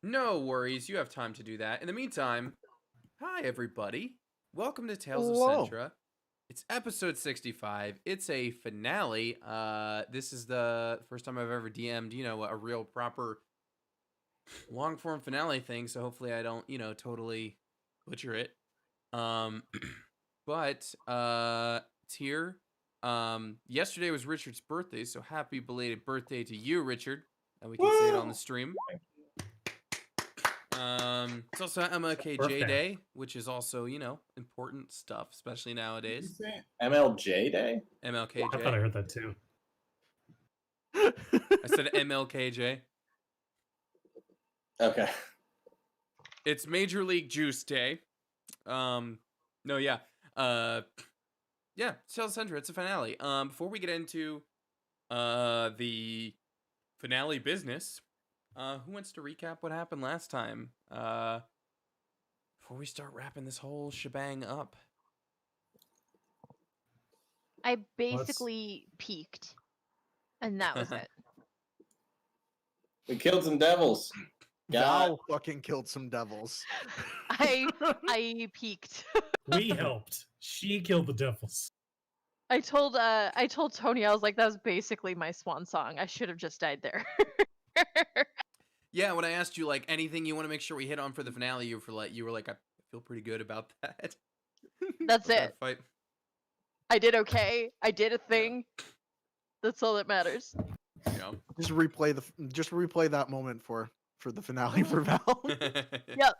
No worries, you have time to do that. In the meantime, hi everybody. Welcome to Tales of Whoa. Sentra. It's episode 65. It's a finale. This is the first time I've ever DM'd, a real proper long form finale thing, so hopefully I don't, totally butcher it. Um but it's here. Yesterday was Richard's birthday, so happy belated birthday to you, Richard. And we can say it on the Woo! stream. It's also MLKJ Birthday. Day, which is also, important stuff, especially Did you nowadays. say MLJ Day? I thought I MLKJ. heard that too. I said MLKJ. Okay. It's Major League Juice Day. No, yeah. Yeah, Tales of Sentra, it's a finale. Before we get into the finale business, who wants to recap what happened last time? Before we start wrapping this whole shebang up. I basically peaked, and that was it. We killed some devils. God. Val fucking killed some devils. I peaked. We helped. She killed the devils. I told Tony, I was like, that was basically my swan song. I should have just died there. Yeah, when I asked you like anything you want to make sure we hit on for the finale, you were like, I feel pretty good about that. That's That it. fight. I did okay. I did a thing. That's all that matters. Yeah. Just replay that moment for the finale for Val. Yep.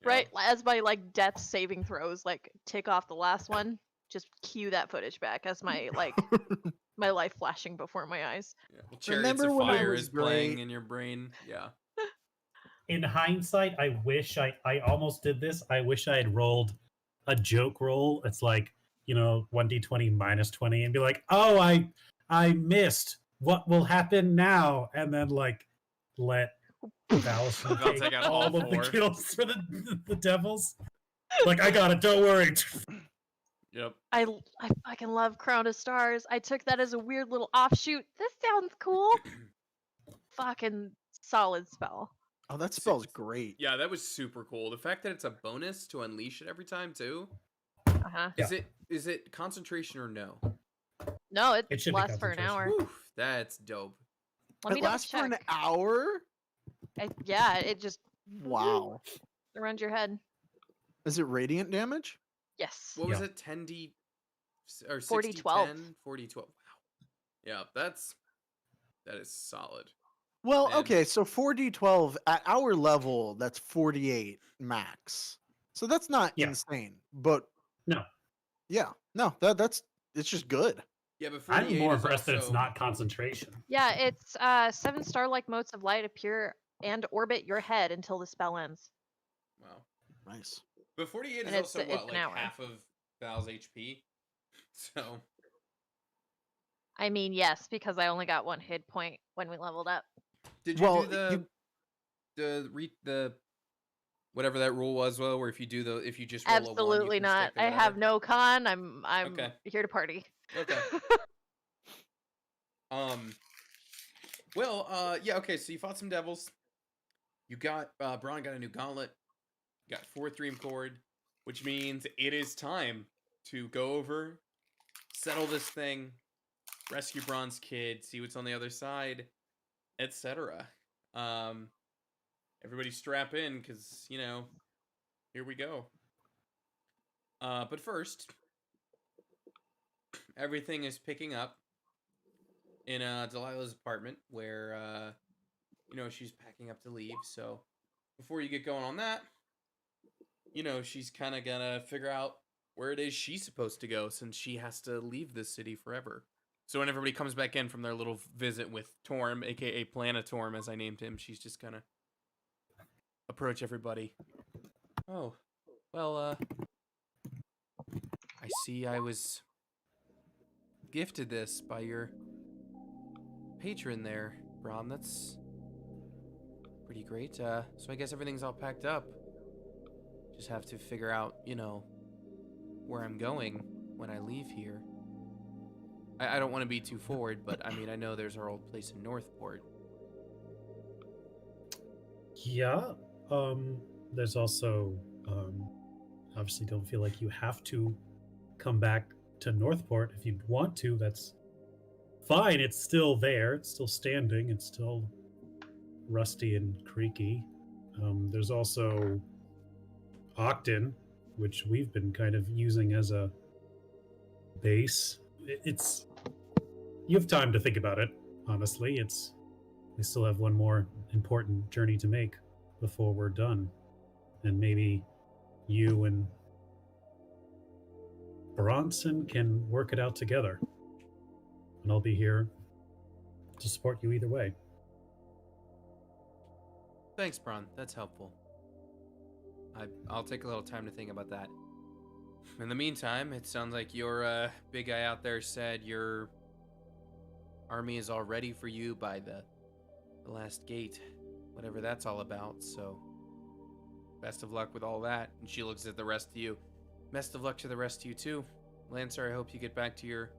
Right as my like death saving throws like tick off the last one, just cue that footage back as my like my life flashing before my eyes. Yeah. Well, Chariots Remember of when it Fire was is playing great? in your brain. Yeah. In hindsight, I wish I almost did this. I wish I had rolled a joke roll. It's like, 1d20 minus 20 and be like, oh, I missed. What will happen now? And then like let Valison Val take take out all all of the four. kills for the devils. Like, I got it, don't worry. Yep. I fucking love Crown of Stars. I took that as a weird little offshoot. This sounds cool. Fucking solid spell. Oh, that spell's great. Yeah, that was super cool. The fact that it's a bonus to unleash it every time too. Uh-huh. Is it concentration or no? No, It it should be lasts for an hour. Whew, that's dope. Let me It double lasts for an check. hour? Yeah, it just Wow. around your head. Is it radiant damage? Yes. What was Yeah. it? 10D or 40, 60, 12. 10, 40, 12. Wow. Yeah, that is solid. Well, Man. okay, so 4d12 at our level, that's 48 max. So that's not Yeah. insane. But No. yeah, no, it's just good. Yeah, but I'm 48 more is impressed that it's also- not concentration. Yeah, it's 7 star-like motes of light appear and orbit your head until the spell ends. Wow. Nice. But 48 And is it's also what, an like hour. half of Val's HP? So I mean, yes, because I only got 1 hit point when we leveled up. did you Well, do the whatever that rule was, well, where if you just roll a 1, you Absolutely can not. stick to I have whatever? no con. I'm Okay. here to party. Okay. Well, yeah, okay, so you fought some devils. You got Braun got a new gauntlet. You got 4th Dream Cord, which means it is time to go over, settle this thing, rescue Braun's kid, see what's on the other side, etc. Everybody strap in, because, here we go. But first, everything is picking up in Delilah's apartment, where, she's packing up to leave. So before you get going on that, she's kind of gonna figure out where it is she's supposed to go, since she has to leave this city forever. So when everybody comes back in from their little visit with Torm, aka Planatorm, as I named him, she's just gonna approach everybody. Oh, well, I see I was gifted this by your patron there, Braun. That's pretty great. So I guess everything's all packed up. Just have to figure out, where I'm going when I leave here. I don't want to be too forward, but I mean, I know there's our old place in Northport. Yeah. There's also obviously don't feel like you have to come back to Northport if you want to. That's fine. It's still there. It's still standing. It's still rusty and creaky. There's also Octon, which we've been kind of using as a base. It's you have time to think about it. Honestly, we still have one more important journey to make before we're done, and maybe you and Bronson can work it out together, and I'll be here to support you either way. Thanks, Bron. That's helpful. I'll take a little time to think about that. In the meantime, it sounds like your big guy out there said your army is all ready for you by the last gate, whatever that's all about. So, best of luck with all that. And she looks at the rest of you. Best of luck to the rest of you too. Lancer, I hope you get back to your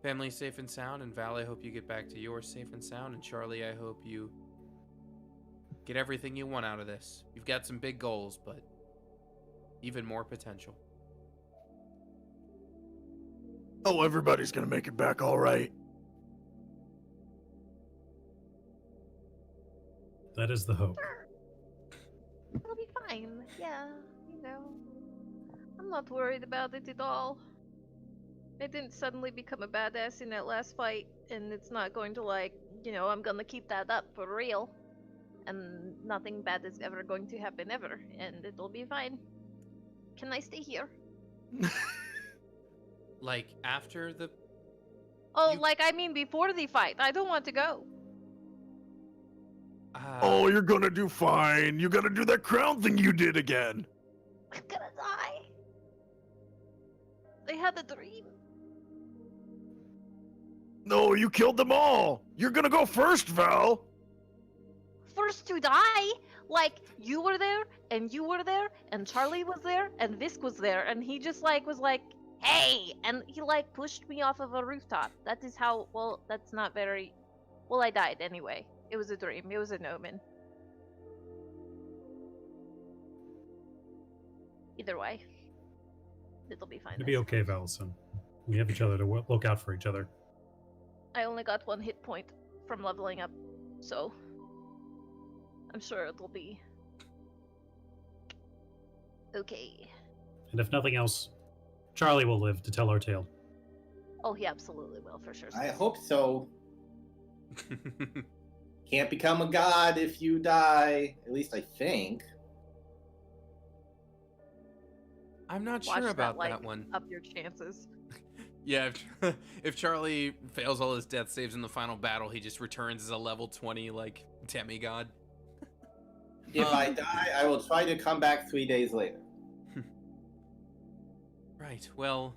family safe and sound. And Val, I hope you get back to yours safe and sound. And Charlie, I hope you get everything you want out of this. You've got some big goals, but even more potential. Oh, everybody's gonna make it back all right. That is the hope. It'll be fine. Yeah, I'm not worried about it at all. I didn't suddenly become a badass in that last fight, and it's not going to I'm gonna keep that up for real. And nothing bad is ever going to happen ever, and it'll be fine. Can I stay here? Like, after the... Oh, I mean before the fight. I don't want to go. Oh, you're gonna do fine. You gotta do that crown thing you did again. I'm gonna die. I had a dream. No, you killed them all. You're gonna go first, Val. First to die? Like, you were there, and you were there, and Charlie was there, and Visk was there, and he just, was like, hey! And he, pushed me off of a rooftop. That is how, well, that's not very... Well, I died anyway. It was a dream. It was an omen. Either way. It'll be fine. It'll be okay, Valison. We have each other to look out for each other. I only got 1 hit point from leveling up, so... I'm sure it'll be... okay. And if nothing else, Charlie will live to tell our tale. Oh, he absolutely will, for sure. I hope so. Can't become a god if you die. At least I think. I'm not Watch sure about that, that one. Up your chances. Yeah, if Charlie fails all his death saves in the final battle, he just returns as a level 20, demigod. If I die, I will try to come back 3 days later. Right, well,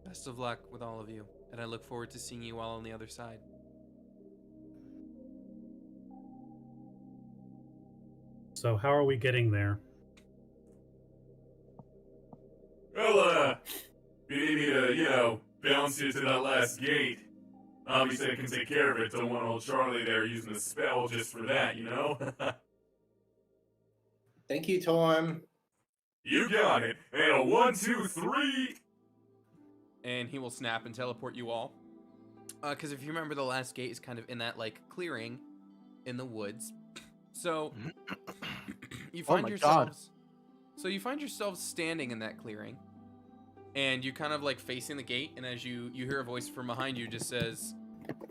best of luck with all of you, and I look forward to seeing you all on the other side. So how are we getting there? Well, you need me to, bounce you to that last gate. Obviously, I can take care of it. Don't want old Charlie there using the spell just for that, Thank you, Torm. You got it. And a 1, 2, 3. And he will snap and teleport you all. Because if you remember, the last gate is kind of in that, clearing in the woods. So, you find yourselves... So you find yourselves standing in that clearing. And you kind of, facing the gate. And as you hear a voice from behind you just says,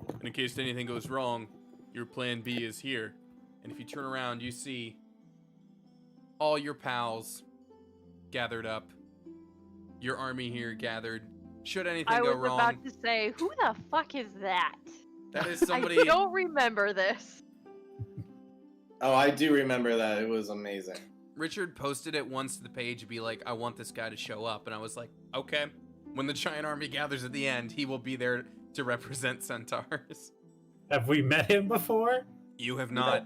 and in case anything goes wrong, your plan B is here. And if you turn around, you see all your pals gathered up. Your army here gathered. Should anything go wrong... I was about to say, who the fuck is that? That is somebody... I don't remember this. Oh, I do remember that. It was amazing. Richard posted it once to the page to be like, I want this guy to show up. And I was like, okay. When the giant army gathers at the end, he will be there to represent centaurs. Have we met him before? You have not.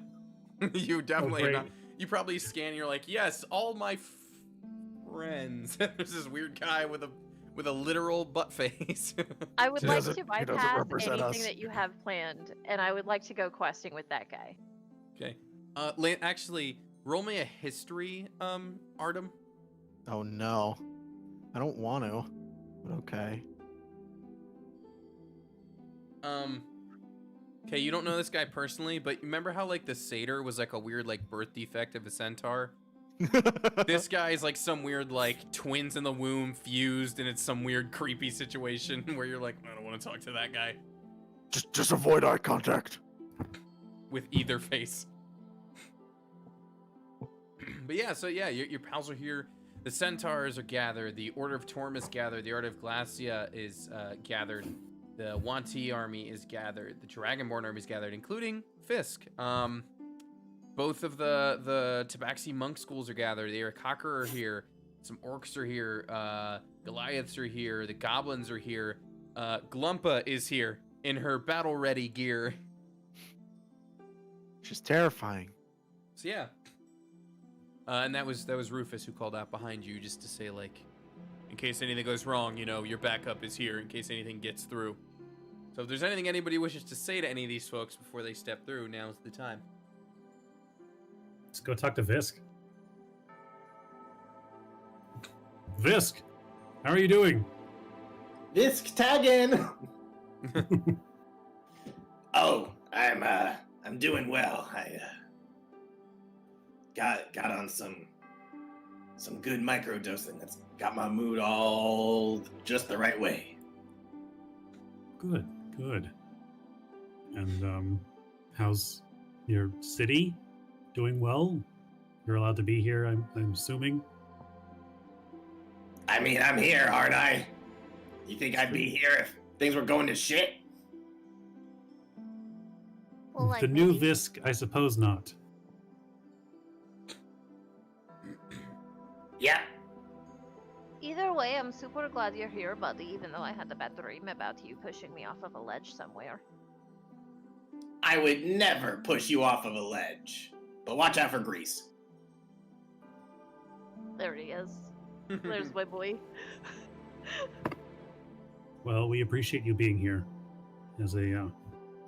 You definitely have great. not. You probably scan and you're like, yes, all my friends. There's this weird guy with a literal butt face. I would He like doesn't- to he bypass doesn't represent anything us. that you have planned, and I would like to go questing with that guy. Okay. Actually, roll me a history, Artem. Oh no. I don't want to. But okay. Okay, you don't know this guy personally, but remember how like the satyr was like a weird like birth defect of a centaur? This guy is like some weird like twins in the womb fused, and it's some weird creepy situation where you're like, I don't want to talk to that guy just avoid eye contact. with either face. But yeah, so yeah, your pals are here. The centaurs are gathered. The Order of Torm is gathered. The Order of Glacia is gathered. The Wanti army is gathered. The Dragonborn army is gathered, including Fisk. Both of the Tabaxi monk schools are gathered. The Arakakar are here. Some orcs are here. Goliaths are here. The goblins are here. Glumpa is here in her battle-ready gear. She's terrifying. So yeah. And that was Rufus who called out behind you just to say, like, in case anything goes wrong, you know, your backup is here in case anything gets through. So if there's anything anybody wishes to say to any of these folks before they step through, now's the time. Let's go talk to Visk. Visk, how are you doing? Disc tagging. Oh, I'm doing well. I got on some good microdosing that's got my mood all just the right way. Good. And how's your city? Doing well? You're allowed to be here, I'm assuming. I mean, I'm here, aren't I? You think I'd be here if things were going to shit? Well, like The new maybe- Visk, I suppose not. Yeah. Either way, I'm super glad you're here, buddy, even though I had a bad dream about you pushing me off of a ledge somewhere. I would never push you off of a ledge. But watch out for grease. There he is. There's my boy. Well, we appreciate you being here as a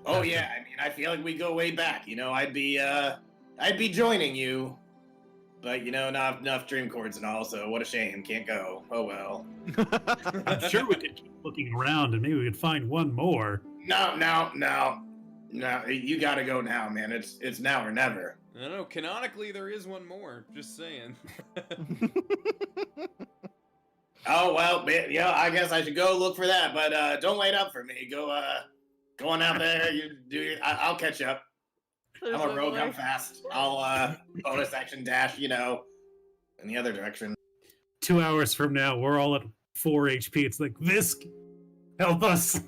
Oh yeah, I mean, I feel like we go way back. You know, I'd be joining you, but you know, not enough dream chords and all. So what a shame, can't go. Oh well. I'm sure we could keep looking around and maybe we could find one more. No. You gotta go now, man. It's now or never. I don't know, canonically there is one more, just saying. Oh well, yeah. I guess I should go look for that, but don't wait up for me. Go on out there. You do your. I'll catch up. There's I'm a my rogue. boy. I'm fast. I'll bonus action dash. You know, in the other direction. 2 hours from now, we're all at 4 HP. It's like, Visk, help us.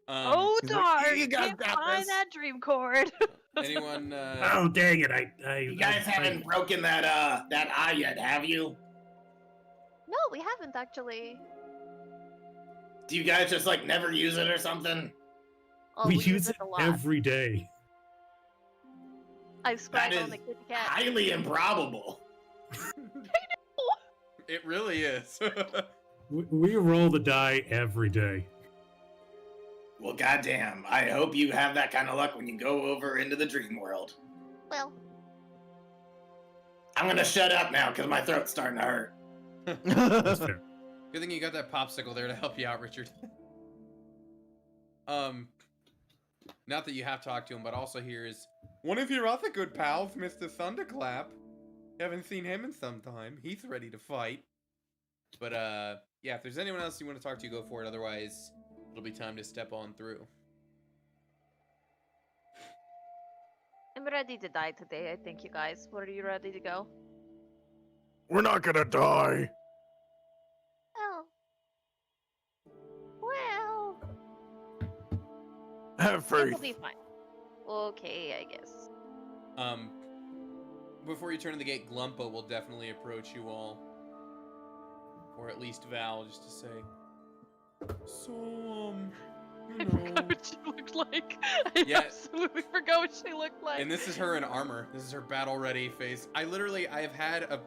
Oh He's like, darn! "You guys Can't got find this." that dream cord. Anyone, Oh, dang it. You guys haven't broken that eye yet, have you? No, we haven't actually. Do you guys just like never use it or something? Oh, we use it a lot. every day. I've That scratched is on the kitty cat. highly improbable. it really is. We roll the die every day. Well, goddamn. I hope you have that kind of luck when you go over into the dream world. Well, I'm gonna shut up now because my throat's starting to hurt. That's fair. Good thing you got that popsicle there to help you out, Richard. Not that you have talked to him, but also here is one of your other good pals, Mr. Thunderclap. Haven't seen him in some time. He's ready to fight. But yeah, if there's anyone else you want to talk to, go for it. Otherwise, it'll be time to step on through. I'm ready to die today, I think, you guys. What are you ready to go? We're not gonna die. Oh. Well, Have it'll faith. be fine. Okay, I guess. Before you turn in the gate, Glumpa will definitely approach you all. Or at least Val, just to say. So, I you forgot know. what she looked like. I Yeah. absolutely forgot what she looked like. And this is her in armor. This is her battle-ready face. I've had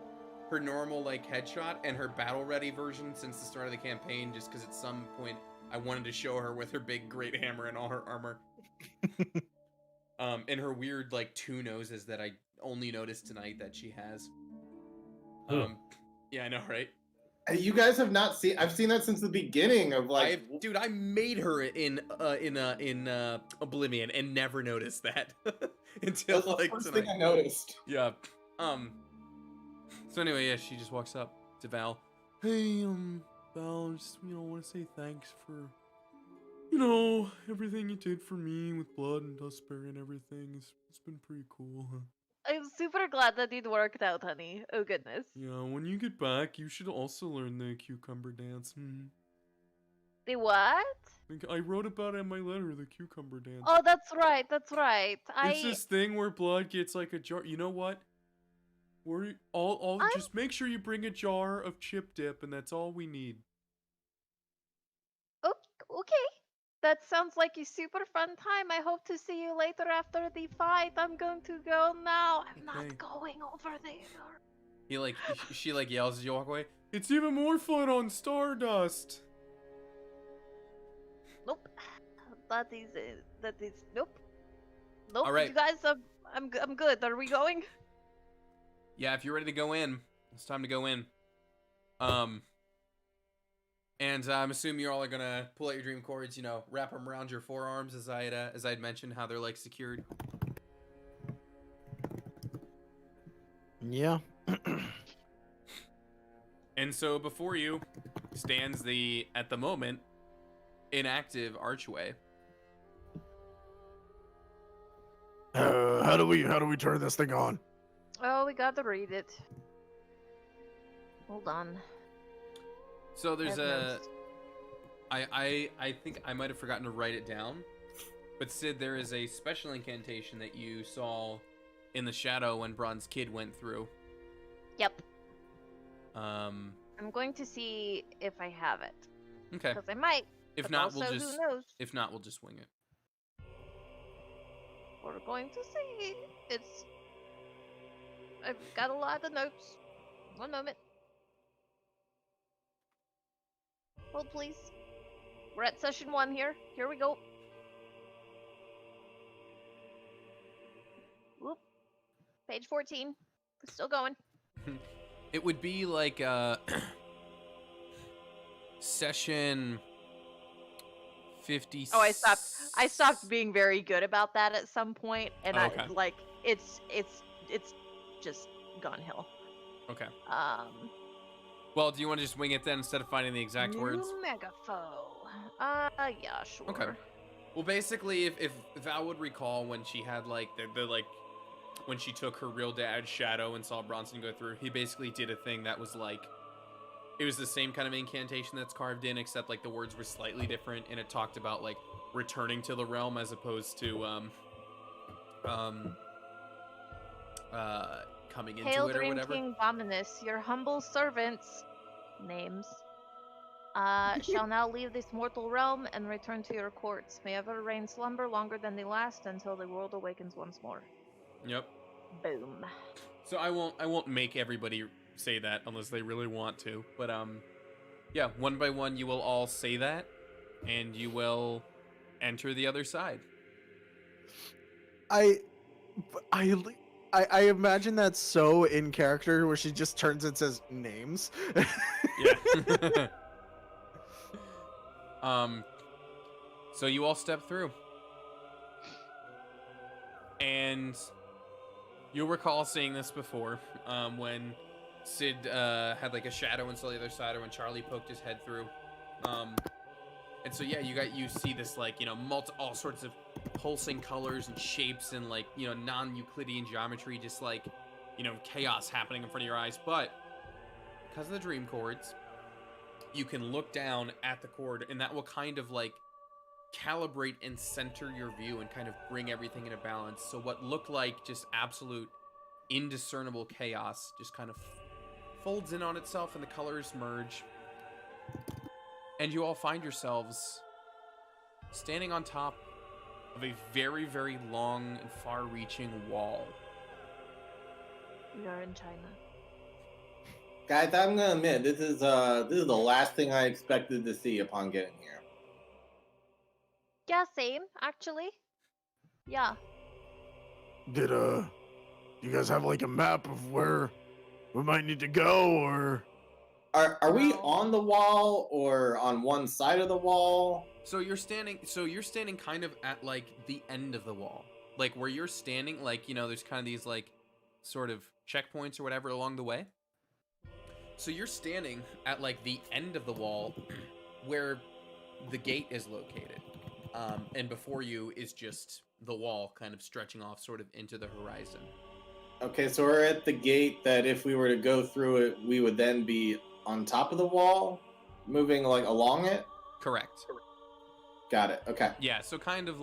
her normal, like, headshot and her battle-ready version since the start of the campaign, just because at some point I wanted to show her with her big great hammer and all her armor. And her weird like two noses that I only noticed tonight that she has. Ugh. Yeah, I know, right? You guys have not seen. I've seen that since the beginning of like. Dude, I made her in Oblivion and never noticed that until That's the like first tonight. thing I noticed. Yeah. So anyway, yeah, she just walks up to Val. Hey, Val, just want to say thanks for, everything you did for me with blood and Dustberry and everything. It's been pretty cool. I'm super glad that it worked out, honey. Oh goodness. Yeah, when you get back, you should also learn the cucumber dance. The what? I wrote about it in my letter, the cucumber dance. Oh, that's right. That's right. It's this thing where blood gets like a jar. You know what? Just make sure you bring a jar of chip dip, and that's all we need. Okay. That sounds like a super fun time. I hope to see you later after the fight. I'm going to go now. I'm Okay. not going over there. He like she like yells as you walk away. It's even more fun on Stardust. Nope. That is nope. Nope. All right. You guys, I'm good. Are we going? Yeah, if you're ready to go in, it's time to go in. And I'm assuming you all are gonna pull out your dream cords, wrap them around your forearms, as I'd mentioned how they're like secured. Yeah. And so before you stands the, at the moment, inactive archway. How do we turn this thing on? Oh, we gotta read it. Hold on. So there's Have notes. I think I might have forgotten to write it down, but Sid, there is a special incantation that you saw in the shadow when Bronze Kid went through. Yep. Um. I'm going to see if I have it. Okay. Because I might. If but not, also, we'll just. Who knows? If not, we'll just wing it. We're going to see. I've got a lot of notes. One moment. Hold, please. We're at session 1 here. Here we go. Whoop. Page 14. We're still going. It would be like session 50. Oh, I stopped being very good about that at some point, and Okay. it's just gone hill. Okay. Well, do you want to just wing it then instead of finding the exact words? New megafoe. Yeah, sure. Okay. Well, basically, if Val would recall when she had like the when she took her real dad's shadow and saw Bronson go through, he basically did a thing that was like, it was the same kind of incantation that's carved in, except like the words were slightly different, and it talked about like returning to the realm as opposed to coming into Hail, it or Dream whatever. King Vominus, your humble servants, names, shall now leave this mortal realm and return to your courts. May ever reign slumber longer than the last until the world awakens once more. Yep. Boom. So I won't make everybody say that unless they really want to. But yeah, one by one you will all say that, and you will enter the other side. I imagine that's so in character where she just turns and says names. Yeah. So you all step through. And you'll recall seeing this before, when Sid had like a shadow and saw the other side, or when Charlie poked his head through. And so yeah, you see this like, all sorts of pulsing colors and shapes and like, non-Euclidean geometry, just like, chaos happening in front of your eyes. But because of the dream chords, you can look down at the chord, and that will kind of like calibrate and center your view and kind of bring everything into balance. So what looked like just absolute indiscernible chaos just kind of folds in on itself, and the colors merge. And you all find yourselves standing on top of a very, very long and far-reaching wall. We are in China. Guys, I'm gonna admit this is the last thing I expected to see upon getting here. Yeah, same, actually. Yeah. Did you guys have like a map of where we might need to go, or? Are we No. on the wall or on one side of the wall? So you're standing kind of at like the end of the wall. Like where you're standing, like, there's kind of these like sort of checkpoints or whatever along the way. So you're standing at like the end of the wall where the gate is located. And before you is just the wall kind of stretching off sort of into the horizon. Okay, so we're at the gate that if we were to go through it, we would then be on top of the wall, moving like along it. Correct. Got it. Okay. Yeah, so kind of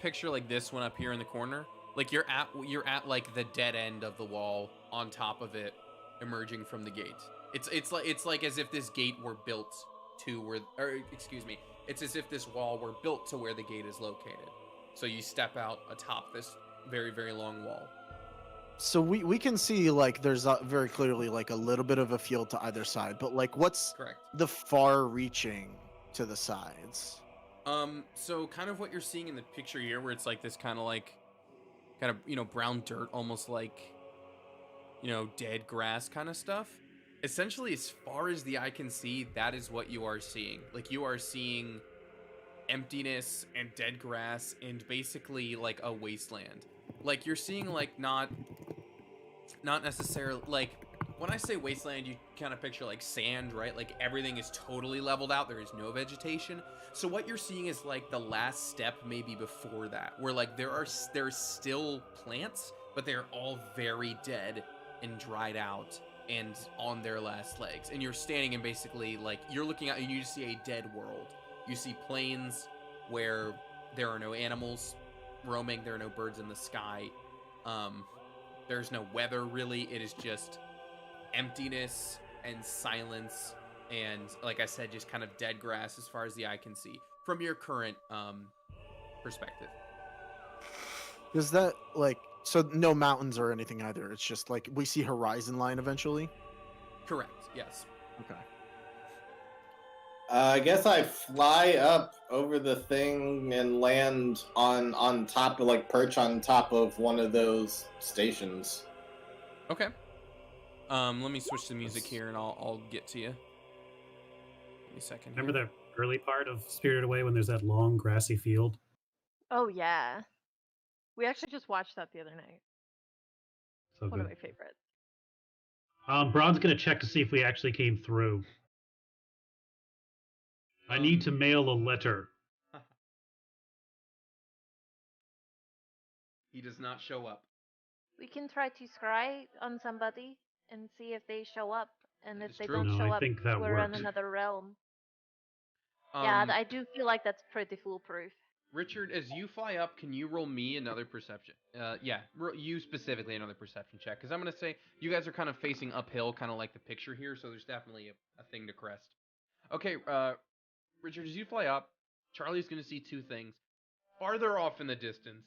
picture like this one up here in the corner. Like you're at like the dead end of the wall on top of it, emerging from the gate. It's like as if this gate were built to where, or excuse me, it's as if this wall were built to where the gate is located. So you step out atop this very, very long wall. So we can see like there's very clearly like a little bit of a field to either side, but like what's Correct. the far reaching to the sides? So kind of what you're seeing in the picture here, where it's like this kind of brown dirt, almost like, dead grass kind of stuff. Essentially, as far as the eye can see, that is what you are seeing. Like you are seeing emptiness and dead grass and basically like a wasteland. Like you're seeing like not necessarily like when I say wasteland, you kind of picture like sand, right? Like everything is totally leveled out. There is no vegetation. So what you're seeing is like the last step maybe before that, where like there's still plants, but they're all very dead and dried out and on their last legs. And you're standing and basically like you're looking out and you see a dead world. You see plains where there are no animals roaming, there are no birds in the sky. There's no weather really. It is just emptiness and silence and, like I said, just kind of dead grass as far as the eye can see from your current perspective. Is that like so no mountains or anything either? It's just like we see horizon line eventually. Correct. Yes. Okay. I guess I fly up over the thing and land on top of like perch on top of one of those stations. Okay. Let me switch the music here and I'll get to you. Give me a second. Remember Here. the early part of Spirited Away when there's that long grassy field? Oh yeah. We actually just watched that the other night. So One of good. my favorites. Braun's gonna check to see if we actually came through. I need to mail a letter. He does not show up. We can try to scry on somebody and see if they show up. And That if is they true. don't No, show I up, think that we're in works. another realm. Yeah, I do feel like that's pretty foolproof. Richard, as you fly up, can you roll me another perception? Yeah, you specifically another perception check, because I'm gonna say you guys are kind of facing uphill, kind of like the picture here, so there's definitely a thing to crest. Okay, Richard, as you fly up, Charlie's gonna see two things. Farther off in the distance,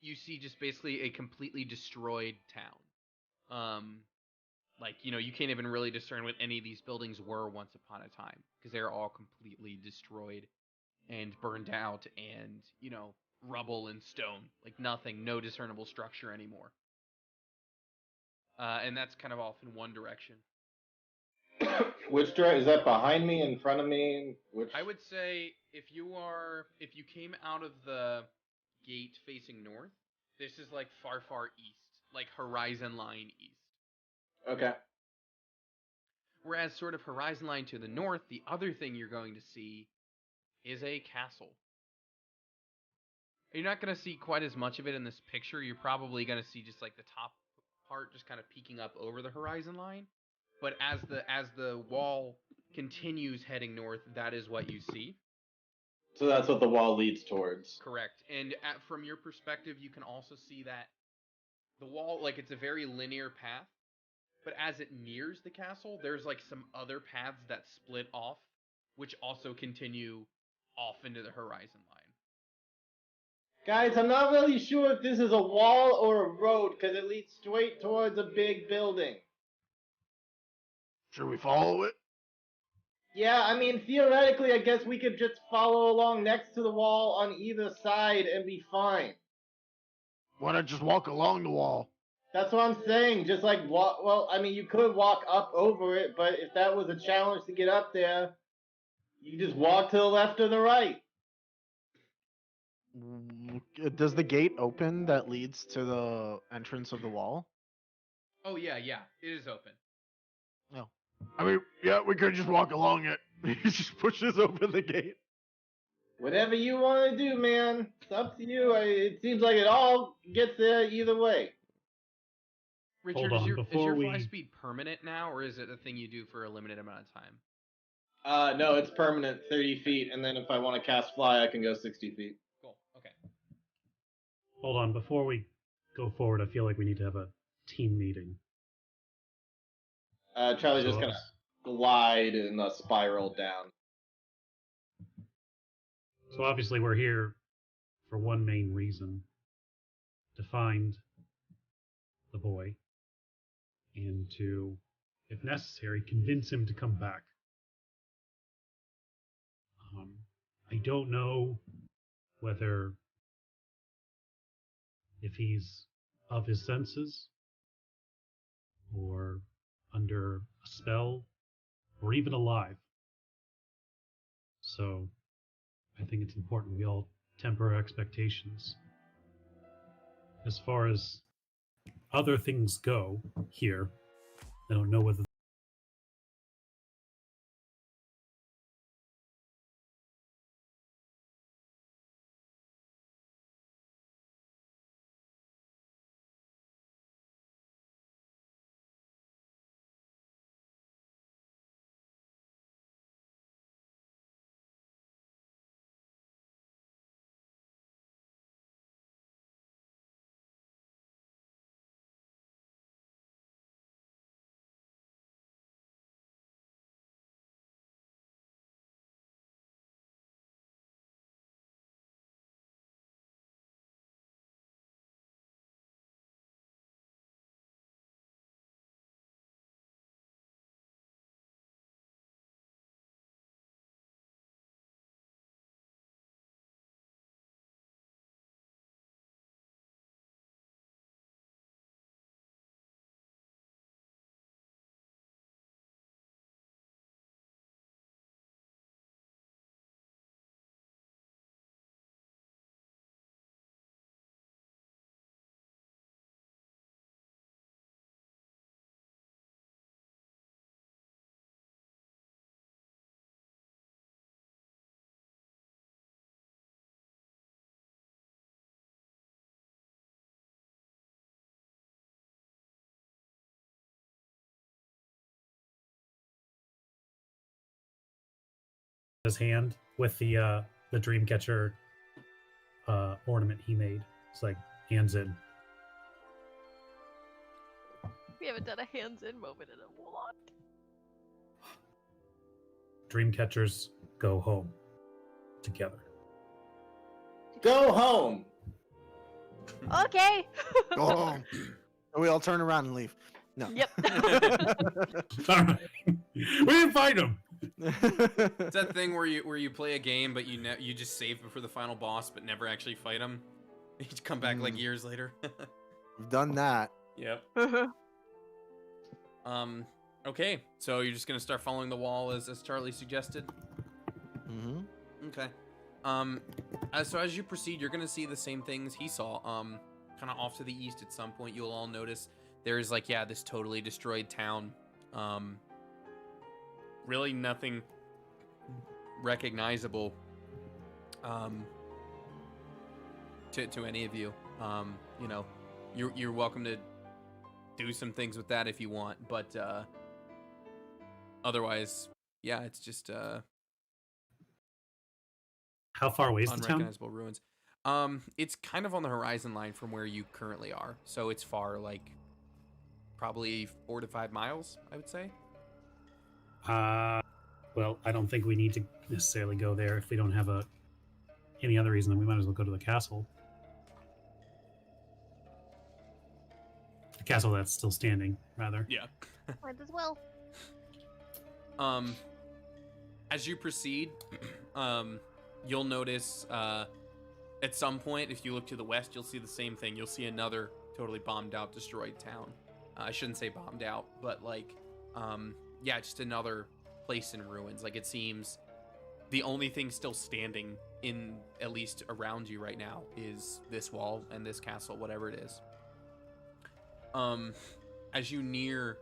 you see just basically a completely destroyed town. Like, you can't even really discern what any of these buildings were once upon a time, because they're all completely destroyed and burned out and, rubble and stone. Like nothing, no discernible structure anymore. And that's kind of off in one direction. Which direction is that? Behind me, in front of me? Which? I would say if you came out of the gate facing north, this is like far, far east, like horizon line east. Okay. Whereas sort of horizon line to the north, the other thing you're going to see is a castle. You're not going to see quite as much of it in this picture. You're probably going to see just like the top part just kind of peeking up over the horizon line. But as the wall continues heading north, that is what you see. So that's what the wall leads towards. Correct. And from your perspective, you can also see that the wall, like it's a very linear path. But as it nears the castle, there's like some other paths that split off, which also continue off into the horizon line. Guys, I'm not really sure if this is a wall or a road because it leads straight towards a big building. Should we follow it? Yeah, I mean, theoretically, I guess we could just follow along next to the wall on either side and be fine. Why not just walk along the wall? That's what I'm saying. Just like walk. Well, I mean, you could walk up over it, but if that was a challenge to get up there, you just walk to the left or the right. Does the gate open that leads to the entrance of the wall? Oh yeah, it is open. No. I mean, yeah, we could just walk along it. He just pushes open the gate. Whatever you want to do, man. It's up to you. It seems like it all gets there either way. Richard, on, is your before fly we- speed permanent now, or is it a thing you do for a limited amount of time? No, it's permanent, 30 feet, and then if I want to cast fly, I can go 60 feet. Cool. Okay. Hold on, before we go forward, I feel like we need to have a team meeting. Charlie's So just gonna glide and spiral down. So obviously we're here for one main reason, to find the boy and to, if necessary, convince him to come back. I don't know whether if he's of his senses or under a spell or even alive. So I think it's important we all temper our expectations. As far as other things go here, I don't know whether his hand with the Dreamcatcher ornament he made. It's like hands in. We haven't done a hands-in moment in a lot. Dreamcatchers go home together. Go home. Okay. Go home. And we all turn around and leave. No. Yep. All right. We didn't find him. It's that thing where you play a game, but you just save for the final boss, but never actually fight him. You come back like years later. We've done that. Yep. Okay, so you're just gonna start following the wall as Charlie suggested. Mm-hmm. Okay. So as you proceed, you're gonna see the same things he saw. Kind of off to the east at some point, you'll all notice there's like, yeah, this totally destroyed town. Really nothing recognizable to any of you. You know, you're welcome to do some things with that if you want, but otherwise, yeah, it's just How far away is the town? unrecognizable ruins. It's kind of on the horizon line from where you currently are, so it's far, like probably 4 to 5 miles, I would say. Well, I don't think we need to necessarily go there if we don't have any other reason. Then we might as well go to the castle. The castle that's still standing, rather. Yeah. Might as well. As you proceed, you'll notice at some point, if you look to the west, you'll see the same thing. You'll see another totally bombed out, destroyed town. I shouldn't say bombed out, but like, yeah, just another place in ruins. Like, it seems the only thing still standing in, at least around you right now, is this wall and this castle, whatever it is. As you near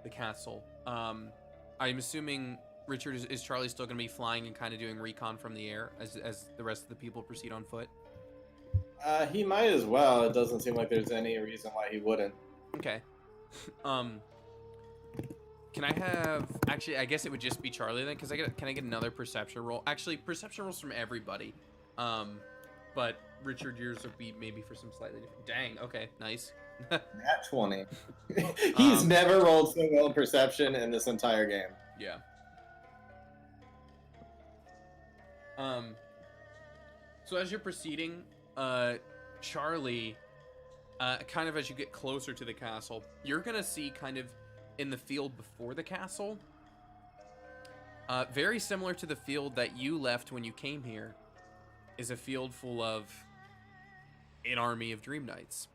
the castle, I'm assuming, Richard, is Charlie still going to be flying and kind of doing recon from the air as the rest of the people proceed on foot? He might as well. It doesn't seem like there's any reason why he wouldn't. Okay. Can I have... Actually, I guess it would just be Charlie then, because can I get another perception roll? Actually, perception rolls from everybody. But Richard, yours would be maybe for some slightly different... Dang, okay, nice. Nat 20. He's never rolled so well in perception in this entire game. Yeah. So as you're proceeding, Charlie, kind of as you get closer to the castle, you're gonna see kind of in the field before the castle, very similar to the field that you left when you came here, is a field full of an army of Dream Knights.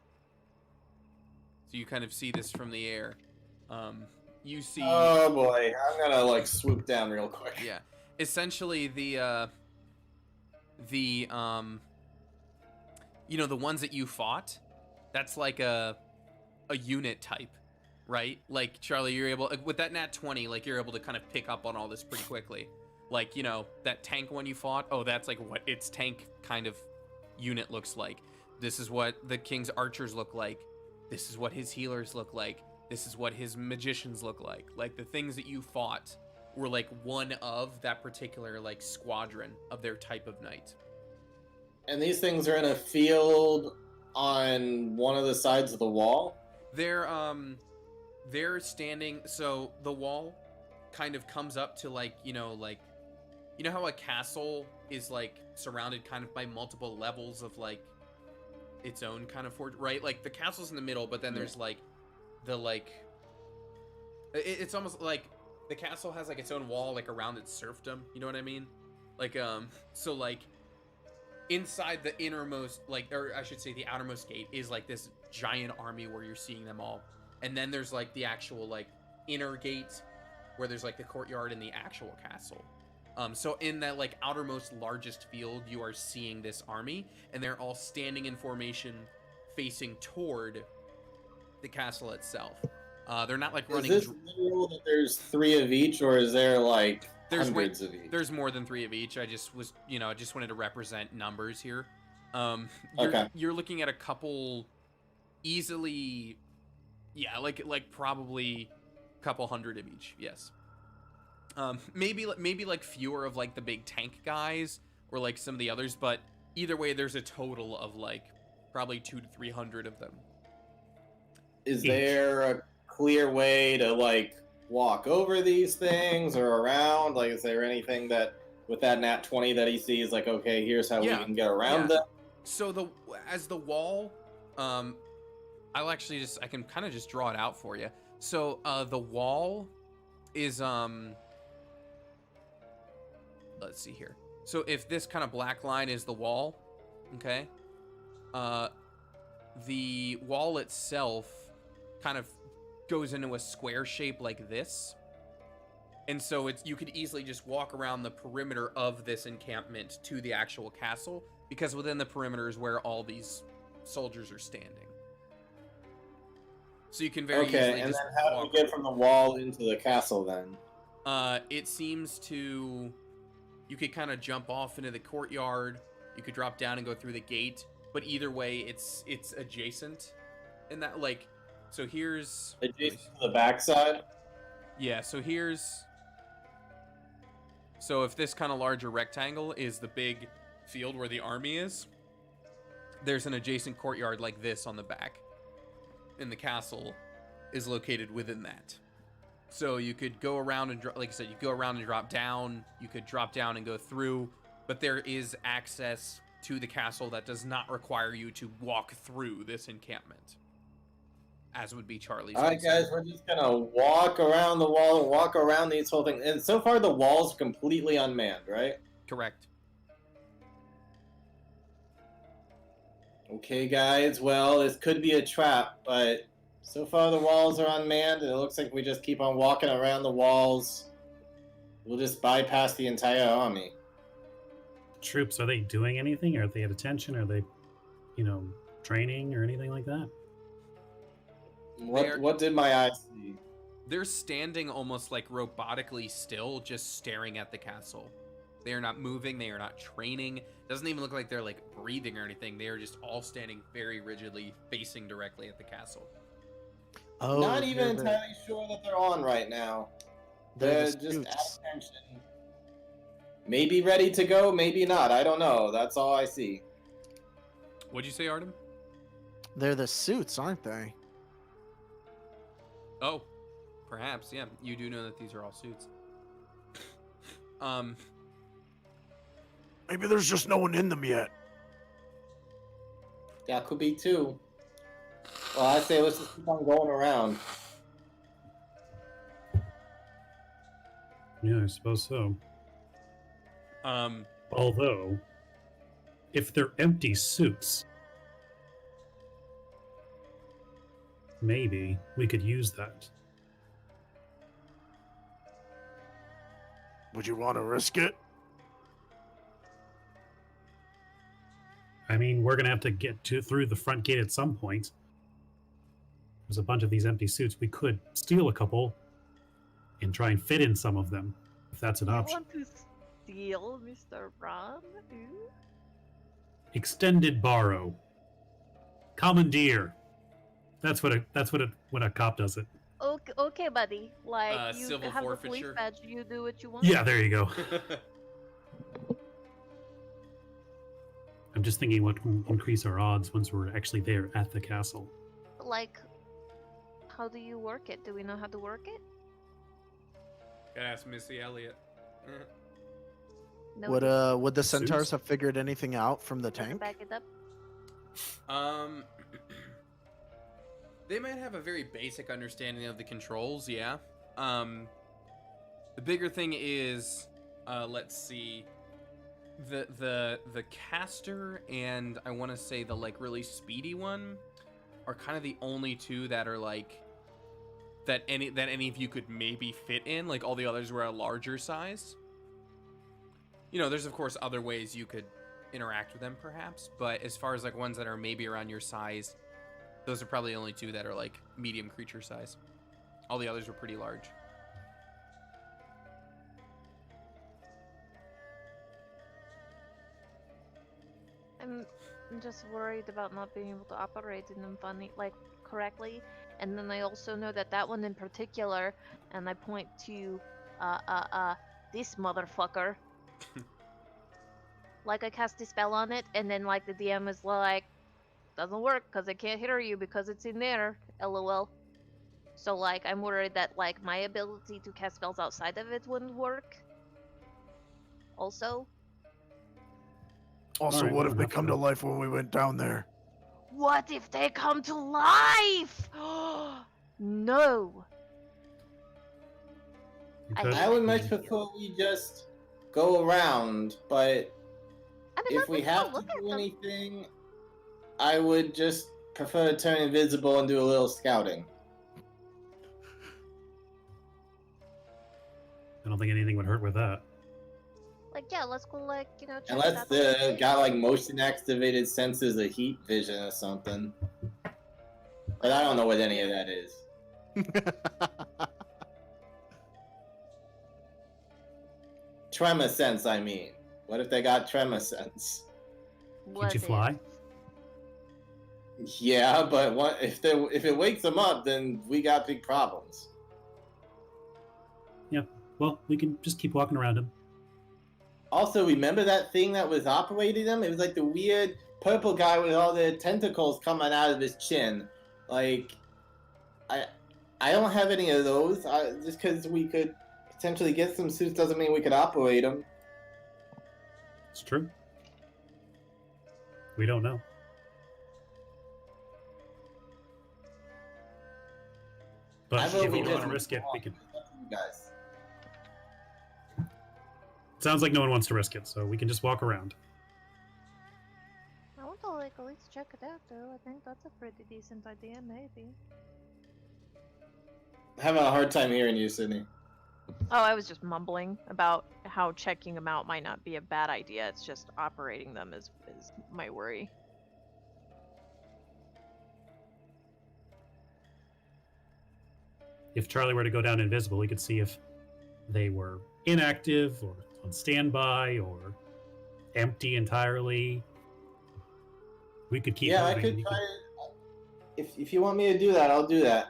So you kind of see this from the air. You see... Oh boy, I'm gonna like swoop down real quick. Yeah, essentially the you know, the ones that you fought, that's like a unit type, right? Like, Charlie, you're able, with that nat 20, like, you're able to kind of pick up on all this pretty quickly. Like, you know, that tank one you fought, oh, that's like what its tank kind of unit looks like. This is what the king's archers look like. This is what his healers look like. This is what his magicians look like. Like, the things that you fought were like one of that particular like squadron of their type of knight. And these things are in a field on one of the sides of the wall? They're standing, so the wall kind of comes up to like, you know how a castle is like surrounded kind of by multiple levels of like its own kind of fort, right? Like the castle's in the middle, but then there's like the like it's almost like the castle has like its own wall like around its serfdom, you know what I mean? Like so like inside the innermost, like, or I should say the outermost gate is like this giant army where you're seeing them all, and then there's like the actual like inner gate where there's like the courtyard and the actual castle. So in that like outermost largest field, you are seeing this army, and they're all standing in formation facing toward the castle itself. They're not like running. Is this literal that there's 3 of each, or is there like hundreds of each? There's more than 3 of each. I just was, I just wanted to represent numbers here. You're looking at a couple easily, yeah, like probably a couple hundred of each. Yes. Maybe like fewer of like the big tank guys or like some of the others, but either way, there's a total of like probably 200 to 300 of them. Is there a clear way to like walk over these things or around? Like, is there anything that with that nat 20 that he sees, like, okay, here's how we can get around them? So as the wall, I can kind of just draw it out for you. So the wall is let's see here. So if this kind of black line is the wall, okay, the wall itself kind of goes into a square shape like this, and so you could easily just walk around the perimeter of this encampment to the actual castle, because within the perimeter is where all these soldiers are standing. So you can very easily and just then how do we get from the wall into the castle then? It seems you could kind of jump off into the courtyard, you could drop down and go through the gate, but either way it's adjacent in that, like, so here's adjacent to the backside. Yeah, so if this kind of larger rectangle is the big field where the army is, there's an adjacent courtyard like this on the back, and the castle is located within that. So you could go around and like I said, you go around and drop down, you could drop down and go through, but there is access to the castle that does not require you to walk through this encampment, as would be Charlie's. All right, guys, we're just gonna walk around the wall and walk around these whole things. And so far, the wall's completely unmanned, right? Correct. Okay, guys. Well, this could be a trap, but so far the walls are unmanned, and it looks like we just keep on walking around the walls. We'll just bypass the entire army. Troops, are they doing anything? Are they at attention? Are they, training or anything like that? What did my eyes see? They're standing almost like robotically still, just staring at the castle. They are not moving. They are not training. Doesn't even look like they're like breathing or anything. They are just all standing very rigidly, facing directly at the castle. Oh, Not even entirely sure that they're on right now. They're just at attention. Maybe ready to go, maybe not. I don't know. That's all I see. What'd you say, Artem? They're the suits, aren't they? Oh, perhaps, yeah. You do know that these are all suits. Maybe there's just no one in them yet. That could be too. Well, I say let's just keep on going around. Yeah, I suppose so. Although, if they're empty suits, maybe we could use that. Would you want to risk it? I mean, we're gonna have to get through the front gate at some point. There's a bunch of these empty suits. We could steal a couple and try and fit in some of them, if that's an You option. want to steal, Mr. Ron? Extended borrow, commandeer. That's what a cop does it. Okay, buddy. Like you civil have the police forfeiture. badge, you do what you want. Yeah, there you go. I'm just thinking what can increase our odds once we're actually there at the castle. Like, how do you work it? Do we know how to work it? Gotta ask Missy Elliott. No. Would the Suits? centaurs have figured anything out from the Can I tank? back it up? They might have a very basic understanding of the controls, yeah. The bigger thing is, let's see, the caster and I want to say the like really speedy one are kind of the only two that are like that any of you could maybe fit in. Like all the others were a larger size. You know, there's of course other ways you could interact with them perhaps, but as far as like ones that are maybe around your size, those are probably the only two that are like medium creature size. All the others were pretty large. I'm just worried about not being able to operate in them correctly. And then I also know that one in particular, and I point to this motherfucker. Like I cast a spell on it, and then like the DM is like, doesn't work because I can't hear you because it's in there. LOL. So like I'm worried that like my ability to cast spells outside of it wouldn't work. Also. Also, Alright, what well, if they enough come of to that. life when we went down there? What if they come to life? No. Because I would much prefer we just go around, but I mean, if we let's go have to look at do them. anything, I would just prefer to turn invisible and do a little scouting. I don't think anything would hurt with that. Like, yeah, let's go, like, check Unless it out. the got like motion activated senses of heat vision or something. But I don't know what any of that is. Tremor sense, I mean. What if they got tremor sense? What you fly? Yeah, but what if it wakes them up, then we got big problems. Yeah. Well, we can just keep walking around him. Also, remember that thing that was operating them? It was like the weird purple guy with all the tentacles coming out of his chin. Like, I don't have any of those. Just because we could potentially get some suits doesn't mean we could operate them. It's true. We don't know. I But vote if we we want just to risk it, we walk. can. It's up to you guys. Sounds like no one wants to risk it, so we can just walk around. I want to, like, at least check it out, though. I think that's a pretty decent idea, maybe. Having a hard time hearing you, Sydney. Oh, I was just mumbling about how checking them out might not be a bad idea. It's just operating them is my worry. If Charlie were to go down invisible, he could see if they were inactive or on standby or empty entirely. We could keep Yeah, I moving. could try. If you want me to do that, I'll do that.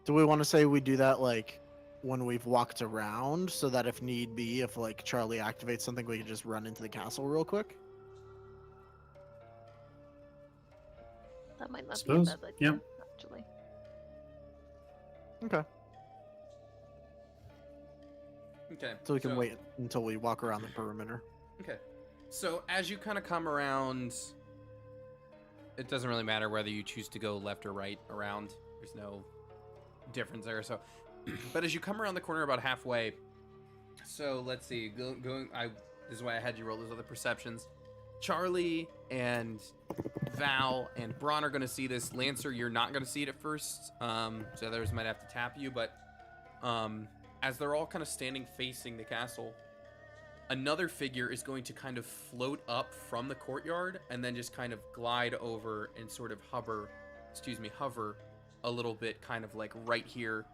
Do we want to say we do that like when we've walked around, so that if need be, if like Charlie activates something, we can just run into the castle real quick? That might not Suppose, be a bad idea, yeah. actually. Okay. Okay. So we can wait until we walk around the perimeter. Okay. So as you kind of come around, it doesn't really matter whether you choose to go left or right around. There's no difference there. So, but as you come around the corner about halfway, so let's see. This is why I had you roll those other perceptions. Charlie and Val and Braun are going to see this. Lancer, you're not going to see it at first. So others might have to tap you, but as they're all kind of standing facing the castle, another figure is going to kind of float up from the courtyard and then just kind of glide over and sort of hover a little bit, kind of like right here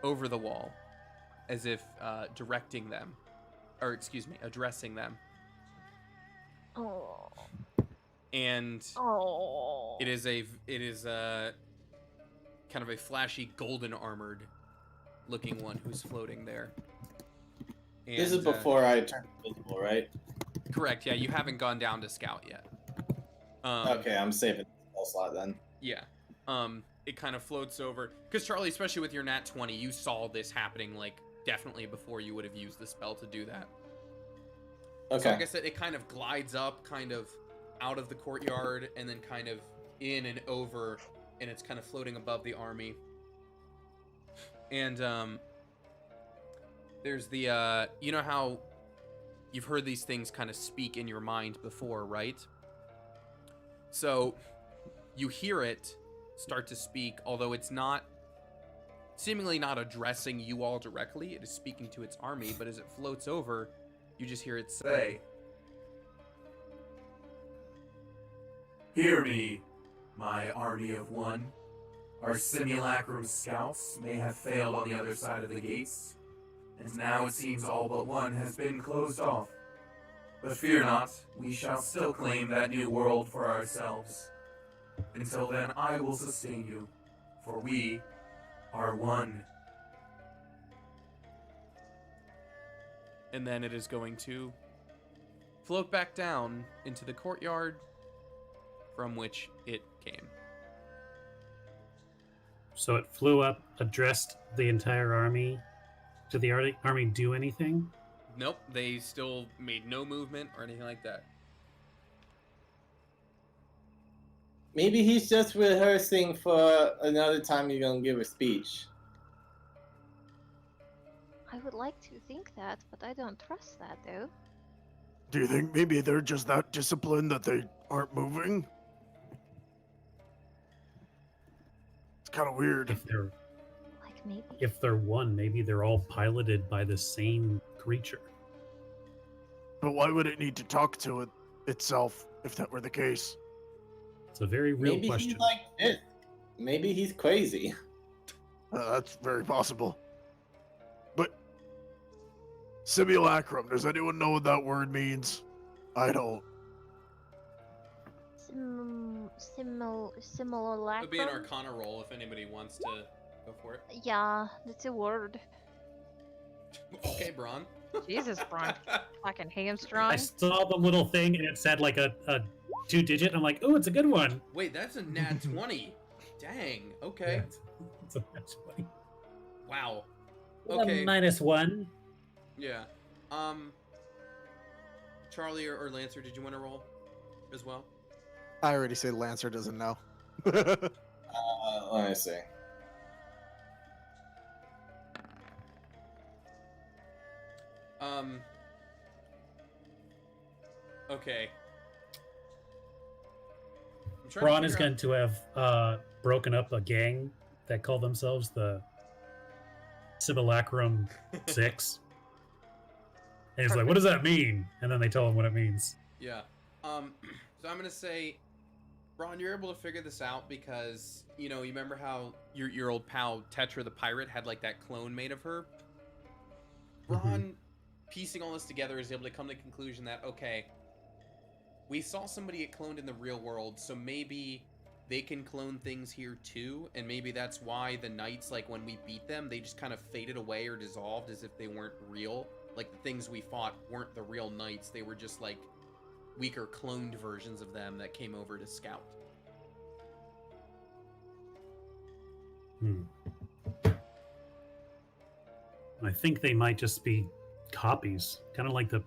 over the wall, as if addressing them. Oh. And Oh. it is kind of a flashy golden armored looking one who's floating there. And, This is before I turned invisible, right? Correct. Yeah, you haven't gone down to scout yet. Okay, I'm saving the slot then. Yeah. It kind of floats over because Charlie, especially with your nat 20, you saw this happening like definitely before you would have used the spell to do that. Okay. So like I said, it kind of glides up, kind of out of the courtyard, and then kind of in and over, and it's kind of floating above the army. And there's the you know how you've heard these things kind of speak in your mind before, right? So you hear it start to speak, although it's seemingly not addressing you all directly. It is speaking to its army, but as it floats over, you just hear it say, Hear me, my army of one. Our simulacrum scouts may have failed on the other side of the gates, and now it seems all but one has been closed off. But fear not, we shall still claim that new world for ourselves. Until then, I will sustain you, for we are one. and then it is going to float back down into the courtyard from which it came. So it flew up, addressed the entire army. Did the army do anything? Nope, they still made no movement or anything like that. Maybe he's just rehearsing for another time you're gonna give a speech. I would like to think that, but I don't trust that, though. Do you think maybe they're just that disciplined that they aren't moving? It's kind of weird. Like, maybe. If they're one, maybe they're all piloted by the same creature. But why would it need to talk to it itself if that were the case? It's a very real Maybe question. he's like this. Maybe he's crazy. That's very possible. But simulacrum, does anyone know what that word means? I don't. Simulacrum? It'll be an Arcana roll if anybody wants to go for it. Yeah, that's a word. Okay, Braun. Jesus, Braun. Fucking hamstrung. I saw the little thing and it said like a 2-digit. I'm like, oh, it's a good one. Wait, that's a nat 20. Dang. Okay. Yeah, it's a match 20. Wow. Well, Okay. -1. Yeah. Charlie or Lancer, did you want to roll as well? I already said Lancer doesn't know. Let me see. Okay. trying Braun to is figure going to have broken up a gang that call themselves the Simulacrum out... 6. And he's like, what does that mean? And then they tell him what it means. Yeah. So I'm gonna say, Ron, you're able to figure this out because, you know, you remember how your old pal Tetra the pirate had like that clone made of her? Ron, piecing all this together, is able to come to the conclusion that, okay, we saw somebody get cloned in the real world, so maybe they can clone things here too, and maybe that's why the knights, like when we beat them, they just kind of faded away or dissolved as if they weren't real. Like the things we fought weren't the real knights, they were just like weaker cloned versions of them that came over to scout. I think they might just be copies, kind of like the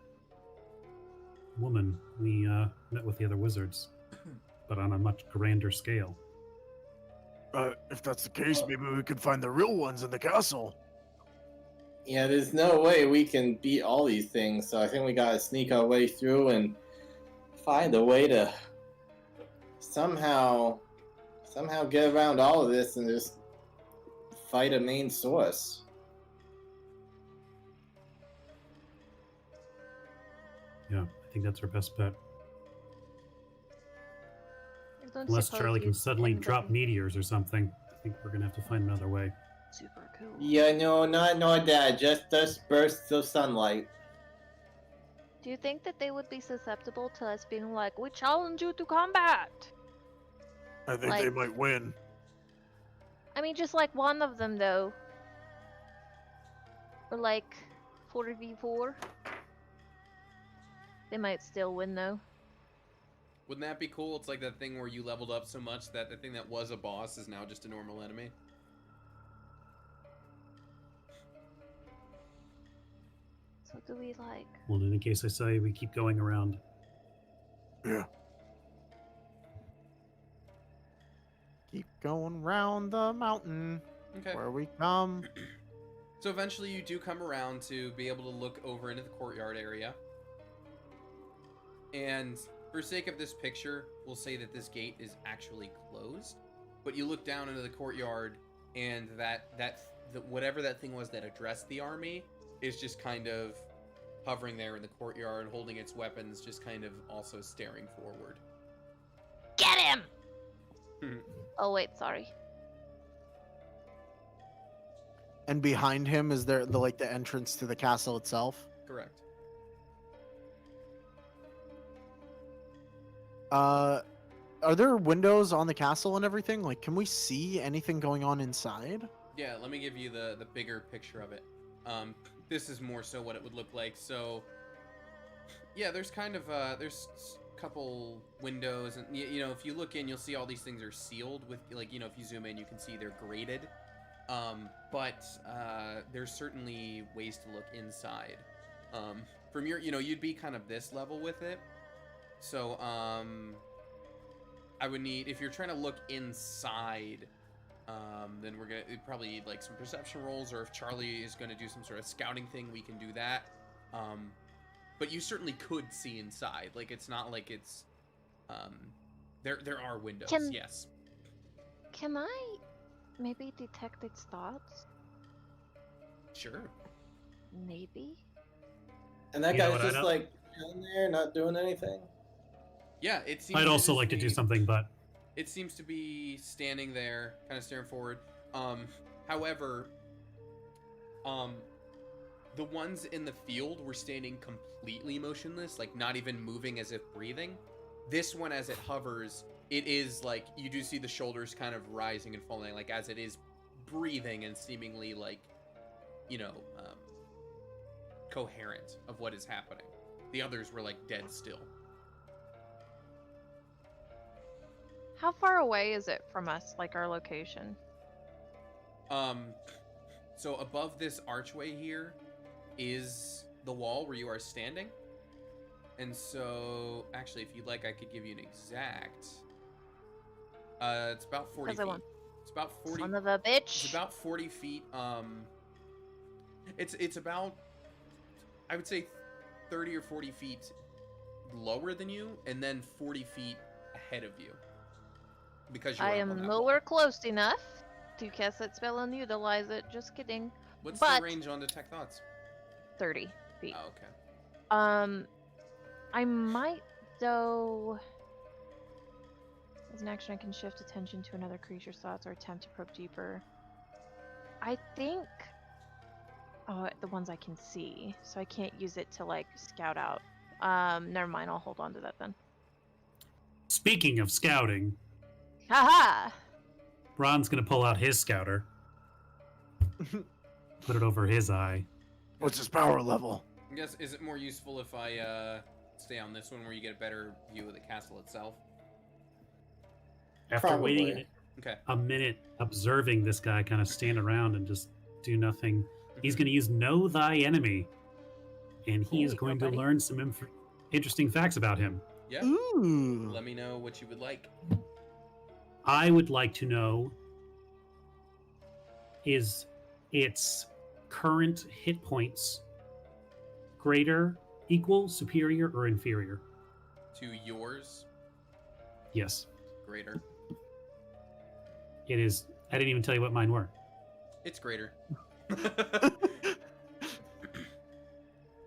woman we met with the other wizards, but on a much grander scale. If that's the case, maybe we could find the real ones in the castle. Yeah, there's no way we can beat all these things, so I think we gotta sneak our way through and find a way to somehow get around all of this and just fight a main source. Yeah, I think that's our best bet. I don't Unless suppose Charlie can you- suddenly drop anybody- meteors or something. I think we're gonna have to find another way. Super cool. Yeah, no, not that. Just bursts of sunlight. Do you think that they would be susceptible to us being like, we challenge you to combat? I think they Like- might win. I mean, just like one of them, though. Or like 4v4. They might still win, though. Wouldn't that be cool? It's like that thing where you leveled up so much that the thing that was a boss is now just a normal enemy. So do we like... Well, in case I say we keep going around. Yeah. Keep going round the mountain Okay. where we come. So eventually you do come around to be able to look over into the courtyard area. And for sake of this picture, we'll say that this gate is actually closed. But you look down into the courtyard, and whatever that thing was that addressed the army is just kind of hovering there in the courtyard, holding its weapons, just kind of also staring forward. Get him! Oh, wait, sorry. And behind him is there the entrance to the castle itself. Correct. Are there windows on the castle and everything? Like, can we see anything going on inside? Yeah, let me give you the bigger picture of it. This is more so what it would look like. So, yeah, there's kind of there's a couple windows, and you know, if you look in, you'll see all these things are sealed with, like, you know, if you zoom in, you can see they're grated. But there's certainly ways to look inside. From your, you know, you'd be kind of this level with it. So, I would need, if you're trying to look inside, then we're gonna probably need like some perception rolls, or if Charlie is gonna do some sort of scouting thing, we can do that. But you certainly could see inside. Like, it's not like it's, there are windows, yes. Can I maybe detect its thoughts? Sure. Maybe? And that You know guy's what, I just don't- like down there, not doing anything. Yeah, it seems. I'd also like to do something, but It seems to be standing there, kind of staring forward. However, the ones in the field were standing completely motionless, like not even moving as if breathing. This one, as it hovers, it is like, you do see the shoulders kind of rising and falling, like as it is breathing and seemingly like, you know, coherent of what is happening. The others were like dead still. How far away is it from us, like our location? So above this archway here is the wall where you are standing. And so, actually, if you'd like, I could give you an exact. It's about 40 'Cause I feet. want- It's about 40. Son of a bitch! It's about 40 feet. It's about, I would say, 30 or 40 feet lower than you, and then 40 feet ahead of you. Because you I were up on am that nowhere wall. close enough to cast that spell and utilize it. Just kidding. What's but the range on Detect Thoughts? 30 feet. Oh, okay. I might though. As an action, I can shift attention to another creature's thoughts or attempt to probe deeper. I think. Oh, the ones I can see, so I can't use it to like scout out. Never mind. I'll hold on to that then. Speaking of scouting, Haha! Ron's gonna pull out his scouter, put it over his eye. What's his power level? I guess, is it more useful if I stay on this one where you get a better view of the castle itself? After Probably. waiting Okay. a minute, observing this guy kind of stand around and just do nothing, he's going to use Know Thy Enemy, and he is There you going go, to buddy. learn some interesting facts about him. Yeah. Ooh. Let me know what you would like. I would like to know is its current hit points greater, equal, superior, or inferior? To yours, Yes, greater. it is. I didn't even tell you what mine were. It's greater.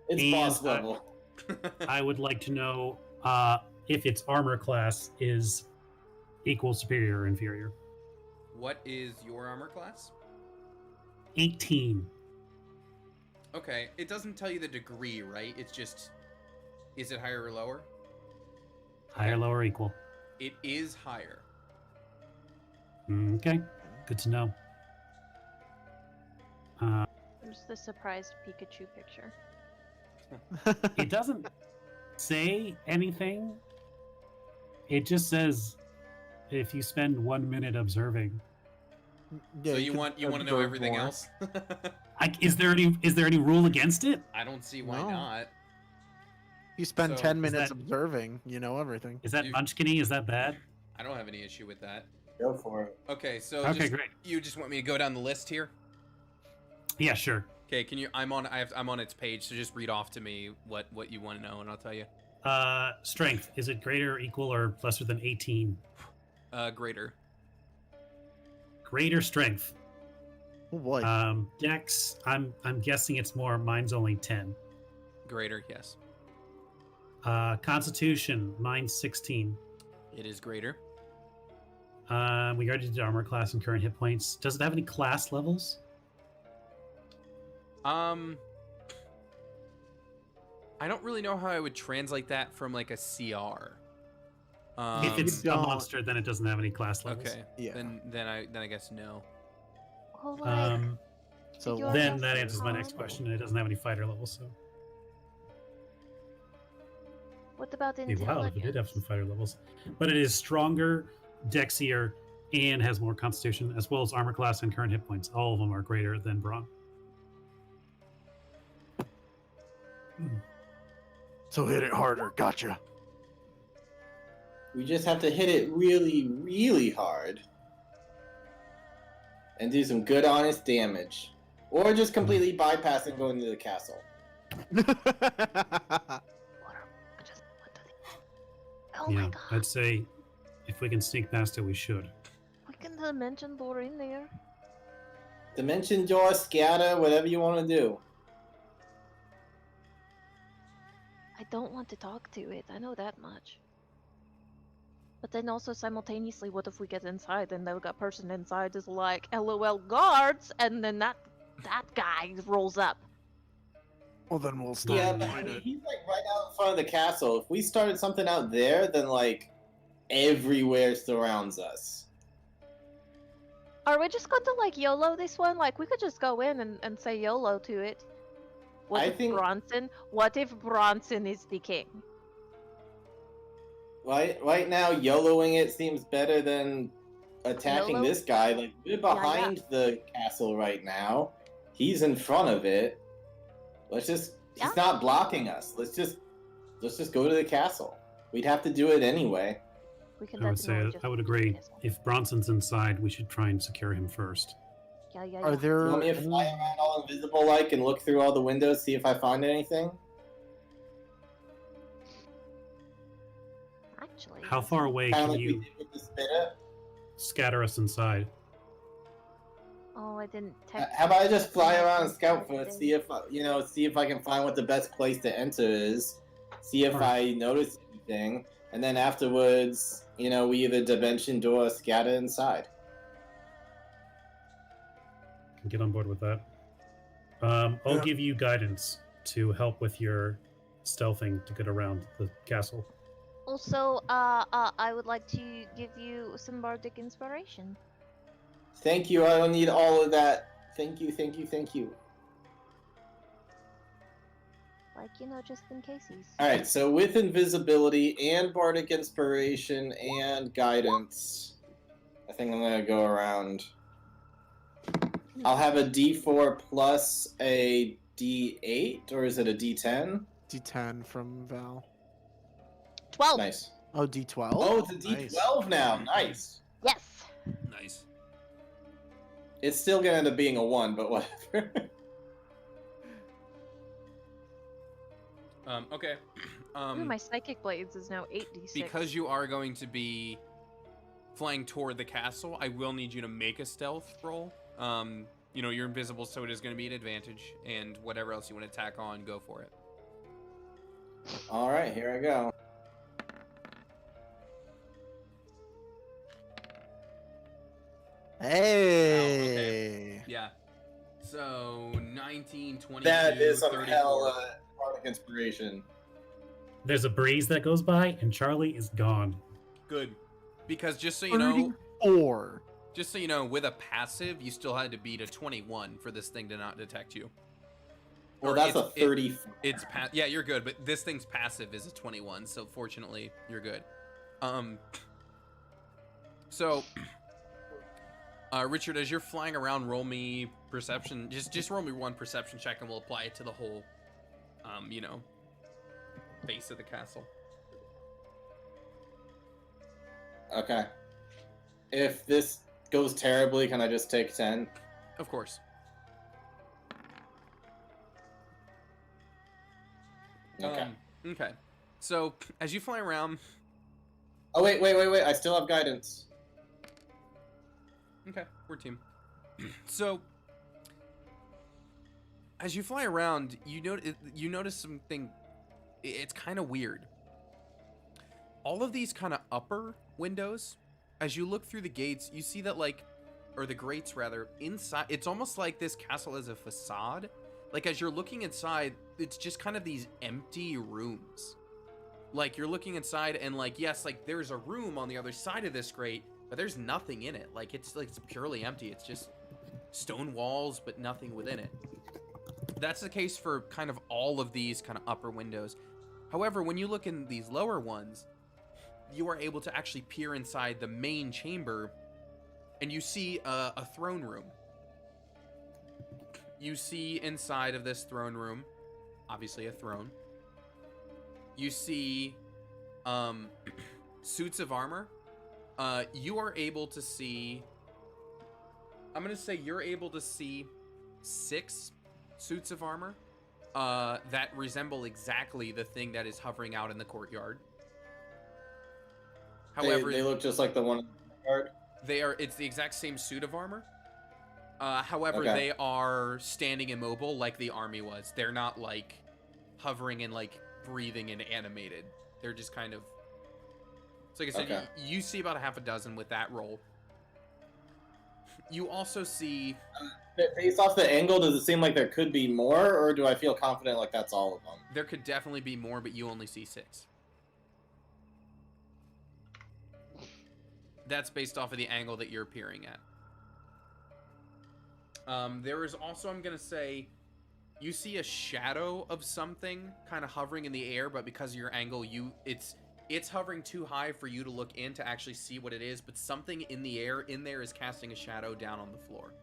It's And, boss level. I would like to know if its armor class is equal, superior, or inferior. What is your armor class? 18. Okay, it doesn't tell you the degree, right? It's just, is it higher or lower? Higher, lower, equal. It is higher. Okay, good to know. There's the surprised Pikachu picture. It doesn't say anything. It just says if you spend 1 minute observing. Yeah, So you could want to know observe everything more. else? Is there any rule against it? I don't see why No. not. You spend So, 10 is minutes that- observing, you know everything. Is that You- munchkin-y? Is that bad? I don't have any issue with that. Go for it. Okay, so Okay, great. you just want me to go down the list here? Yeah, sure. Okay, can you? I'm on its page, so just read off to me what you want to know, and I'll tell you. Strength. Is it greater, equal, or lesser than 18? Greater. Greater strength. Oh boy. Dex. I'm guessing it's more. Mine's only 10. Greater, yes. Constitution. Mine's 16. It is greater. We already did armor class and current hit points. Does it have any class levels? I don't really know how I would translate that from like a CR. If it's a don't- monster, then it doesn't have any class levels. okay. Yeah. Then I guess no. Well, like, So yours Then has that some answers my next con? question. It doesn't have any fighter levels, so what about it'd be wild if intelligence? it did have some fighter levels. But it is stronger, dexier, and has more constitution, as well as armor class and current hit points. All of them are greater than Braun. So hit it harder. Gotcha. We just have to hit it really, really hard. And do some good, honest damage. Or just completely bypass and go into the castle. Oh yeah, my god, I'd say if we can sneak past it, we should. we can dimension door in there. Dimension door, scatter, whatever you want to do. I don't want to talk to it, I know that much. But then also simultaneously, what if we get inside and the person inside is like, LOL guards, and then that guy rolls up. Well, then we'll stop. Yeah, and but I fight mean, it. he's like right out in front of the castle. If we started something out there, then like everywhere surrounds us. Are we just going to like YOLO this one? Like, we could just go in and say YOLO to it. What I if think- What if Bronson is the king? Right now, YOLOing it seems better than attacking YOLO? this guy. Like we're behind the castle right now. He's in front of it. Let's just Yeah. he's not blocking us. Let's just go to the castle. We'd have to do it anyway. We can I would say definitely just I would agree. this one. If Bronson's inside, we should try and secure him first. Yeah, yeah, Are yeah. there You want me to fly around all invisible like and look through all the windows, see if I find anything? Actually, How far away Kind of can like we you? did with the spitter. scatter us inside. Oh, I didn't How text. about I just fly around and scout Today. for see if see if I can find what the best place to enter is. See if Alright. I notice anything, and then afterwards, we either dimension door or scatter inside. Can get on board with that. I'll Yeah. give you guidance to help with your stealthing to get around the castle. Also, I would like to give you some bardic inspiration. Thank you. I don't need all of that. Thank you. Thank you. Thank you. Like, just in cases. All right. So with invisibility and bardic inspiration and guidance, I think I'm gonna go around. I'll have a D4 plus a D8, or is it a D10? D10 from Val. 12. Nice. Oh, D12. Oh, it's a D12 now. Nice. Yes. Nice. It's still gonna end up being a 1, but whatever. Okay. Ooh, my psychic blades is now 8d6. Because you are going to be flying toward the castle, I will need you to make a stealth roll. You're invisible, so it is going to be an advantage, and whatever else you want to tack on, go for it. All right, here I go. Hey. Yeah. So 19, 22, That is some 34. hell bardic inspiration. There's a breeze that goes by, and Charlie is gone. Good. Because just so you know, 34. with a passive, you still had to beat a 21 for this thing to not detect you. Well, Or that's a it's- 30. Yeah, you're good, but this thing's passive is a 21, so fortunately, you're good. So, Richard, as you're flying around, roll me perception. Just roll me one perception check, and we'll apply it to the whole, face of the castle. Okay. If this goes terribly, can I just take 10? Of course. Okay. Okay. So, as you fly around... Oh, wait. I still have guidance. Okay, we're a team. So, as you fly around, you notice something. It's kind of weird. All of these kind of upper windows, as you look through the gates, you see that or the grates rather, inside. It's almost like this castle is a facade. Like as you're looking inside, it's just kind of these empty rooms. Like you're looking inside, and yes, there's a room on the other side of this grate. But there's nothing in it. It's purely empty. It's just stone walls, but nothing within it. That's the case for kind of all of these kind of upper windows. However, when you look in these lower ones, you are able to actually peer inside the main chamber, and you see a throne room. You see inside of this throne room, obviously a throne. You see suits of armor. You are able to see, I'm going to say you're able to see 6 suits of armor that resemble exactly the thing that is hovering out in the courtyard. However, they look just like the one in the card. it's the exact same suit of armor. However, Okay. they are standing immobile like the army was. They're not hovering and breathing and animated. They're just kind of... So like I said, Okay. you see about a half a dozen with that roll. You also see... Based off the angle, does it seem like there could be more, or do I feel confident that's all of them? There could definitely be more, but you only see 6. That's based off of the angle that you're peering at. There is also, I'm going to say, you see a shadow of something kind of hovering in the air, but because of your angle, it's hovering too high for you to look in to actually see what it is, but something in the air in there is casting a shadow down on the floor.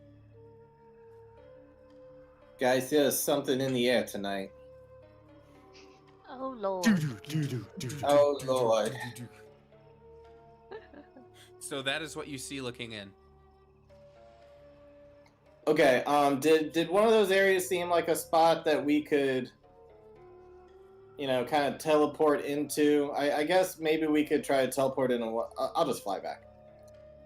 Guys, there's something in the air tonight. Oh lord. Oh, Lord. So that is what you see looking in. Okay, did one of those areas seem like a spot that we could, kind of teleport into? I guess maybe we could try to teleport in. I'll just fly back.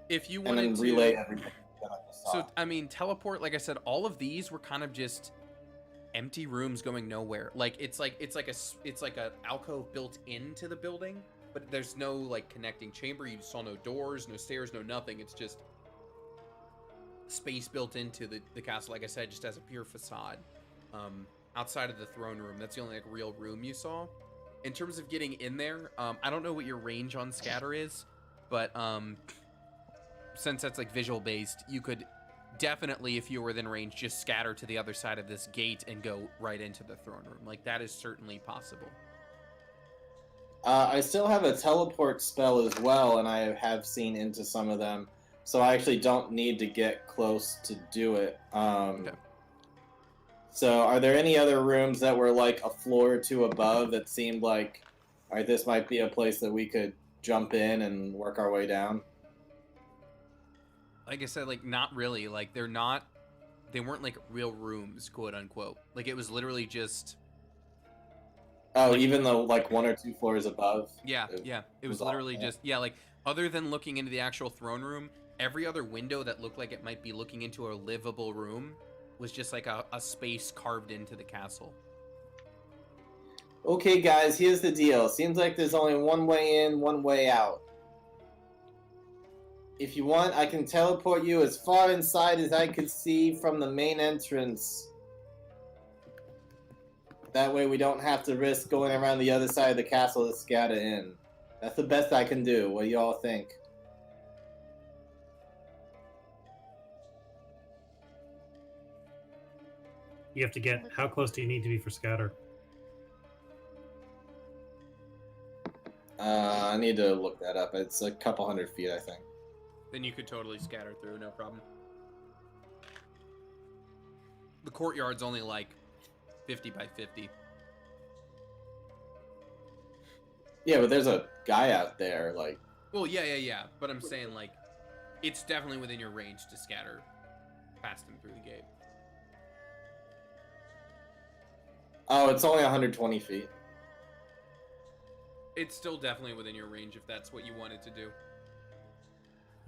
if you and wanted then to relay everything that I just saw. So I mean, teleport. Like I said, all of these were kind of just empty rooms going nowhere. Like it's like a alcove built into the building, but there's no like connecting chamber. You saw no doors, no stairs, no nothing. It's just space built into the castle. Like I said, just as a pure facade. Outside of the throne room, that's the only like real room you saw. In terms of getting in there, I don't know what your range on scatter is, but since that's like visual based, you could definitely, if you were within range, just scatter to the other side of this gate and go right into the throne room. Like that is certainly possible. I still have a teleport spell as well, and I have seen into some of them, so I actually don't need to get close to do it. Okay. So, are there any other rooms that were like a floor or two above that seemed like, all right, this might be a place that we could jump in and work our way down? Like I said, like not really. Like they weren't like real rooms, quote unquote. Like it was literally just. Oh, like, even though like one or two floors above. Yeah, it was all literally there. just like other than looking into the actual throne room, every other window that looked like it might be looking into a livable room was just like a space carved into the castle. Okay, guys, here's the deal. Seems like there's only one way in, one way out. If you want, I can teleport you as far inside as I can see from the main entrance. That way we don't have to risk going around the other side of the castle to scatter in. That's the best I can do. What do y'all think? You have to get. How close do you need to be for scatter? I need to look that up. It's a couple 100 feet, I think. Then you could totally scatter through, no problem. The courtyard's only like 50 by 50. Yeah, but there's a guy out there, like... Well, yeah. But I'm saying, like, it's definitely within your range to scatter past him through the gate. Oh, it's only 120 feet. It's still definitely within your range if that's what you wanted to do.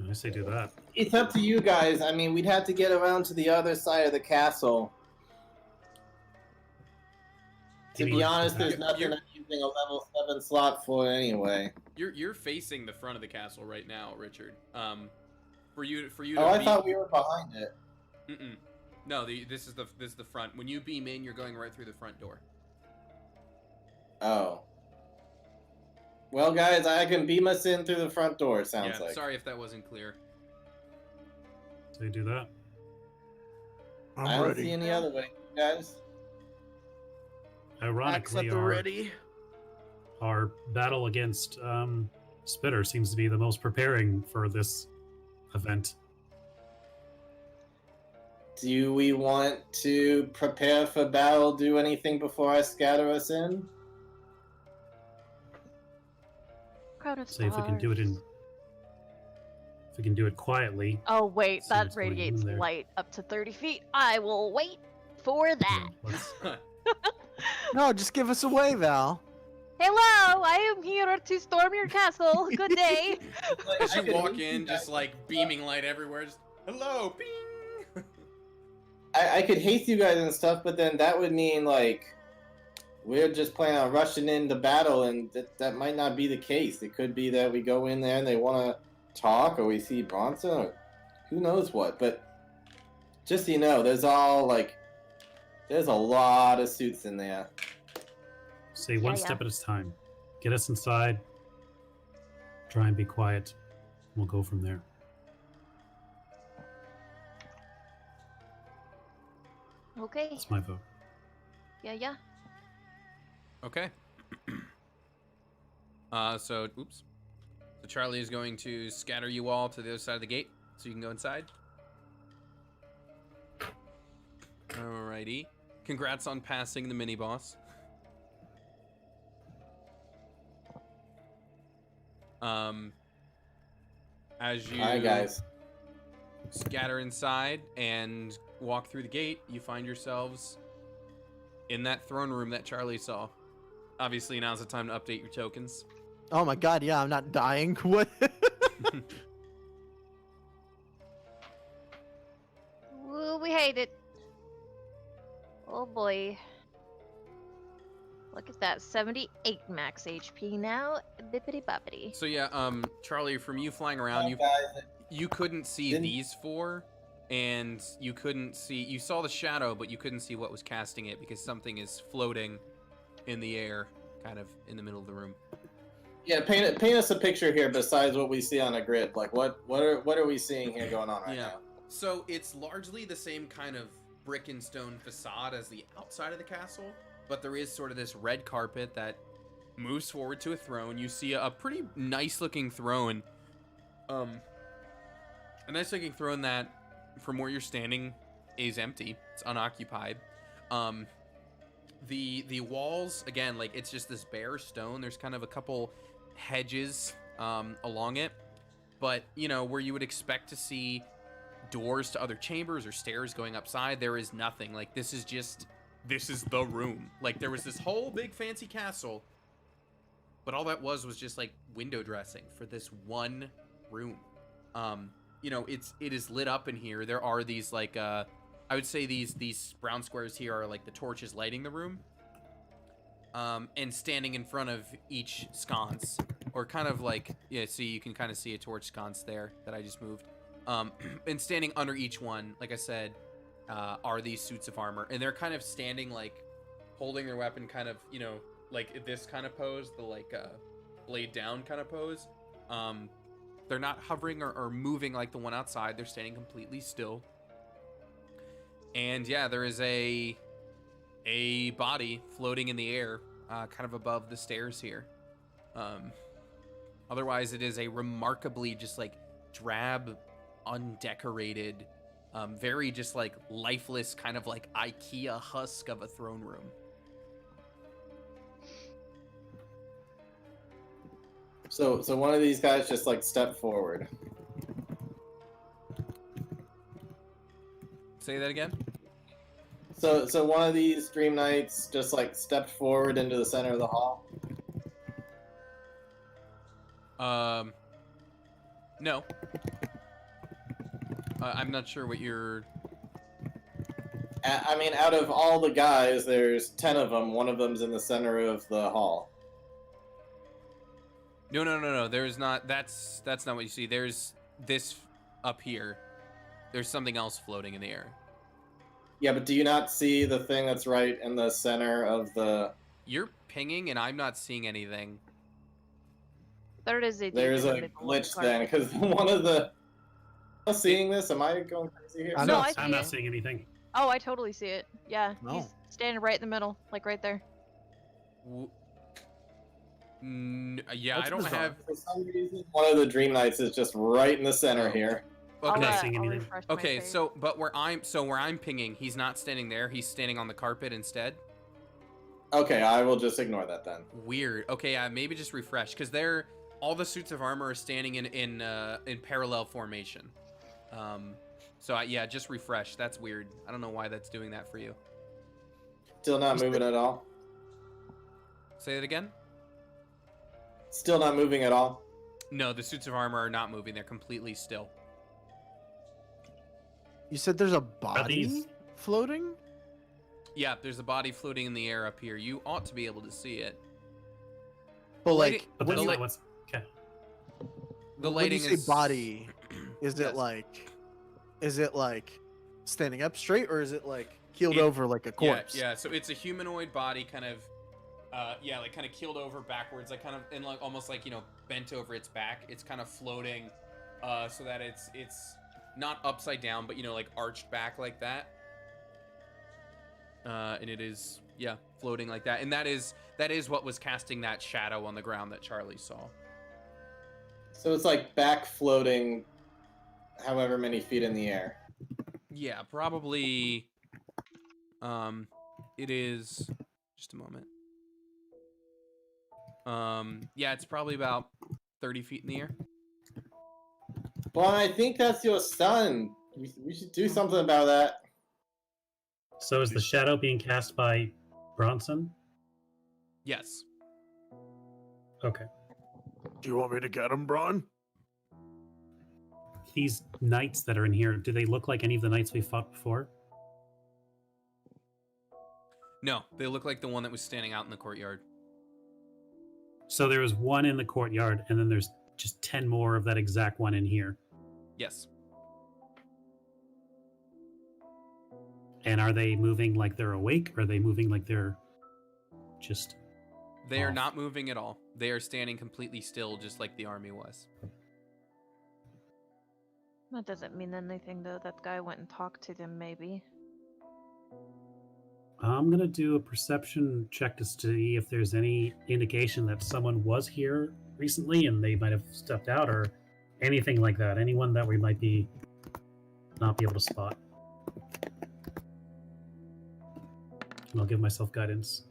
I say do that. It's up to you guys. I mean, we'd have to get around to the other side of the castle. To be honest, there's nothing I'm using a level 7 slot for anyway. You're facing the front of the castle right now, Richard. For you to Oh, I thought we were behind it. Mm-mm. No, this is the front. When you beam in, you're going right through the front door. Oh. Well, guys, I can beam us in through the front door, it sounds like. Sorry if that wasn't clear. Say do that. I don't see any other way, guys. Ironically, ready. our battle against Spitter seems to be the most preparing for this event. Do we want to prepare for battle, do anything before I scatter us in? Crown of See if we can do it in. If we can do it quietly. Oh wait, See that what's going on radiates there. light up to 30 feet. I will wait for that. Let's- No, just give us away, Val. Hello, I am here to storm your castle. Good day. As you walk in, just like beaming light everywhere. Just, hello, ping. I could haste you guys and stuff, but then that would mean, like, we're just planning on rushing into battle, and that might not be the case. It could be that we go in there and they want to talk, or we see Bronson, or who knows what. But just so you know, there's a lot of suits in there. Say one step at a time. Get us inside. Try and be quiet. We'll go from there. Okay. That's my vote. Yeah. Okay. So Charlie is going to scatter you all to the other side of the gate so you can go inside. Alrighty. Congrats on passing the mini boss. As you Hi, guys. scatter inside and walk through the gate, you find yourselves in that throne room that Charlie saw. Obviously, now's the time to update your tokens. Oh my god, yeah, I'm not dying. What? boy. Look at that, 78 max HP now. Bippity boppity. So yeah, Charlie, from you flying around, you couldn't see Didn't- these four, and you couldn't see. You saw the shadow, but you couldn't see what was casting it because something is floating in the air, kind of in the middle of the room. Yeah, paint us a picture here besides what we see on a grid. Like what are we seeing here going on right now? So it's largely the same kind of brick and stone facade as the outside of the castle, but there is sort of this red carpet that moves forward to a throne. You see a pretty nice looking throne. A nice looking throne that, from where you're standing, is empty. It's unoccupied. The walls, again, like it's just this bare stone. There's kind of a couple hedges along it, but you know, where you would expect to see doors to other chambers or stairs going upside, there is nothing. Like this is the room. Like there was this whole big fancy castle, but all that was just like window dressing for this one room. You know, it is lit up in here. There are these like I would say these brown squares here are like the torches lighting the room. And standing in front of each sconce, or kind of like, yeah, so you can kind of see a torch sconce there that I just moved. And standing under each one, like I said, are these suits of armor, and they're kind of standing like holding their weapon, kind of, you know, like this kind of pose, the like blade down kind of pose. They're not hovering or moving like the one outside. They're standing completely still. And yeah, there is a body floating in the air, kind of above the stairs here. Otherwise, it is a remarkably just like drab, undecorated, very just like lifeless, kind of like IKEA husk of a throne room. So one of these guys just like stepped forward. Say that again? So one of these Dream Knights just like stepped forward into the center of the hall. No. I'm not sure what you're... I mean, out of all the guys, there's 10 of them. One of them's in the center of the hall. No. There's not... That's not what you see. There's this up here. There's something else floating in the air. Yeah, but do you not see the thing that's right in the center of the... You're pinging, and I'm not seeing anything. There is a There's a glitch then, because one of the... Am I seeing this? Am I going crazy here? I No, know. I see I'm not it. seeing anything. Oh, I totally see it. Yeah, No. he's standing right in the middle, like right there. Yeah, That's I don't bizarre. have... For some reason, one of the Dream Knights is just right in the center here. I'm not Okay. seeing anything. refresh my Okay, page. so but where I'm pinging, he's not standing there. He's standing on the carpet instead. Okay, I will just ignore that then. Weird. Okay, yeah, maybe just refresh, because all the suits of armor are standing in parallel formation. So yeah, just refresh. That's weird. I don't know why that's doing that for you. Still not moving at all? Say that again. Still not moving at all? No, the suits of armor are not moving. They're completely still. You said there's a body these- floating? Yeah, there's a body floating in the air up here. You ought to be able to see it. But Lighting- like, But the that's li- not what's... Okay. The when you lighting say is body, is Yes. it like standing up straight, or is it like keeled It- over like a corpse? Yeah. So it's a humanoid body, kind of, like kind of keeled over backwards, like kind of in like almost like, you know, bent over its back. It's kind of floating, so that it's not upside down, but, you know, like arched back like that. And it is, yeah, floating like that. And that is what was casting that shadow on the ground that Charlie saw. So it's like back floating however many feet in the air. Yeah, probably. It is. Just a moment. Yeah, it's probably about 30 feet in the air. Well, I think that's your son. We should do something about that. So is the shadow being cast by Bronson? Yes. Okay. Do you want me to get him, Braun? These knights that are in here, do they look like any of the knights we fought before? No, they look like the one that was standing out in the courtyard. So there was one in the courtyard, and then there's just 10 more of that exact one in here. Yes. And are they moving like they're awake? Or are they moving like they're just... They are off? not moving at all. They are standing completely still, just like the army was. That doesn't mean anything, though. That guy went and talked to them, maybe. I'm going to do a perception check to see if there's any indication that someone was here recently and they might have stepped out or anything like that. Anyone that we might be not be able to spot. And I'll give myself guidance.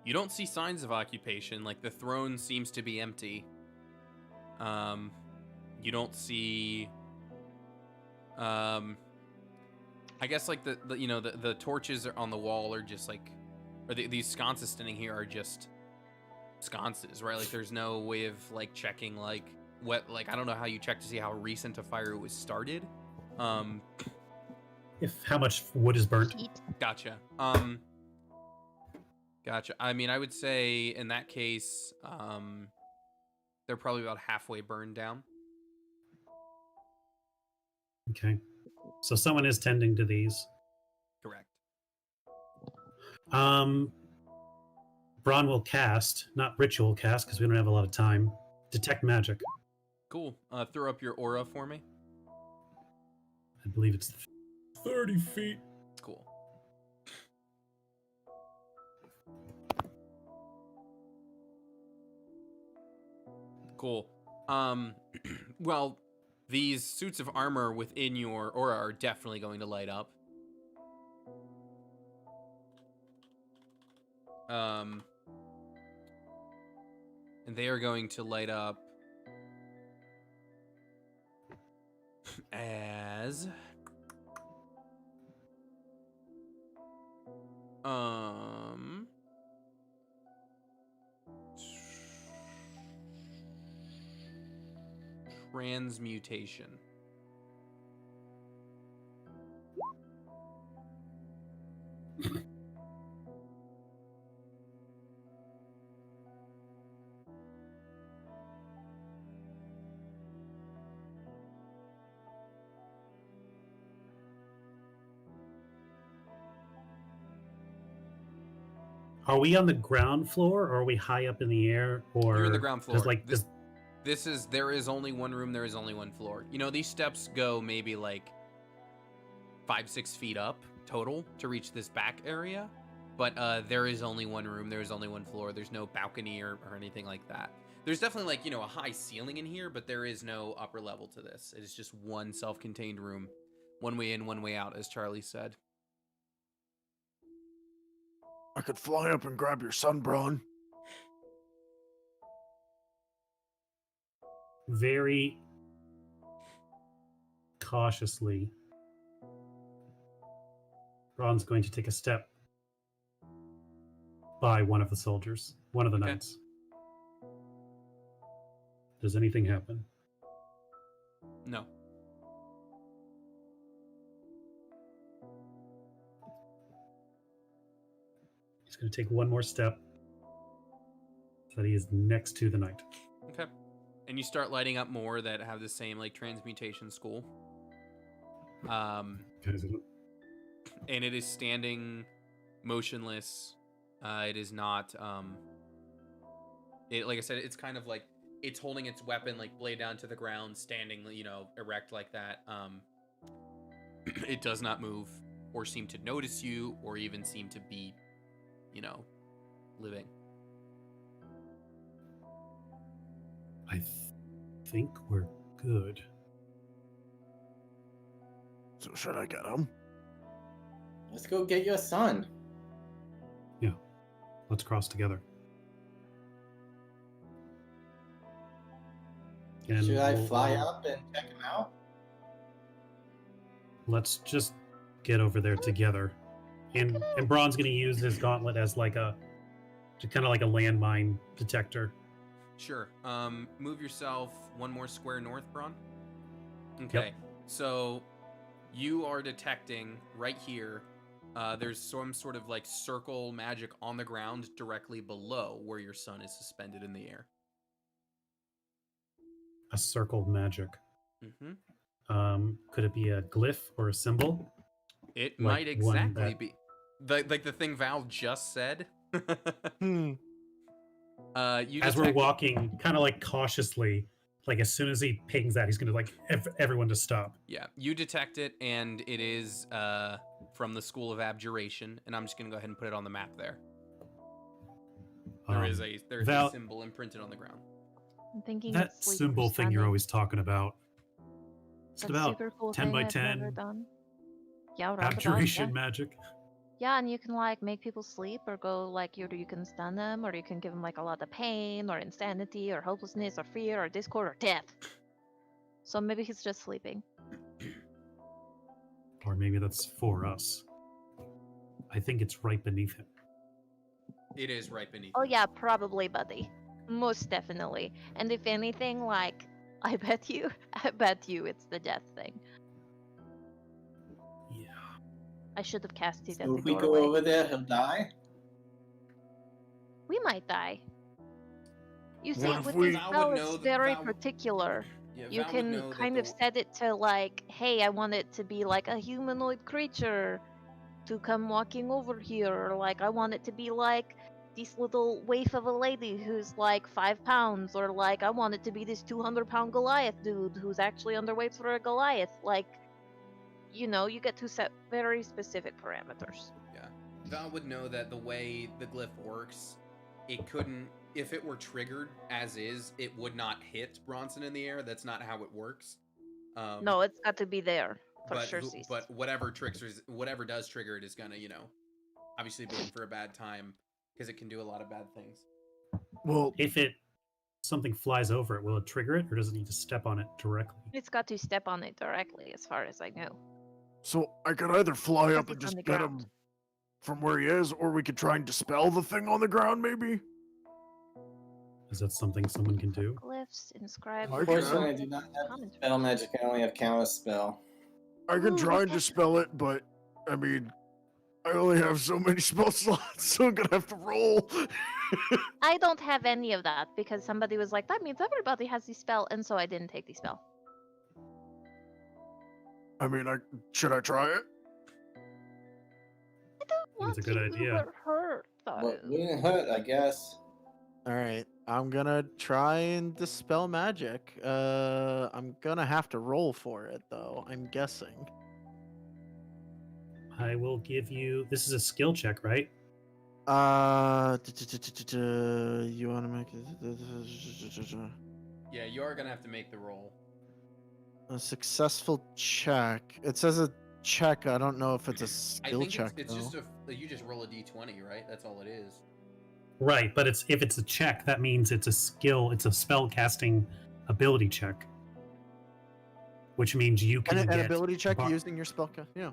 You don't see signs of occupation. Like, the throne seems to be empty. You don't see... I guess, like, the torches on the wall are just, like... Or these sconces standing here are just sconces, right? Like, there's no way of, like, checking, like, what... Like, I don't know how you check to see how recent a fire was started. If how much wood is burnt. Gotcha. Gotcha. I mean, I would say in that case, they're probably about halfway burned down. Okay. So someone is tending to these. Correct. Braun will cast, not ritual cast, because we don't have a lot of time. Detect magic. Cool. Throw up your aura for me. I believe it's 30 feet. Cool. Cool. Well, these suits of armor within your aura are definitely going to light up. And they are going to light up as transmutation. Are we on the ground floor, or are we high up in the air? Or You're in the ground floor. Like There is only one room, there is only one floor. You know, these steps go maybe like 5-6 feet up total to reach this back area, but there is only one room, there is only one floor, there's no balcony or anything like that. There's definitely, like, you know, a high ceiling in here, but there is no upper level to this. It is just one self-contained room, one way in, one way out, as Charlie said. I could fly up and grab your son, Braun. Very cautiously, Ron's going to take a step by one of the soldiers, one of the knights. Does anything happen? No. He's going to take one more step so that he is next to the knight. Okay. And you start lighting up more that have the same, like, transmutation school. And it is standing motionless. It is not, like I said, it's kind of like, it's holding its weapon, like, blade down to the ground, standing, you know, erect like that. It does not move or seem to notice you or even seem to be, you know, living. I think we're good. So should I get him? Let's go get your son. Yeah. Let's cross together. And Should I fly up and check him out? Let's just get over there together. And Braun's going to use his gauntlet as like a, kind of like a landmine detector. Sure. Move yourself one more square north, Braun. Okay, so you are detecting right here. There's some sort of like circle magic on the ground directly below where your sun is suspended in the air. A circle of magic. Mm-hmm. Could it be a glyph or a symbol? It Like might one exactly that- be like the thing Val just said. Hmm. You As we're detect- walking, kind of like cautiously, like as soon as he pings that, he's gonna like everyone to stop. Yeah, you detect it, and it is from the School of Abjuration, and I'm just gonna go ahead and put it on the map there. There's Val- a symbol imprinted on the ground. I'm thinking that it's sleep symbol or thing you're stunning. always talking about. It's That about super cool 10 thing by I've never 10 done. Yeah, roundabout, abjuration yeah. magic. Yeah, and you can like make people sleep or go like either you can stun them or you can give them like a lot of pain or insanity or hopelessness or fear or discord or death. So maybe he's just sleeping. Or maybe that's for us. I think it's right beneath him. It is right beneath. Oh him. yeah, probably, buddy. Most definitely. And if anything, like I bet you it's the death thing. Yeah. I should have cast it at So the if we doorway. go over there, he'll die. We might die. You see, What if with we- this Val would spell, know it's that- very Val- particular. Yeah, You Val would know can that kind the- of set it to like, hey, I want it to be like a humanoid creature to come walking over here, or like I want it to be like this little waif of a lady who's like 5 pounds, or like I want it to be this 200-pound Goliath dude who's actually underweight for a Goliath. Like, you know, you get to set very specific parameters. Yeah, Val would know that the way the glyph works, it couldn't. If it were triggered as is, it would not hit Bronson in the air. That's not how it works. No, it's got to be there for but sure. but whatever does trigger it is gonna, obviously be in for a bad time because it can do a lot of bad things. Well, If something flies over it, will it trigger it, or does it need to step on it directly? It's got to step on it directly, as far as I know. so I could either fly Because up and it's on just the get ground. him from where he is, or we could try and dispel the thing on the ground, maybe. Is that something someone can do? Glyphs, inscribed. I Unfortunately, I can. do not have Comments. spell magic. I only have counter spell. I can Ooh, try and okay. dispel it, but I mean, I only have so many spell slots, so I'm gonna have to roll. I don't have any of that because somebody was like, that means everybody has the spell, and so I didn't take the spell. I mean, should I try it? I don't want it's a good you idea. to get hurt, though. Well, we didn't hurt, I guess. All right, I'm gonna try and dispel magic. I'm gonna have to roll for it, though. I'm guessing. I will give you. This is a skill check, right? You want to make Yeah, you are gonna have to make the roll. a successful check? It says a check. I don't know if it's a I skill think check. it's though. just you just roll a d20, right? That's all it is. Right, but if it's a check, that means it's a skill. It's a spell casting ability check, which means you can an get ability check bar- using your spell. Yeah.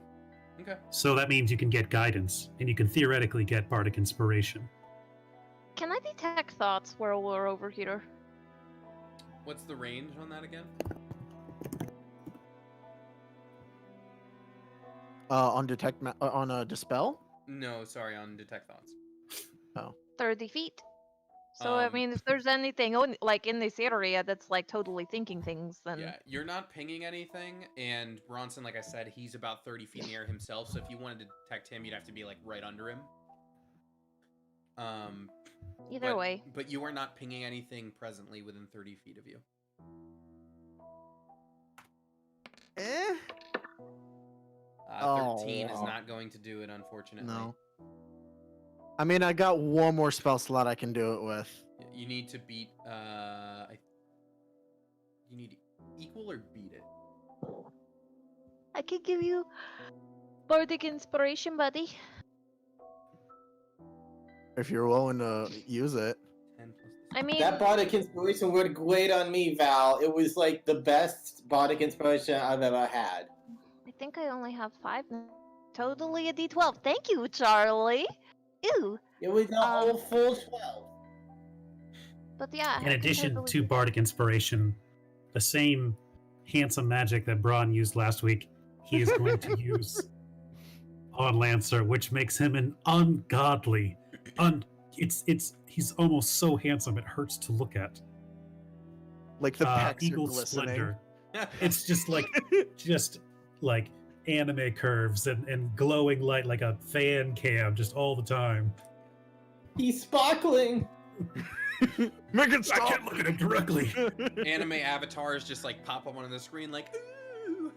Okay. So that means you can get guidance, and you can theoretically get bardic inspiration. Can I detect thoughts while we're over here? What's the range on that again? On dispel. No, sorry, on detect thoughts. 30 feet. So, I mean, if there's anything like in this area that's like totally thinking things, then Yeah, you're not pinging anything, and Bronson, like I said, he's about 30 feet in the air himself, so if you wanted to detect him, you'd have to be like right under him. either way. But you are not pinging anything presently within 30 feet of you. Eh. 13 is Oh. not going to do it, unfortunately. No. I mean, I got one more spell slot I can do it with. You need to beat, you need equal or beat it. I could give you bardic inspiration, buddy. If you're willing to use it. 10 plus this. I mean, That bardic inspiration worked great on me, Val. It was like the best bardic inspiration I've ever had. I think I only have 5 now. Totally a D12. Thank you, Charlie. Ew. It was a whole full 12. But yeah. I In can addition totally to do that. bardic inspiration, the same handsome magic that Braun used last week, he is going to use on Lancer, which makes him an ungodly, he's almost so handsome it hurts to look at. Like the pecs are Eagle glistening. Splendor. It's just like anime curves and glowing light like a fan cam just all the time. He's sparkling. Make it I stop! can't look at him directly. Anime avatars just like pop up on the screen like, ooh.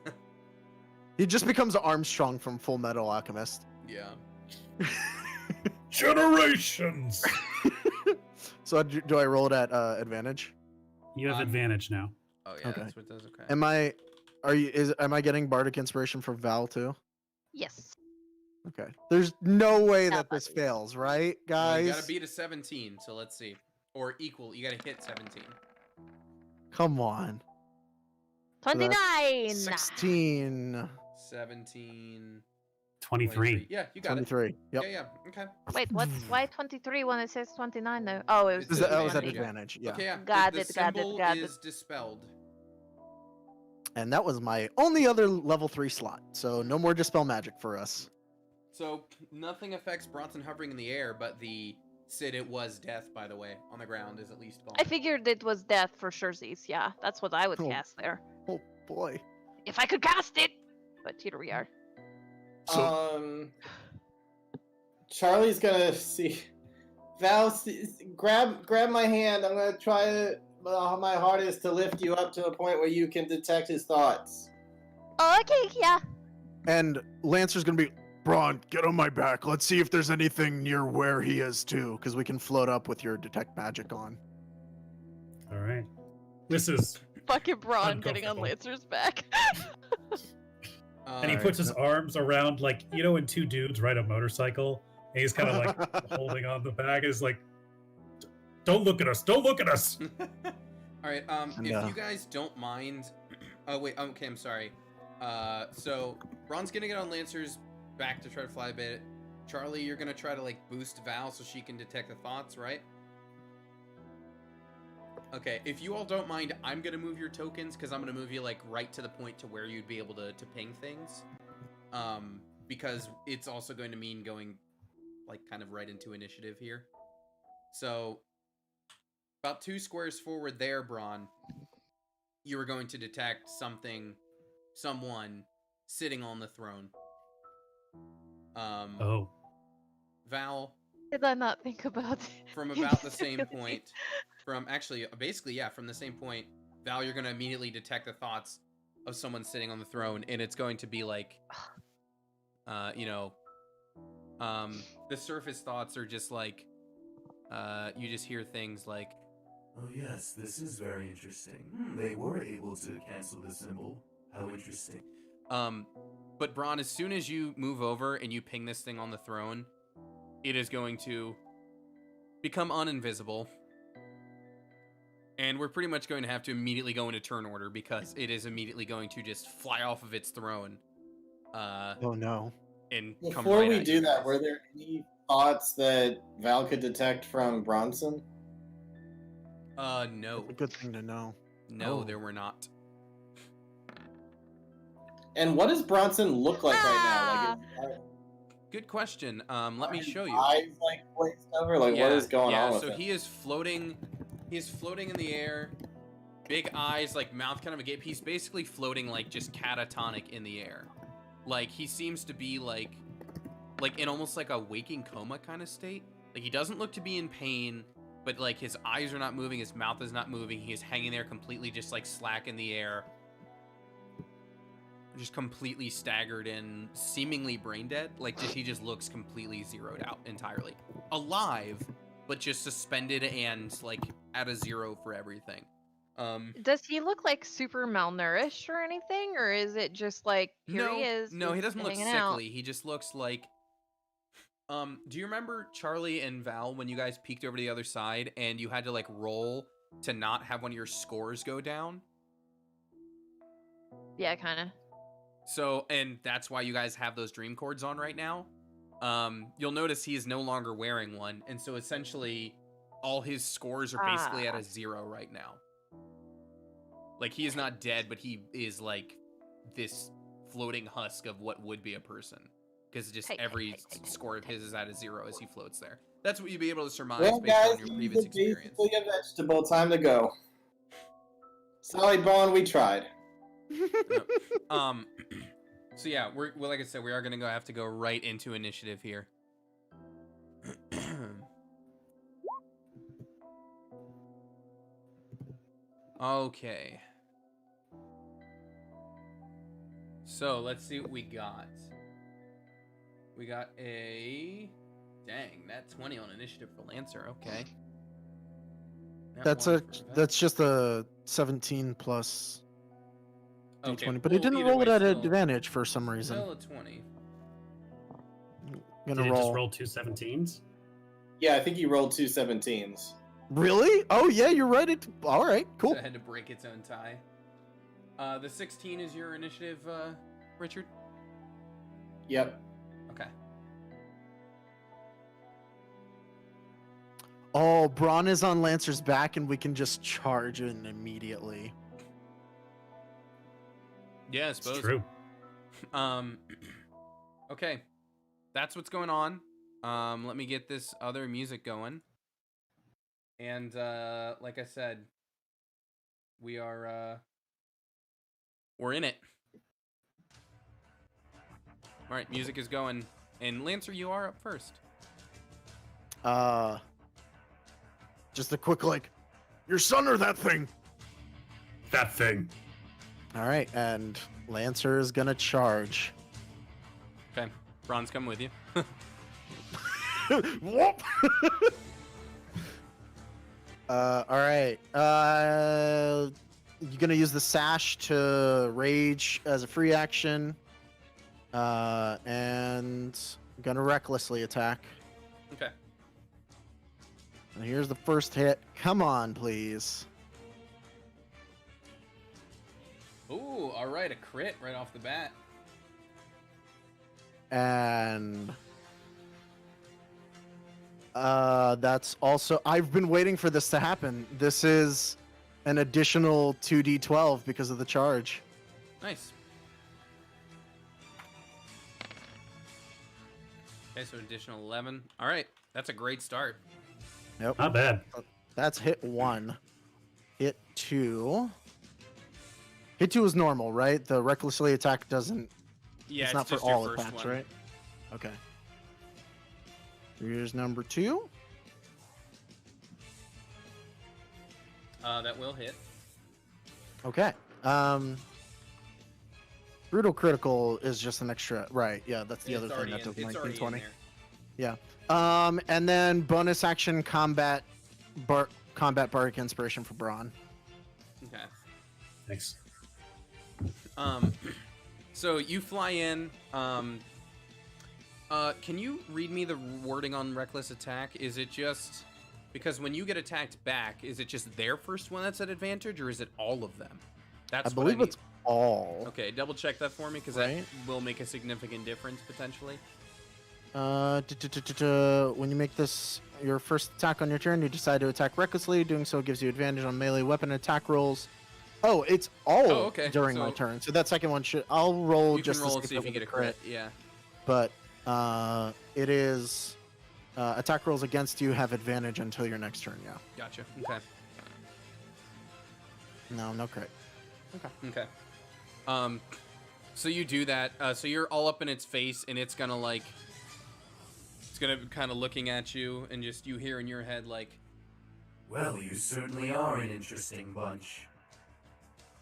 He just becomes Armstrong from Full Metal Alchemist. Yeah. Generations. So do I roll it at advantage? You have advantage now. Oh yeah, Okay. that's what it does. Okay. Am I getting bardic inspiration for Val too? Yes. Okay. There's no way Yeah, that this buddy. fails, right, Well, guys? you gotta beat a 17, so let's see. Or equal. You gotta hit 17. Come on. So that's 29. 16. 17. 23. Yeah, you got 23. it. Yep. Yeah. Okay. Wait, why 23 when it says 29 though? Oh, it was It's That was at advantage. advantage. Yeah. Okay. Yeah. Got the it, got it, symbol got it. is dispelled. And that was my only other level 3 slot. So no more dispel magic for us. So nothing affects Bronson hovering in the air, but the Sid, it was death, by the way, on the ground is at least gone. I figured it was death for surezies. Yeah, that's what I would Oh. cast there. Oh boy. If I could cast it! But here we are. Charlie's gonna see. Val, grab my hand. I'm gonna try my hardest to lift you up to a point where you can detect his thoughts. Oh, okay, yeah. And Lancer's gonna be, Braun, get on my back. Let's see if there's anything near where he is too, because we can float up with your detect magic on. All right. This is. Fucking Braun getting on Uncomfortable. Lancer's back. And he Alright. puts his arms around, like, you know, when two dudes ride a motorcycle, and he's kind of like holding on the back. Is like, don't look at us. Don't look at us. All right. And, If you guys don't mind, oh wait. Okay, I'm sorry. So Ron's gonna get on Lancer's back to try to fly a bit. Charlie, you're gonna try to like boost Val so she can detect the thoughts, right? Okay. If you all don't mind, I'm gonna move your tokens because I'm gonna move you like right to the point to where you'd be able to ping things. Because it's also going to mean going like kind of right into initiative here. So about 2 squares forward there, Braun, you were going to detect someone sitting on the throne. Oh. Val, Did I not think about it? from about the same point, from actually, basically, yeah, from the same point, Val, you're going to immediately detect the thoughts of someone sitting on the throne, and it's going to be like, the surface thoughts are just like, you just hear things like, Oh yes, this is very interesting. They were able to cancel the symbol. How interesting. but Braun, as soon as you move over and you ping this thing on the throne, it is going to become uninvisible. And we're pretty much going to have to immediately go into turn order because it is immediately going to just fly off of its throne. Oh no. And come Before right we at do you that, guys. were there any thoughts that Val could detect from Bronson? No. That's a good thing to know. No, Oh. there were not. And what does Bronson look like right now? Like, Good question. Let me show you. eyes like glazed over. Like, what is going on with so him? he is floating. He is floating in the air. Big eyes, like mouth kind of agape. He's basically floating like just catatonic in the air. Like he seems to be like in almost like a waking coma kind of state. Like he doesn't look to be in pain, but like his eyes are not moving, his mouth is not moving. He is hanging there completely just like slack in the air. Just completely staggered and seemingly brain dead. Like he just looks completely zeroed out entirely. Alive, but just suspended and like at a 0 for everything. Does he look like super malnourished or anything, or is it just like here no, he is? No, he he's doesn't look hanging sickly. out? He just looks like. Do you remember Charlie and Val when you guys peeked over to the other side and you had to like roll to not have one of your scores go down? Yeah, kind of. So, and that's why you guys have those dream cords on right now. You'll notice he is no longer wearing one, and so essentially all his scores are basically at a 0 right now. Like, he is not dead, but he is like this floating husk of what would be a person. Because just every score of his is at a 0 as he floats there. That's what you'd be able to surmise Well, based guys, on your he's previous experience. basically a vegetable. Time to go. Sorry, Braun, we tried. Yep. So yeah, well, like I said, we are gonna have to go right into initiative here. Okay. So let's see what we got. We got a that 20 on initiative for Lancer. Okay. That's just a 17 plus okay. d20, but it didn't either roll way, it at still, advantage for some reason. Still a 20. Gonna Did it roll. just roll 2 17s? Yeah, I think he rolled 2 17s. Really? Oh yeah, you're right. All right, cool. So it had to break its own tie. The 16 is your initiative, Richard? Yep. Okay. Oh, Braun is on Lancer's back, and we can just charge in immediately. Yeah, I It's suppose. true. Okay. That's what's going on. Let me get this other music going. And, like I said, we're in it. All right, music is going. And Lancer, you are up first. Just a quick your son or that thing. That thing. All right, and Lancer is gonna charge. Okay. Braun's coming with you. Whoop! All right. You're gonna use the sash to rage as a free action, and gonna recklessly attack. Okay. And here's the first hit. Come on, please. Ooh, all right, a crit right off the bat. And that's also, I've been waiting for this to happen. This is an additional 2d12 because of the charge. Nice. Okay, so additional 11. All right, that's a great start. Yep. Not bad. That's hit 1. Hit 2. Hit 2 is normal, right? The recklessly attack doesn't. Yeah, it's not for just your all first attacks, one. right? Okay. Here's number 2. That will hit. Okay. Brutal critical is just an extra, right? Yeah, that's the It's other thing already that in- took it's 19, already in 20. there. Yeah. And then bonus action combat bardic inspiration for Braun. Okay. Thanks. So you fly in. Can you read me the wording on reckless attack? Is it just because when you get attacked back, is it just their first one that's at advantage, or is it all of them? That's I believe it's all. Okay, double check that for me because Right. that will make a significant difference potentially. When you make this your first attack on your turn, you decide to attack recklessly. Doing so gives you advantage on melee weapon attack rolls. Oh, it's all okay. during my So- turn. So that second one should. I'll roll You just can roll to and see if you it get a with crit. Yeah. But it is attack rolls against you have advantage until your next turn. Yeah. Gotcha. Okay. No crit. Okay. So you do that. So you're all up in its face, and it's gonna kind of looking at you, and just you hear in your head like, Well, you certainly are an interesting bunch.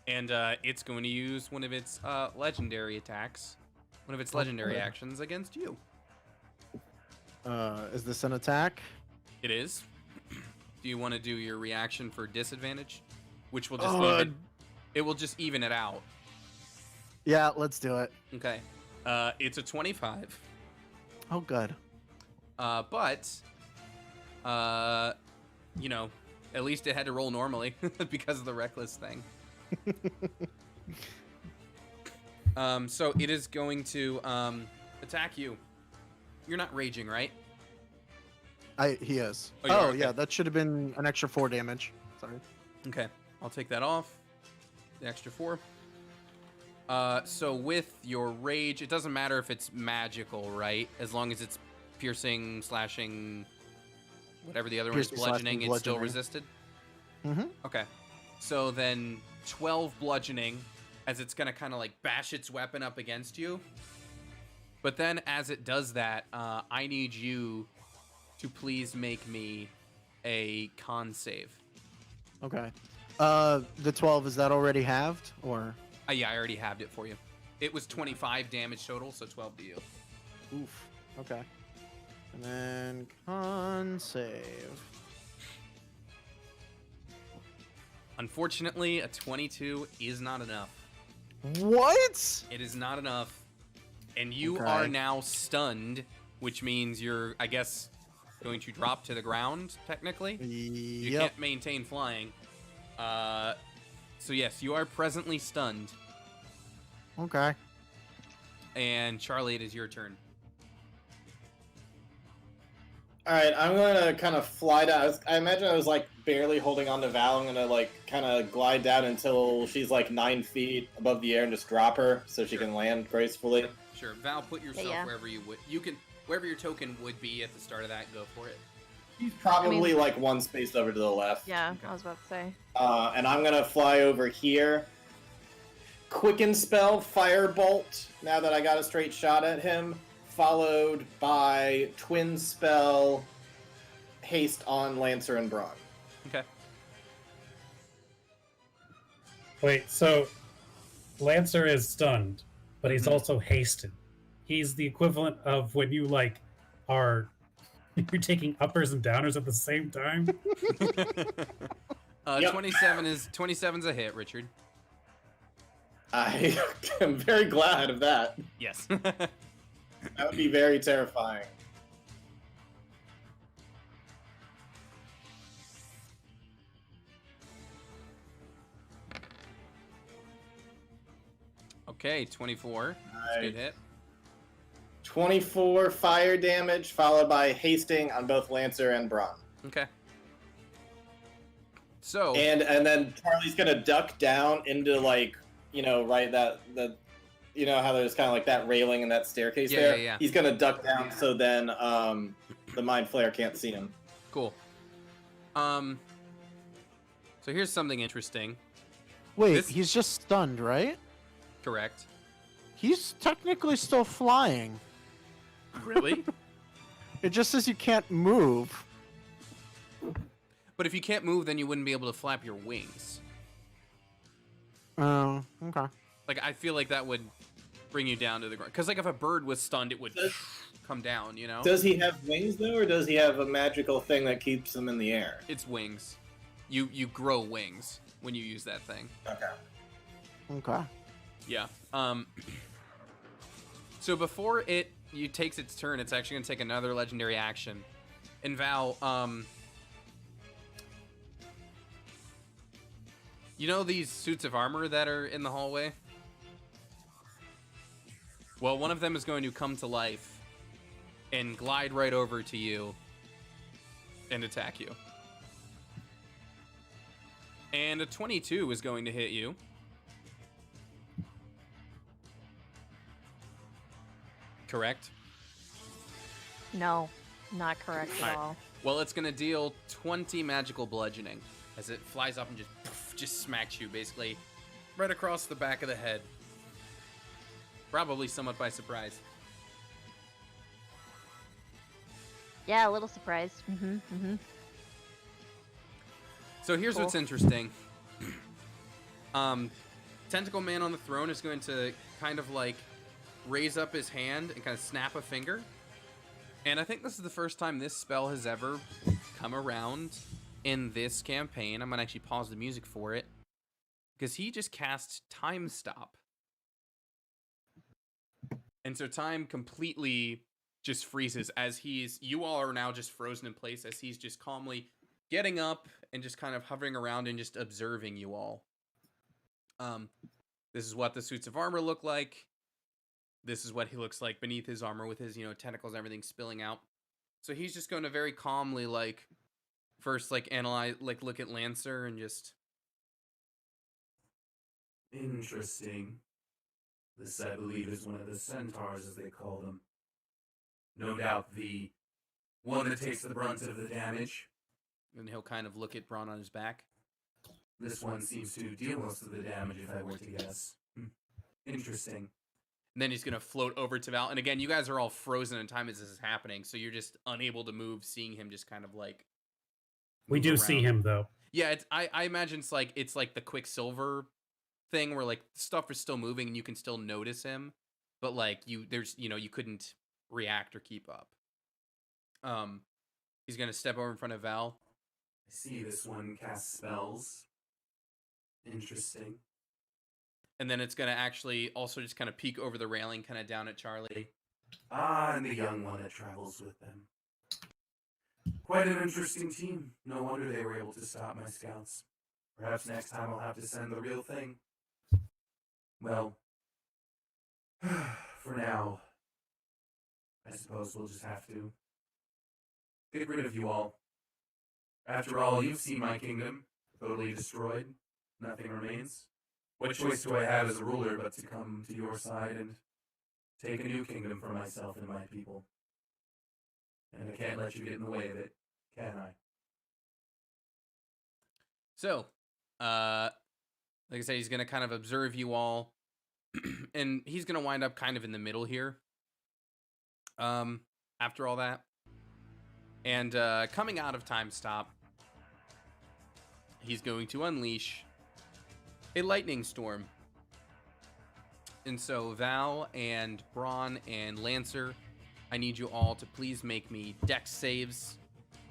and it's going to use one of its legendary attacks, one of its legendary good. actions against you. Is this an attack? It is. Do you want to do your reaction for disadvantage, which will just it will just even it out? Yeah, let's do it. Okay. It's a 25. Oh, good. But you know, at least it had to roll normally because of the reckless thing. So it is going to attack you. You're not raging, right? He is. Oh, you are? Yeah, Okay. that should have been an extra 4 damage. Sorry. Okay, I'll take that off. the extra 4. So with your rage, it doesn't matter if it's magical, right? As long as it's piercing, slashing, whatever the other one is, Piercing, slashing, bludgeoning, it's still bludgeoning. resisted? Mm-hmm. Okay. So then 12 bludgeoning, as it's going to kind of like bash its weapon up against you. But then as it does that, I need you to please make me a con save. Okay. The 12, is that already halved, or? Yeah, I already halved it for you. It was 25 damage total, so 12 to you. Oof. Okay. And then con save. Unfortunately, a 22 is not enough. What? It is not enough. And you Okay. are now stunned, which means you're, I guess, going to drop to the ground, technically. You Yep. can't maintain flying. So yes, you are presently stunned. Okay. And Charlie, it is your turn. All right, I'm gonna kind of fly down. I imagine I was like barely holding on to Val. I'm gonna like kind of glide down until she's like 9 feet above the air and just drop her so she can land gracefully. Sure, Val, put yourself Yeah. wherever you would. You can wherever your token would be at the start of that. Go for it. She's probably I mean- like one space over to the left. Yeah, Okay. I was about to say. And I'm gonna fly over here. Quicken spell, firebolt. Now that I got a straight shot at him, followed by twin spell, haste on Lancer and Braun. Okay. Wait, so Lancer is stunned, but he's Mhm. also hasted. He's the equivalent of when you like are you're taking uppers and downers at the same time. Yep. 27's a hit, Richard. I am very glad of that. Yes. That would be very terrifying. Okay, 24. That's a good hit. 24 fire damage, followed by hasting on both Lancer and Braun. Okay. So And then Charlie's gonna duck down into like, right the you know how there's kind of like that railing and that staircase Yeah, there. yeah, yeah. He's gonna duck down so then the mind flayer can't see him. cool. So here's something interesting. Wait, This- he's just stunned, right? Correct. He's technically still flying. Really? It just says you can't move. But if you can't move, then you wouldn't be able to flap your wings. Oh, okay. Like, I feel like that would bring you down to the ground. Because, like, if a bird was stunned, it would Does- come down, you know? Does he have wings though, or does he have a magical thing that keeps him in the air? It's wings. You grow wings when you use that thing. Okay. Okay. Yeah. So before you takes its turn, it's actually gonna take another legendary action. And Val, you know these suits of armor that are in the hallway? Well, one of them is going to come to life and glide right over to you and attack you. And a 22 is going to hit you. Correct? No, not correct at Alright. all. Well, it's going to deal 20 magical bludgeoning as it flies up and just smacks you, basically, right across the back of the head. Probably somewhat by surprise. Yeah, a little surprised. So here's what's Cool. interesting. Tentacle Man on the throne is going to kind of like raise up his hand and kind of snap a finger. And I think this is the first time this spell has ever come around in this campaign. I'm going to actually pause the music for it. Because he just cast Time Stop. And so time completely just freezes as you all are now just frozen in place as he's just calmly getting up and just kind of hovering around and just observing you all. This is what the suits of armor look like. This is what he looks like beneath his armor with his, tentacles and everything spilling out. So he's just going to very calmly, first, analyze, look at Lancer and just... Interesting. This, I believe, is one of the centaurs, as they call them. No doubt the one that takes the brunt of the damage. And he'll kind of look at Braun on his back. This one seems to deal most of the damage, if I were to guess. Interesting. And then he's going to float over to Val. And again, you guys are all frozen in time as this is happening, so you're just unable to move, seeing him just kind of like... We do see around. him, though. Yeah, I imagine it's like the Quicksilver thing where like stuff is still moving and you can still notice him, but like you couldn't react or keep up. He's going to step over in front of Val. I see this one cast spells. Interesting. And then it's going to actually also just kind of peek over the railing, kind of down at Charlie. Ah, and the young one that travels with them. Quite an interesting team. No wonder they were able to stop my scouts. Perhaps next time I'll have to send the real thing. Well, for now, I suppose we'll just have to get rid of you all. After all, you've seen my kingdom, totally destroyed. Nothing remains. What choice do I have as a ruler but to come to your side and take a new kingdom for myself and my people? And I can't let you get in the way of it, can I? So, like I said, he's going to kind of observe you all, and he's going to wind up kind of in the middle here. After all that, and coming out of time stop, he's going to unleash a lightning storm. And so Val and Braun and Lancer, I need you all to please make me dex saves.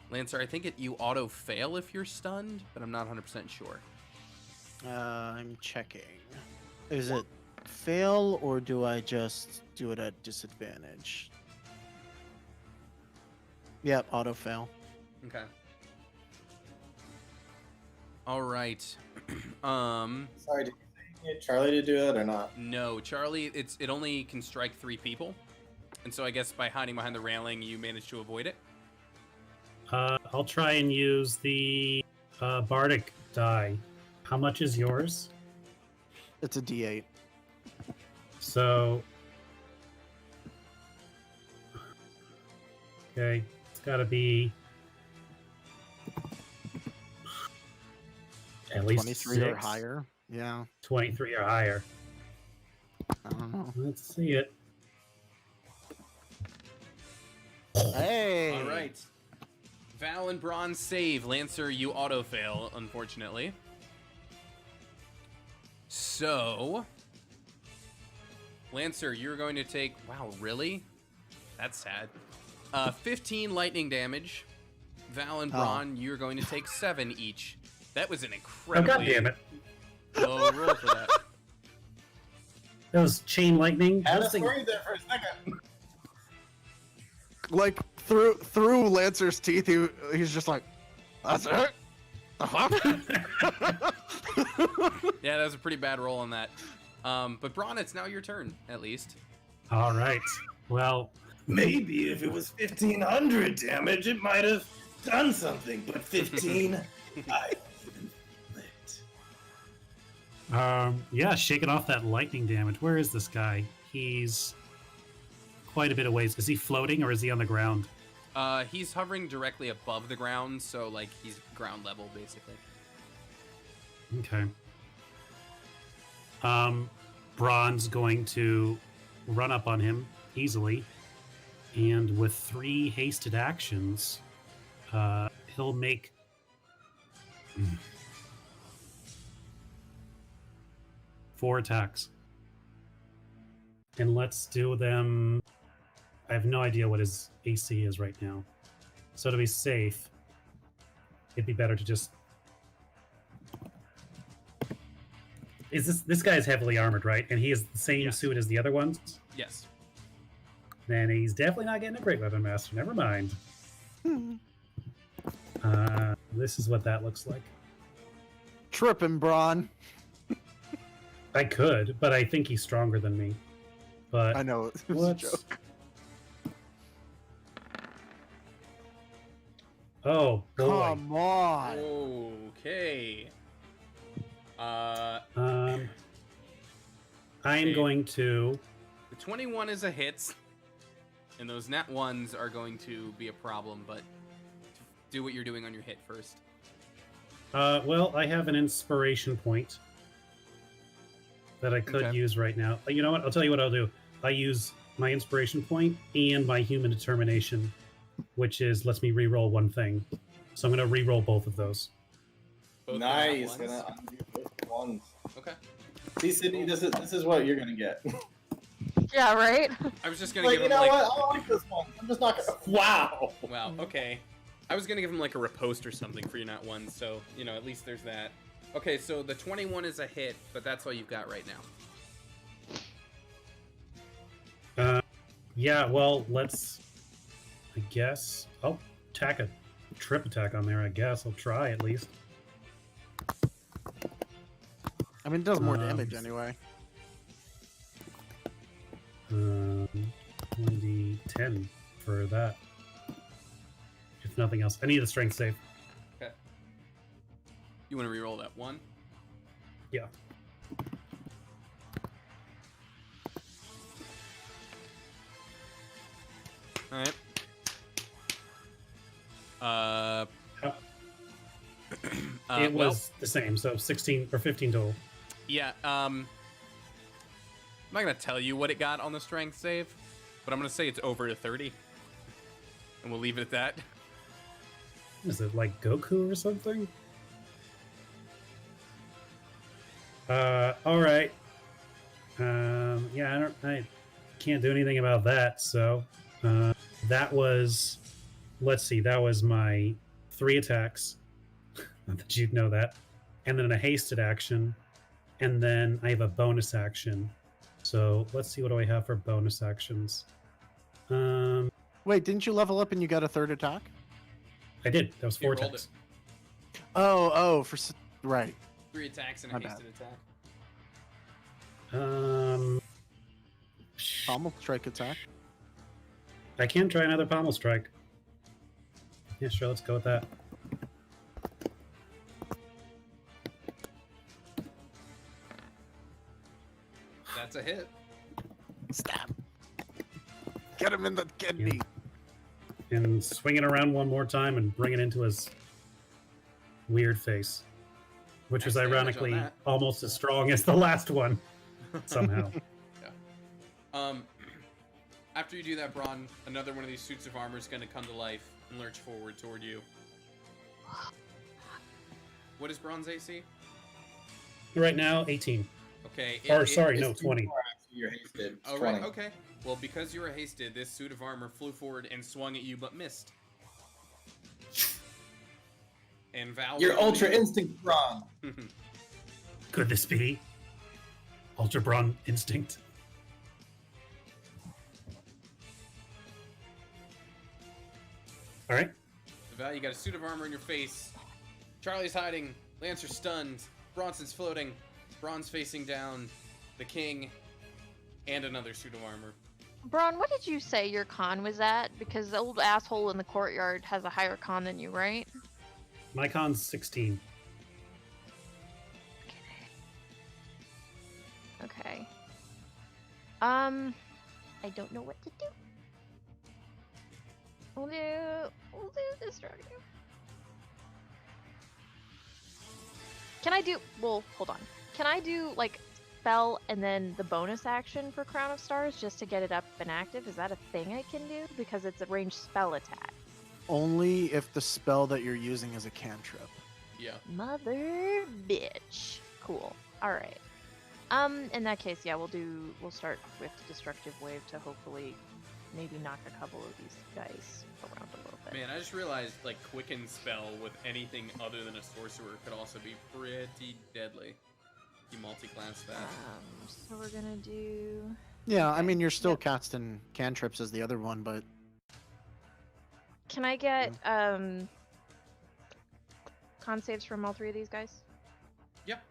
Lancer, I think you auto fail if you're stunned, but I'm not 100% sure. I'm checking. Is it fail or do I just do it at disadvantage? Yep, auto fail. Okay. All right. Sorry, did you get Charlie to do it or not? No, Charlie, it only can strike 3 people. And so I guess by hiding behind the railing, you managed to avoid it. I'll try and use the Bardic die. How much is yours? It's a D8. So, okay, it's got to be at least 23 or 6. higher. Yeah. 23 or higher. I don't know. Let's see it. Hey. All right. Val and Braun save. Lancer, you auto fail, unfortunately. So, Lancer, you're going to take... Wow, really? That's sad. 15 lightning damage. Val and Braun, you're going to take 7 each. That was an Oh, incredibly God damn it. low roll for that. That was chain lightning. I Those was things- worried there for a second. Like through Lancer's teeth, he's just like, that's it. Yeah, that was a pretty bad roll on that. But Braun, it's now your turn, at least. All right. Well, Maybe if it was 1,500 damage, it might have done something. But 15, I wouldn't let. yeah, shaking off that lightning damage. Where is this guy? He's quite a bit of ways. Is he floating or is he on the ground? He's hovering directly above the ground, so like he's ground level, basically. Okay. Braun's going to run up on him easily, and with 3 hasted actions, he'll make 4 attacks. And let's do them. I have no idea what his AC is right now. So to be safe, it'd be better to just... Is this guy is heavily armored, right? And he has the same Yes. suit as the other ones? Yes. Then he's definitely not getting a Great Weapon Master. Never mind. This is what that looks like. Tripping, Braun. I could, but I think he's stronger than me. But I know, it was a let's- joke. Oh boy. Come on. Okay. I am Okay. going to. The 21 is a hit, and those nat ones are going to be a problem, but do what you're doing on your hit first. Well, I have an inspiration point that I could Okay. use right now. You know what? I'll tell you what I'll do. I use my inspiration point and my human determination, which is lets me re-roll one thing. So I'm going to re-roll both of those. Both Nice. nat ones? Gonna undo both ones. Okay. See, Sydney, this is what you're gonna get. Yeah, right? I was just gonna Like, give you him know like. what? I like this one. I'm just not gonna. Wow. Wow. Okay. I was gonna give him like a riposte or something for your nat ones, so at least there's that. Okay, so the 21 is a hit, but that's all you've got right now. Yeah, well, let's. I guess. I'll tack a trip attack on there, I guess. I'll try at least. I mean, it does more damage anyway. 10 for that. If nothing else. I need a strength save. Okay. You want to reroll that one? Yeah. All right. It well, was the same, so 16 or 15 total. yeah. I'm not gonna tell you what it got on the strength save, but I'm gonna say it's over a 30, and we'll leave it at that. Is it like Goku or something? All right. Yeah, I can't do anything about that. So, that was, let's see, that was my 3 attacks. Not that you'd know that, and then a hasted action, and then I have a bonus action. So let's see, what do I have for bonus actions? Wait, didn't you level up and you got a third attack? I did. That was You 4 rolled attacks. Oh, right. 3 attacks and My a bad. hasted attack. Pommel strike attack. I can try another pommel strike. Yeah, sure. Let's go with that. That's a hit. Stab. Get him in the kidney. And swing it around one more time and bring it into his weird face, which was Nice damage on ironically that. almost as strong as the last one somehow. After you do that, Braun, another one of these suits of armor is going to come to life and lurch forward toward you. What is Braun's AC? Right now, 18. Okay. Or sorry, no, It's 20. 2 after you're hasted. It's Oh, 20. right. Okay. Well, because you were hasted, this suit of armor flew forward and swung at you, but missed. And Val. Your Ultra Instinct, Braun. Could this be Ultra Braun Instinct? All right. Val, you got a suit of armor in your face. Charlie's hiding. Lancer's stunned. Bronson's floating. Braun's facing down. The king. And another suit of armor. Braun, what did you say your con was at? Because the old asshole in the courtyard has a higher con than you, right? My con's 16. Okay. I don't know what to do. We'll do destructive. Can I do, well, hold on. Can I do, like, spell and then the bonus action for Crown of Stars just to get it up and active? Is that a thing I can do? Because it's a ranged spell attack. Only if the spell that you're using is a cantrip. Yeah. Mother bitch. Cool. Alright. In that case, yeah, we'll start with Destructive Wave to hopefully maybe knock a couple of these dice around a little bit. Man, I just realized, like, Quicken spell with anything other than a sorcerer could also be pretty deadly. You multi-class that. So we're gonna do... Yeah, I mean, you're still casting cantrips as the other one, but Can I get, con saves from all 3 of these guys? Yep.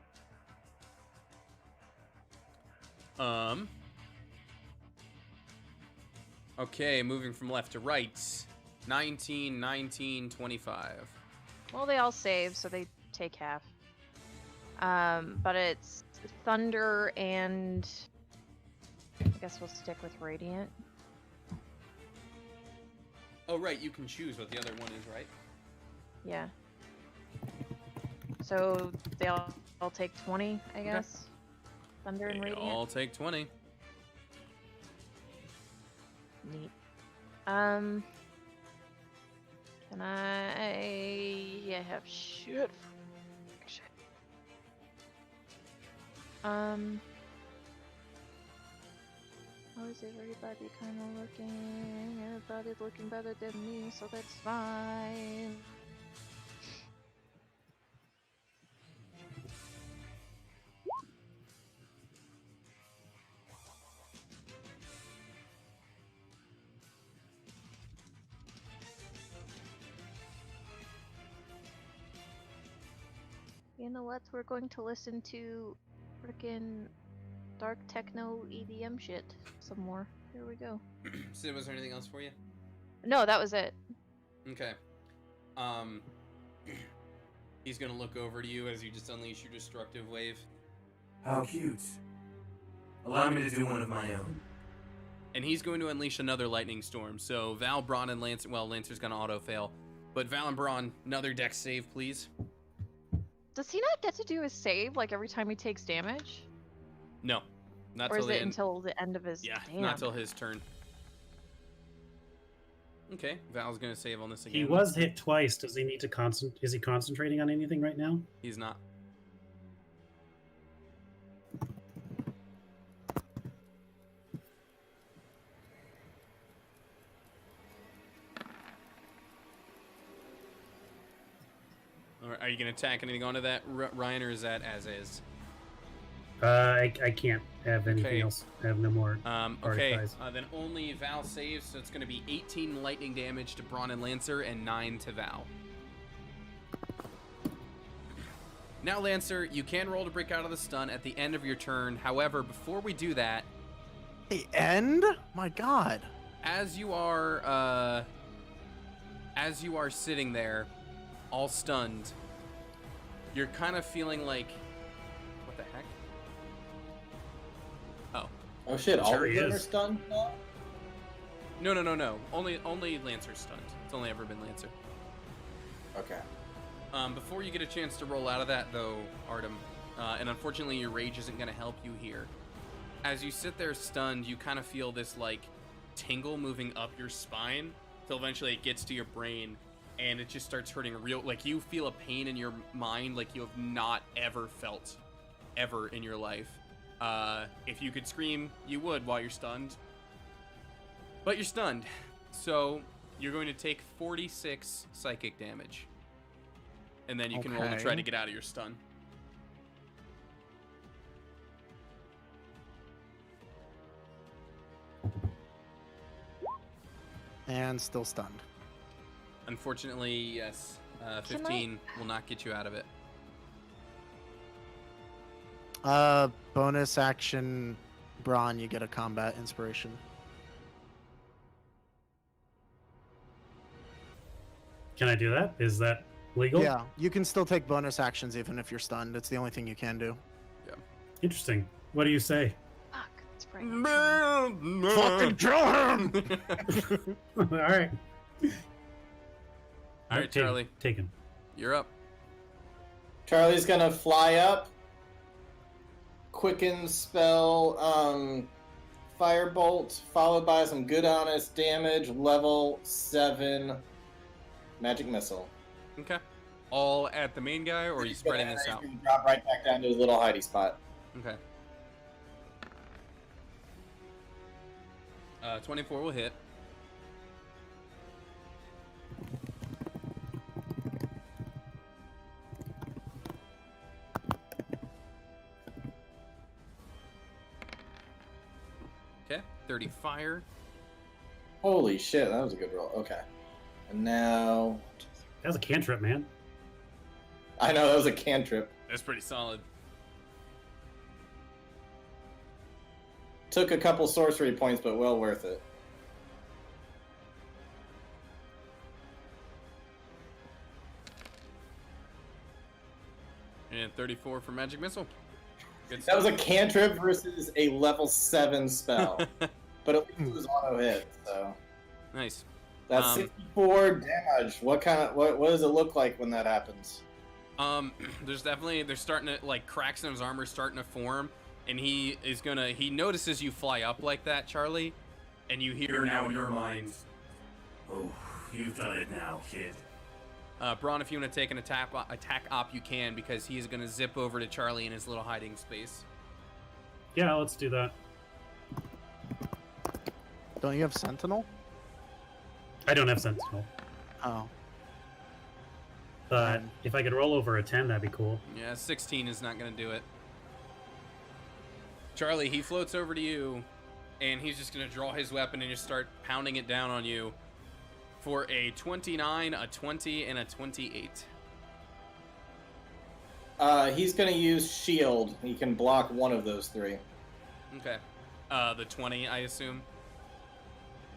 Okay, moving from left to right. 19, 19, 25. Well, they all save, so they take half. But it's thunder and guess we'll stick with Radiant. Oh, right, you can choose what the other one is, right? Yeah. So they'll all take 20, I guess. Thunder and They Radiant. all take 20. Neat. Can I? Yeah, have shit. Shit. How is everybody kind of looking? Everybody's looking better than me, so that's fine. You know what? We're going to listen to frickin' dark techno EDM shit some more. Here we go. So was there anything else for you? No, that was it. Okay. He's gonna look over to you as you just unleash your destructive wave. How cute. Allow me to do one of my own. And he's going to unleash another lightning storm. So Val, Braun, and Lancer. Well, Lancer's gonna auto fail, but Val and Braun, another dex save, please. Does he not get to do his save like every time he takes damage? No, not Or till is the it end. until the end of his Yeah, damn. not till his turn. Okay, Val's gonna save on this again. He was hit twice. Does he need to concentrate? Is he concentrating on anything right now? He's not. All right, are you gonna attack anything onto that, Ryan, or is that as is? I can't have anything Okay. else. I have no more. Okay, Artifice. then only Val saves, so it's going to be 18 lightning damage to Braun and Lancer and 9 to Val. Now, Lancer, you can roll to break out of the stun at the end of your turn. However, before we do that, The end? My God. as you are sitting there, all stunned, you're kind of feeling like, what the heck? Oh shit, all Sure of them are is. stunned now? No. Only Lancer's stunned. It's only ever been Lancer. Okay. Before you get a chance to roll out of that, though, Artem, and unfortunately your rage isn't going to help you here. As you sit there stunned, you kind of feel this, like, tingle moving up your spine, till eventually it gets to your brain, and it just starts hurting real, like, you feel a pain in your mind like you have not ever felt, ever in your life. If you could scream, you would while you're stunned. But you're stunned, so you're going to take 46 psychic damage. And then you can roll to try to Okay. get out of your stun. And still stunned. Unfortunately, yes. 15 will not get you out of it. Bonus action, Braun, you get a combat inspiration. Can I do that? Is that legal? Yeah, you can still take bonus actions even if you're stunned. It's the only thing you can do. Interesting. What do you say? Fuck, that's right. Fucking kill him! All right. All right, Charlie, Taken. you're up. Charlie's gonna fly up, quicken spell, firebolt, followed by some good honest damage, level 7 magic missile. Okay. All at the main guy, or are you spreading this out? He's gonna drop right back down to his little hidey spot. Okay. 24 will hit. Okay, 30 fire. Holy shit, that was a good roll. Okay. And now... That was a cantrip, man. I know, that was a cantrip. That's pretty solid. Took a couple sorcery points, but well worth it. And 34 for magic missile. Good That was a stuff. cantrip versus a level 7 spell. But at least it was auto hit, so. Nice. That's 64 damage. What does it look like when that happens? They're starting to, like, cracks in his armor starting to form, and he notices you fly up like that, Charlie, and you hear Hear now in your mind. Oh, you've done it now, kid. Braun, if you want to take an attack op, you can, because he is going to zip over to Charlie in his little hiding space. Yeah, let's do that. Don't you have Sentinel? I don't have Sentinel. Oh. But if I could roll over a 10, that'd be cool. Yeah, 16 is not going to do it. Charlie, he floats over to you, and he's just going to draw his weapon and just start pounding it down on you for a 29, a 20, and a 28. He's going to use shield. He can block one of those 3. Okay. The 20, I assume?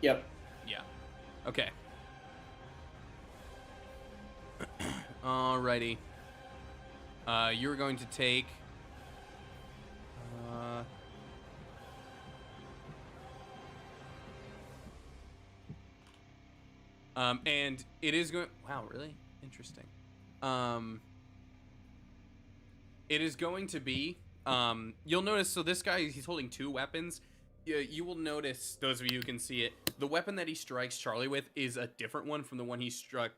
Yep. Yeah. Okay. Alrighty. You're going to take... and it is going... Wow, really? Interesting. It is going to be... you'll notice, so this guy, he's holding 2 weapons. You will notice, those of you who can see it, the weapon that he strikes Charlie with is a different one from the one he struck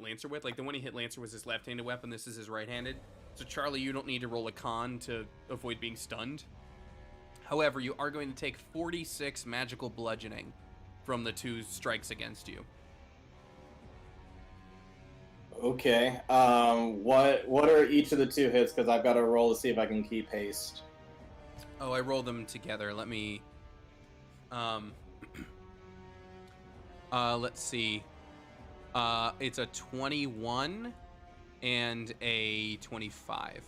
Lancer with. Like, the one he hit Lancer was his left-handed weapon. This is his right-handed. So, Charlie, you don't need to roll a con to avoid being stunned. However, you are going to take 46 magical bludgeoning from the 2 strikes against you. Okay. What are each of the 2 hits? Because I've got to roll to see if I can keep haste. Oh, I rolled them together. Let me... let's see. It's a 21 and a 25.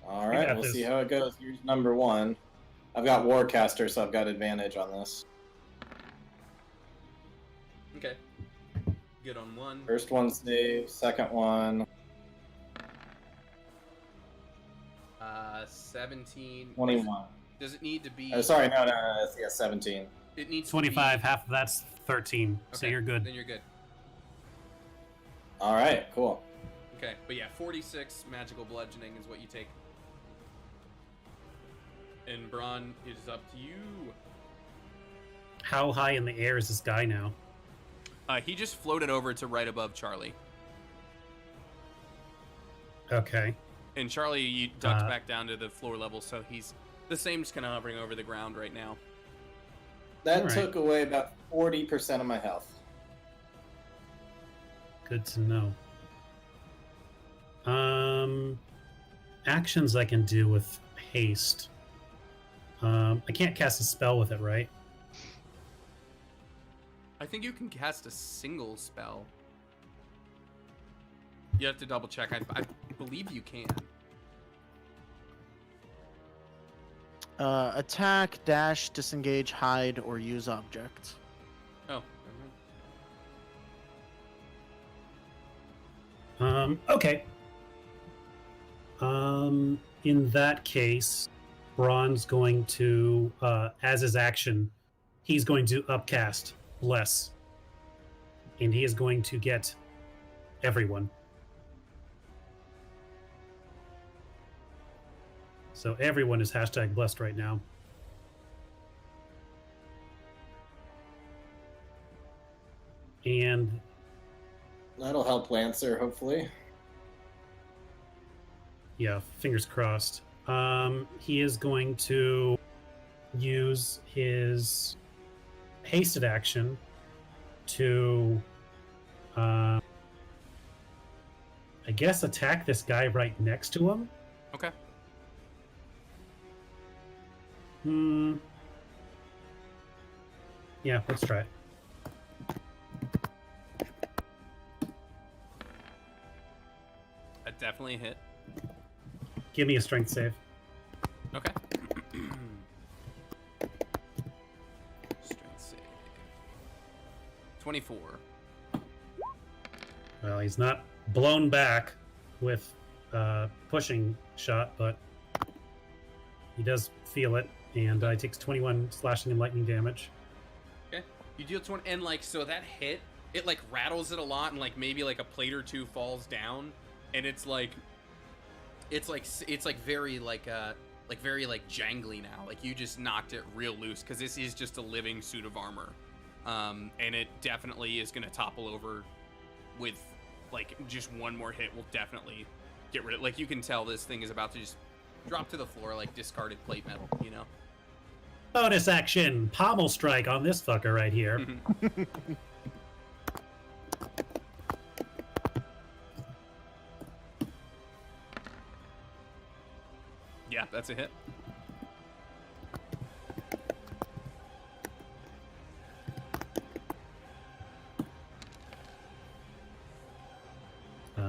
All right, we'll see how it goes. Here's number 1. I've got Warcaster, so I've got advantage on this. Okay. Good on 1. First one save, second one 17. 21. Does it need to be... Sorry, no, yeah, 17. It needs 25, to be... half of that's 13, so Okay, you're good. Then you're good. All right, cool. Okay, but yeah, 46 magical bludgeoning is what you take. And Braun, it is up to you. How high in the air is this guy now? He just floated over to right above Charlie. Okay. And Charlie, you ducked back down to the floor level, so he's the same, just kind of hovering over the ground right now. That All right. took away about 40% of my health. Good to know. Actions I can do with haste. I can't cast a spell with it, right? I think you can cast a single spell. You have to double check. I believe you can. Attack, dash, disengage, hide, or use object. Oh. Okay. In that case, Braun's going to, as his action, he's going to upcast Bless. And he is going to get everyone. So everyone is hashtag blessed right now. And That'll help Lancer, hopefully. yeah, fingers crossed. He is going to use his hasted action to, I guess, attack this guy right next to him. Okay. Yeah, let's try it. That definitely hit. Give me a strength save. Okay. Strength save. 24. Well, he's not blown back with pushing shot, but He does feel it, and he takes 21 slashing and lightning damage. Okay. You deal 20, and like, so that hit, it like rattles it a lot, and like maybe like a plate or two falls down, and it's like very very like jangly now. Like you just knocked it real loose because this is just a living suit of armor, and it definitely is gonna topple over with like just one more hit will definitely get rid of. Like you can tell this thing is about to just drop to the floor like discarded plate metal, you know. Bonus action, pommel strike on this fucker right here. Yeah, that's a hit.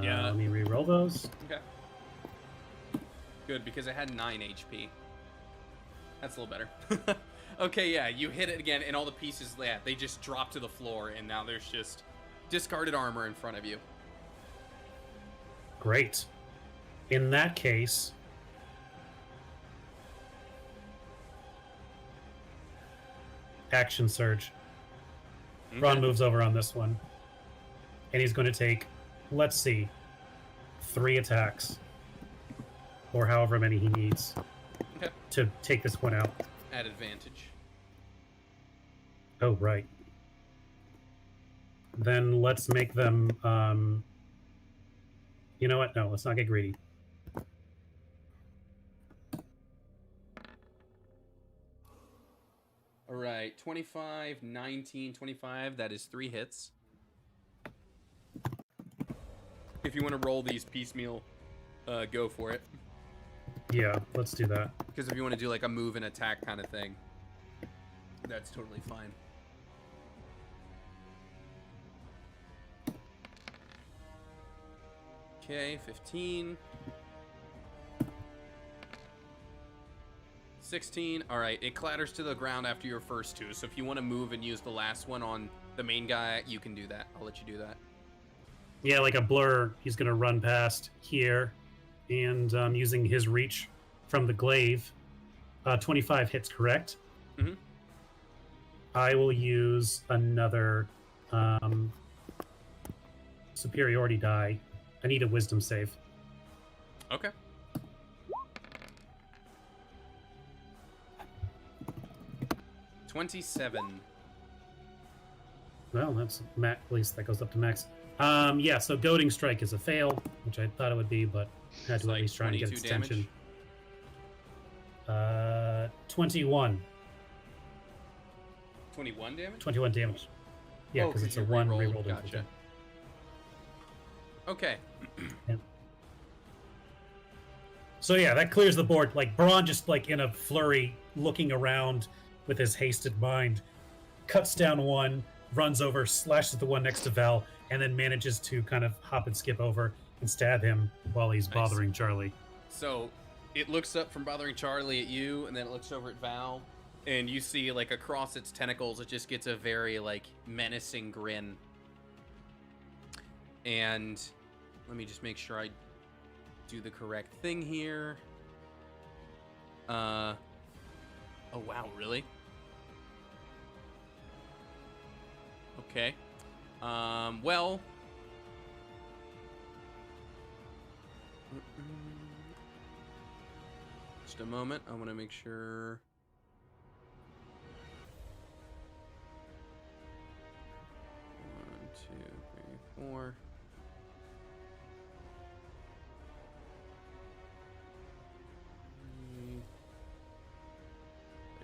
Yeah. Let me re-roll those. Okay. Good, because it had 9 HP. That's a little better. Okay, yeah, you hit it again, and all the pieces, yeah, they just drop to the floor, and now there's just discarded armor in front of you. Great. In that case, action surge. Okay. Ron moves over on this one, and he's going to take, let's see, 3 attacks, or however many he needs to take this one out. At advantage. Oh, right. Then let's make them, you know what? No, let's not get greedy. All right, 25, 19, 25. That is 3 hits. If you want to roll these piecemeal, go for it. Yeah, let's do that. Because if you want to do like a move and attack kind of thing, that's totally fine. Okay, 15. 16. All right, it clatters to the ground after your first 2. So if you want to move and use the last one on the main guy, you can do that. I'll let you do that. Yeah, like a blur, he's going to run past here, and using his reach from the glaive, 25 hits, correct? Mm-hmm. I will use another superiority die. I need a wisdom save. Okay. $27. Well, that's at least that goes up to max. Yeah, so goading strike is a fail, which I thought it would be, but had to Like at least try and get 22 its damage? attention. 21. 21 damage? 21 damage. Yeah, Oh, because 'cause it's a you 1 re-rolled, rerolled. gotcha. Okay. So yeah, that clears the board. Like Braun just like in a flurry, looking around with his hasted mind, cuts down one, runs over, slashes the one next to Val, and then manages to kind of hop and skip over and stab him while he's Nice. bothering Charlie. So it looks up from bothering Charlie at you, and then it looks over at Val, and you see like across its tentacles, it just gets a very like menacing grin. And let me just make sure I do the correct thing here. Oh wow, really? Okay. Well. Just a moment. I want to make sure. One, two, three, four.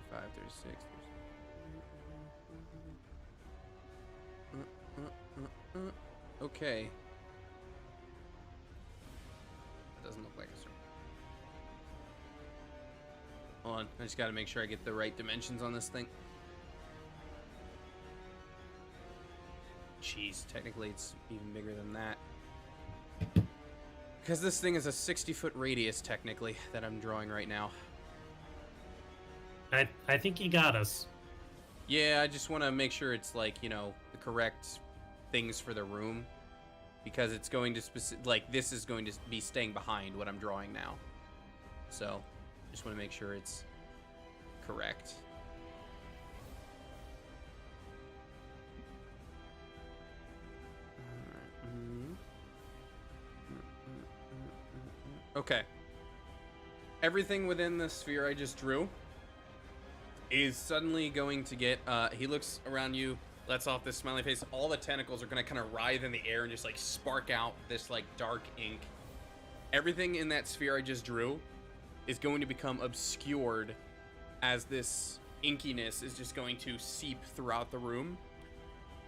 35, 36. Okay. That doesn't look like a circle. Hold on, I just gotta make sure I get the right dimensions on this thing. Jeez, technically it's even bigger than that. Because this thing is a 60-foot radius, technically, that I'm drawing right now. I think he got us. Yeah, I just want to make sure it's like, you know, the correct things for the room. Because it's going to, like, this is going to be staying behind what I'm drawing now. So, Just want to make sure it's correct. Okay. Everything within the sphere I just drew is suddenly going to get, he looks around you, lets off this smiley face. All the tentacles are going to kind of writhe in the air and just like spark out this like dark ink. Everything in that sphere I just drew is going to become obscured as this inkiness is just going to seep throughout the room.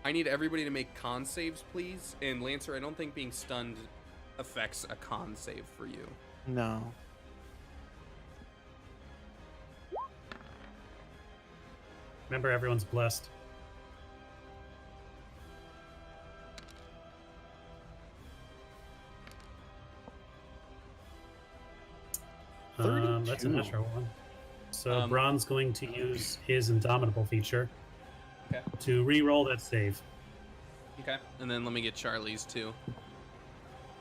I need everybody to make con saves, please. And Lancer, I don't think being stunned affects a con save for you. No. Remember, everyone's blessed. That's a 32. natural one. So Um, Braun's going to use his Indomitable feature Okay. to re-roll that save. Okay. And then let me get Charlie's too.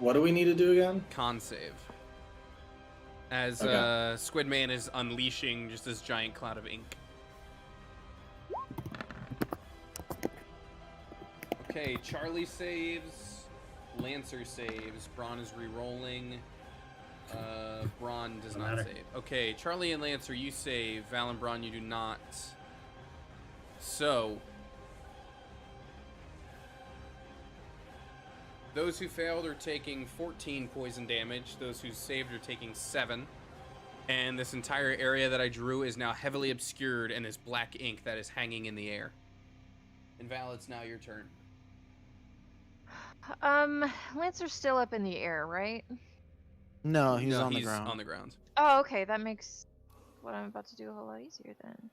What do we need to do again? Con save. As Okay. Squid Man is unleashing just this giant cloud of ink. Okay, Charlie saves. Lancer saves. Braun is re-rolling. Braun does Doesn't not matter. save. Okay, Charlie and Lancer, you save. Val and Braun, you do not. So, those who failed are taking 14 poison damage. Those who saved are taking 7. And this entire area that I drew is now heavily obscured and is black ink that is hanging in the air. And Val, it's now your turn. Lancer's still up in the air, right? No, he's No, on the he's ground. on the ground. Oh, okay. That makes what I'm about to do a whole lot easier then.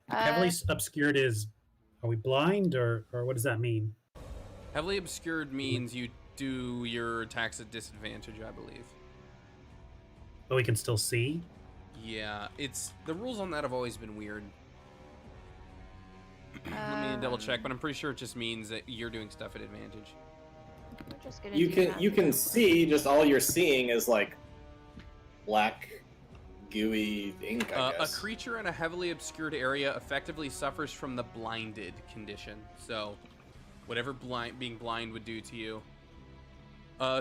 Heavily obscured is, are we blind or what does that mean? Heavily obscured means you do your attacks at disadvantage, I believe. But we can still see? Yeah, it's the rules on that have always been weird. Let me double check, but I'm pretty sure it just means that you're doing stuff at advantage. we're just gonna You do can that. you can see, just all you're seeing is like black gooey ink, I A guess. creature in a heavily obscured area effectively suffers from the blinded condition. So, whatever being blind would do to you.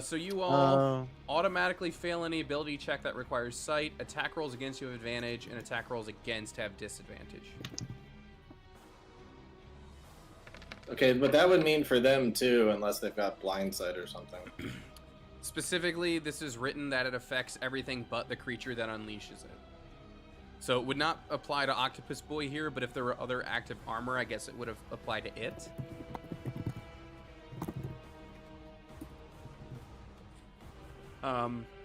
So you all automatically fail any ability check that requires sight. Attack rolls against you have advantage, and attack rolls against have disadvantage. Okay, but that would mean for them too, unless they've got blindsight or something. Specifically, this is written that it affects everything but the creature that unleashes it. So it would not apply to Octopus Boy here, but if there were other active armor, I guess it would have applied to it.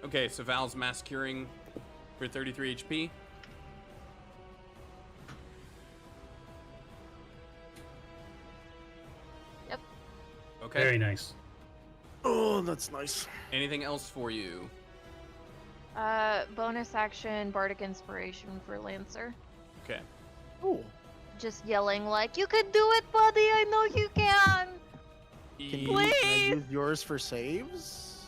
Okay, so Val's mass curing for 33 HP. Yep. Okay. Very nice. Oh, that's nice. Anything else for you? Bonus action, Bardic Inspiration for Lancer. Okay. Cool. Just yelling like, "You can do it, buddy! I know you can!" Can E- can I Please! use yours for saves?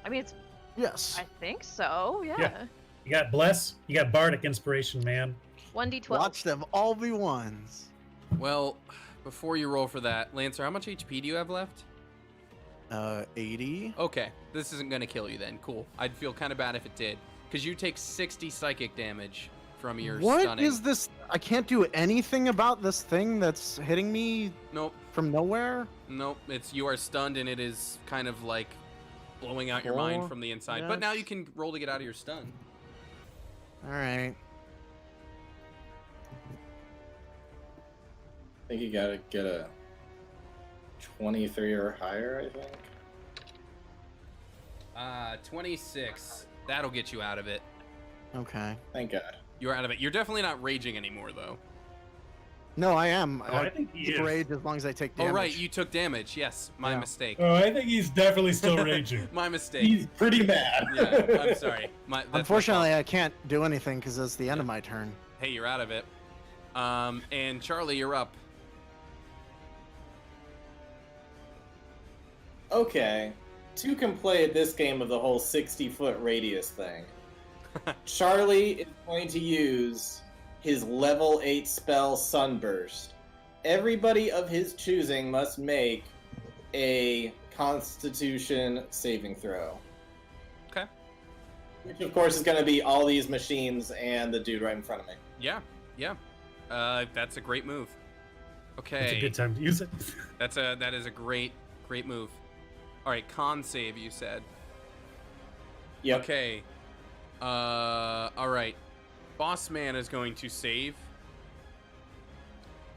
I mean, it's. Yes. I think so. Yeah. Yeah. You got Bless, you got Bardic Inspiration, man. 1d12. Watch them all be ones. Well, before you roll for that, Lancer, how much HP do you have left? 80. Okay, this isn't gonna kill you then. Cool. I'd feel kind of bad if it did, because you take 60 psychic damage from your What stunning. is this? I can't do anything about this thing that's hitting me Nope, from nowhere. nope. It's you are stunned, and it is kind of like blowing out your mind 4, from the inside. But now you yes. can roll to get out of your stun. All right. I think you gotta get a 23 or higher, I think. 26. That'll get you out of it. Okay. Thank God. You're out of it. You're definitely not raging anymore, though. No, I am. Oh, I think he keep is. rage as long as I take damage. Oh, right. You took damage. Yes, my Yeah. mistake. Oh, I think he's definitely still raging. My mistake. He's pretty mad. Yeah, I'm sorry. That's my Unfortunately, fault. I can't do anything because it's the end of my turn. Hey, you're out of it. And Charlie, you're up. Okay. two can play at this game of the whole 60-foot radius thing. Charlie is going to use his level 8 spell Sunburst. Everybody of his choosing must make a Constitution saving throw. Okay. Which, of course, is going to be all these machines and the dude right in front of me. Yeah. That's a great move. Okay. It's a good time to use it. That is a great move. All right, con save you said. Yep. Okay. All right. Boss Man is going to save.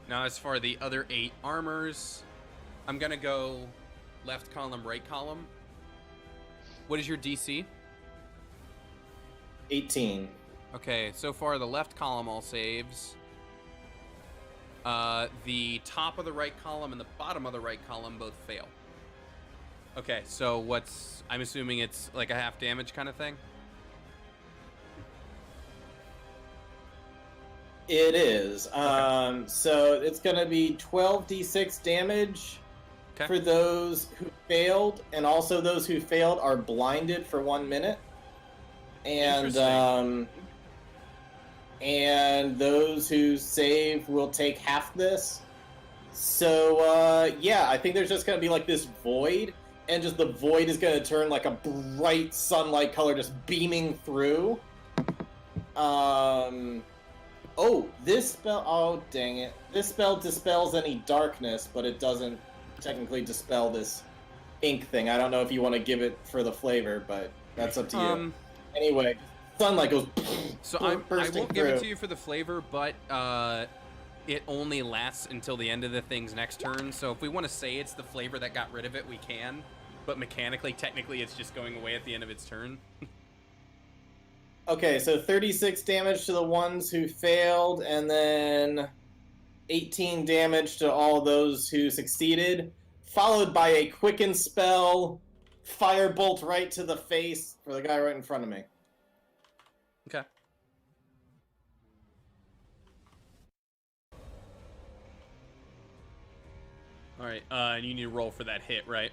Now, as for the other 8 armors, I'm gonna go left column, right column. What is your DC? 18. Okay, so far the left column all saves. The top of the right column and the bottom of the right column both fail. Okay, so I'm assuming it's like a half damage kind of thing? It is. So it's going to be 12d6 damage for those who failed, and also those who failed are blinded for 1 minute. And those who save will take half this. So, yeah, I think there's just going to be like this void, and just the void is going to turn like a bright sunlight color just beaming through. Oh, this spell... Oh, dang it. This spell dispels any darkness, but it doesn't technically dispel this ink thing. I don't know if you want to give it for the flavor, but that's up to you. Anyway, sunlight goes... So I won't give it to you for the flavor, but it only lasts until the end of the thing's next turn. So if we want to say it's the flavor that got rid of it, we can. But mechanically, technically, it's just going away at the end of its turn. Okay, so 36 damage to the ones who failed, and then 18 damage to all those who succeeded, followed by a quicken spell, firebolt right to the face for the guy right in front of me. Okay. All right, and you need to roll for that hit, right?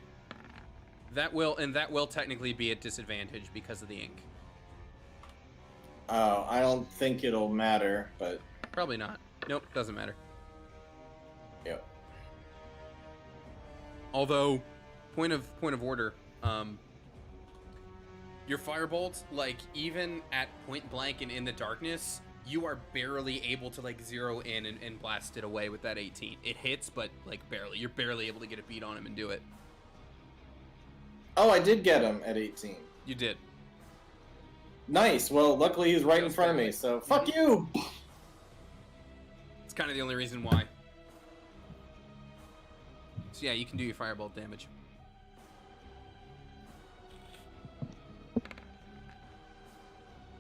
That will technically be at disadvantage because of the ink. Oh, I don't think it'll matter, but... Probably not. Nope, doesn't matter. Yep. Although, point of order, your firebolts, like, even at point blank and in the darkness, you are barely able to, like, zero in and blast it away with that 18. It hits, but, like, barely. You're barely able to get a beat on him and do it. Oh, I did get him at 18. You did. Nice. Well, luckily he's right in front of me, so fuck you! It's kind of the only reason why. So yeah, you can do your firebolt damage.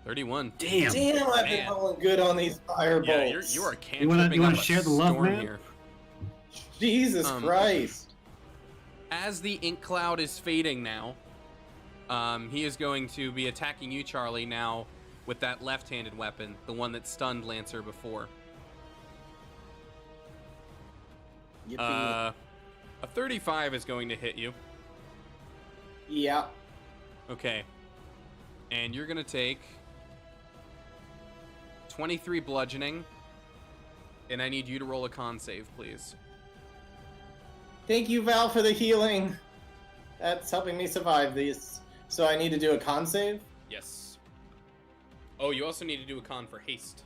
$31. Damn. Damn, I've been rolling good on these firebolts. Yeah, you are cantripping You wanna up share a the love, storm man? here. Jesus Christ. As the ink cloud is fading now, he is going to be attacking you, Charlie, now with that left-handed weapon, the one that stunned Lancer before. Yippee. A 35 is going to hit you. Yeah. Okay. And you're going to take 23 bludgeoning, and I need you to roll a con save, please. Thank you, Val, for the healing. That's helping me survive these. So I need to do a con save? Yes. Oh, you also need to do a con for haste.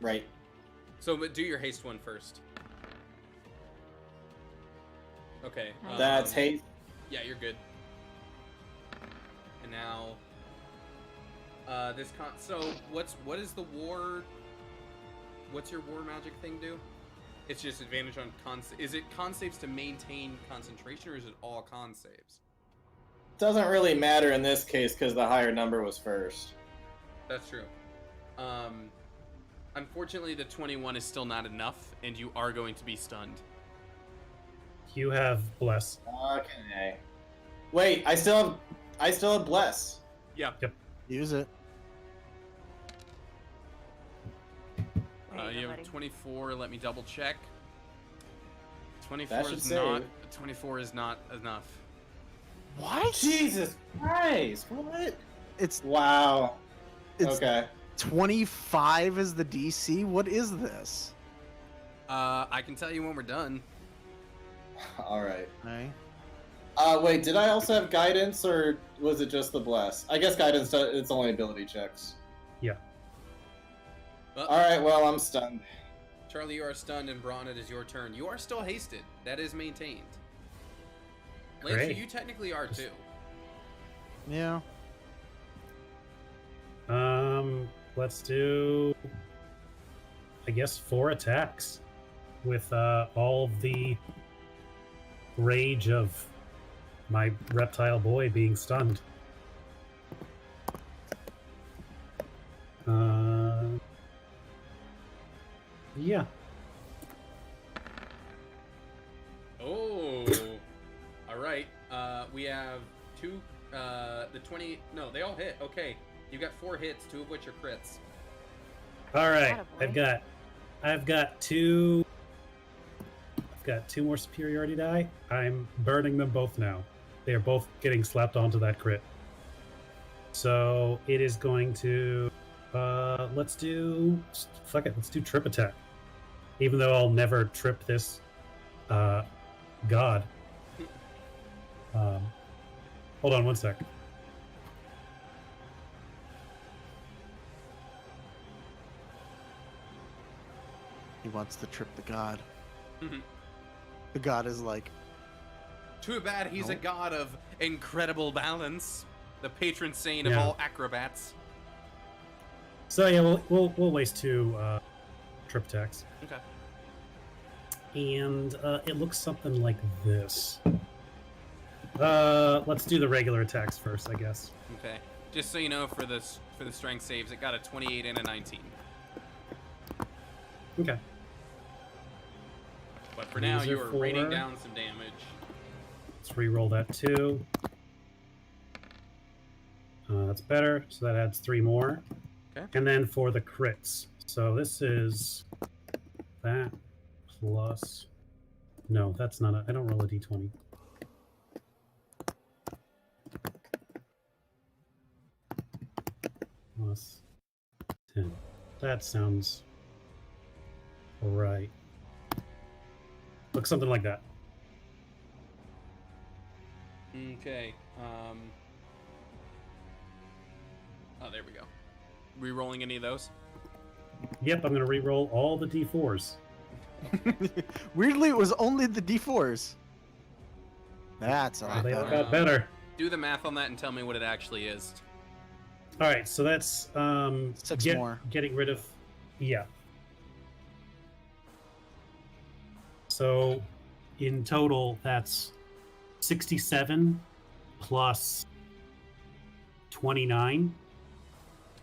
Right. So do your haste one first. Okay. That's haste. Yeah, you're good. And now, this con. So what is the war? What's your war magic thing do? It's just advantage on con. Is it con saves to maintain concentration, or is it all con saves? Doesn't really matter in this case because the higher number was first. That's true. Unfortunately, the 21 is still not enough, and you are going to be stunned. You have bless. Okay. Wait, I still have bless. Yeah. Yep. Use it. There You go, have buddy. 24. Let me double check. 24 should is not. save. 24 is not enough. What? Jesus Christ! What? It's Wow. It's- Okay. 25 is the DC. What is this? I can tell you when we're done. All right. Okay. Wait, did I also have guidance, or was it just the bless? I guess guidance, it's only ability checks. Yeah. Well, Alright, well, I'm stunned. Charlie, you are stunned, and Braun, it is your turn. You are still hasted. That is maintained. Lancer, Great. you technically are too. Yeah. Let's do, I guess, 4 attacks with all the rage of my reptile boy being stunned. Yeah. Oh. All right. We have two. The 20. No, they all hit. Okay. You got 4 hits, 2 of which are crits. All right. Attaboy. I've got 2 more superiority die. I'm burning them both now. They are both getting slapped onto that crit. So it is going to let's do trip attack. Even though I'll never trip this god. Hold on one sec. He wants to trip the god. Mhm. The god is like, Too bad he's a No. god of incredible balance. The patron saint of Yeah. all acrobats. So yeah, we'll waste 2 trip attacks. Okay. And it looks something like this. Let's do the regular attacks first, I guess. Okay. Just so you know, for the strength saves, it got a 28 and a 19. Okay. But for now, These are you are raining 4. down some damage. Let's re-roll that too. That's better. So that adds 3 more. Okay. And then for the crits. So this is that plus. No, that's not a. I don't roll a d20. Plus 10. That sounds right. Looks something like that. Okay. Oh, there we go. Re-rolling any of those? Yep, I'm gonna re-roll all the d4s. weirdly, it was only the D4s. That's a Right. lot They all better. got better. Do the math on that and tell me what it actually is. All right, so that's 6 more. Getting rid of, yeah. So, in total, that's 67 plus 29.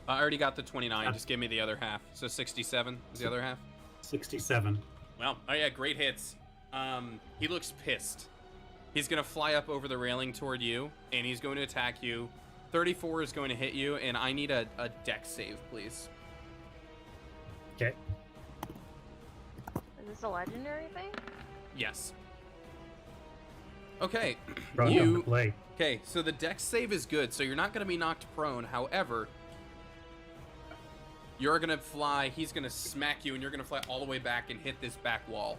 I already got the 29. Just give me the other half. So 67 is the other half. 67. Well, oh yeah, great hits. He looks pissed. He's gonna fly up over the railing toward you, and he's going to attack you. 34 is going to hit you, and I need a dex save, please. Okay. Is this a legendary thing? Yes. Okay. Run You. play. Okay, so the dex save is good, so you're not gonna be knocked prone. However, you're gonna fly. He's gonna smack you, and you're gonna fly all the way back and hit this back wall.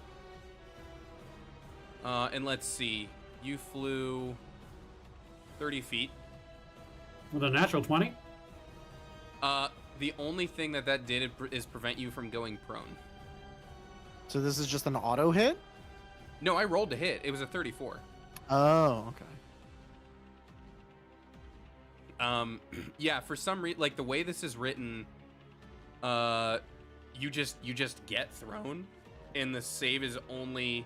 And let's see. You flew 30 feet. With a natural 20? The only thing that did is prevent you from going prone. So this is just an auto hit? No, I rolled to hit. It was a 34. Oh, okay. Yeah, for some reason, like the way this is written, you just get thrown, and the save is only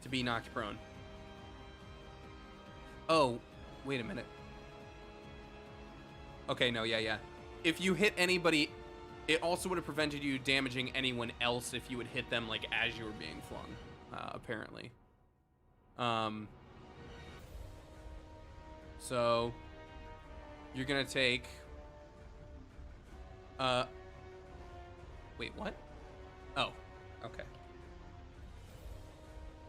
to be knocked prone. Oh, wait a minute. Okay, no, yeah. If you hit anybody, it also would have prevented you damaging anyone else if you would hit them like as you were being flung, apparently. So you're gonna take. Wait, what? Oh, okay.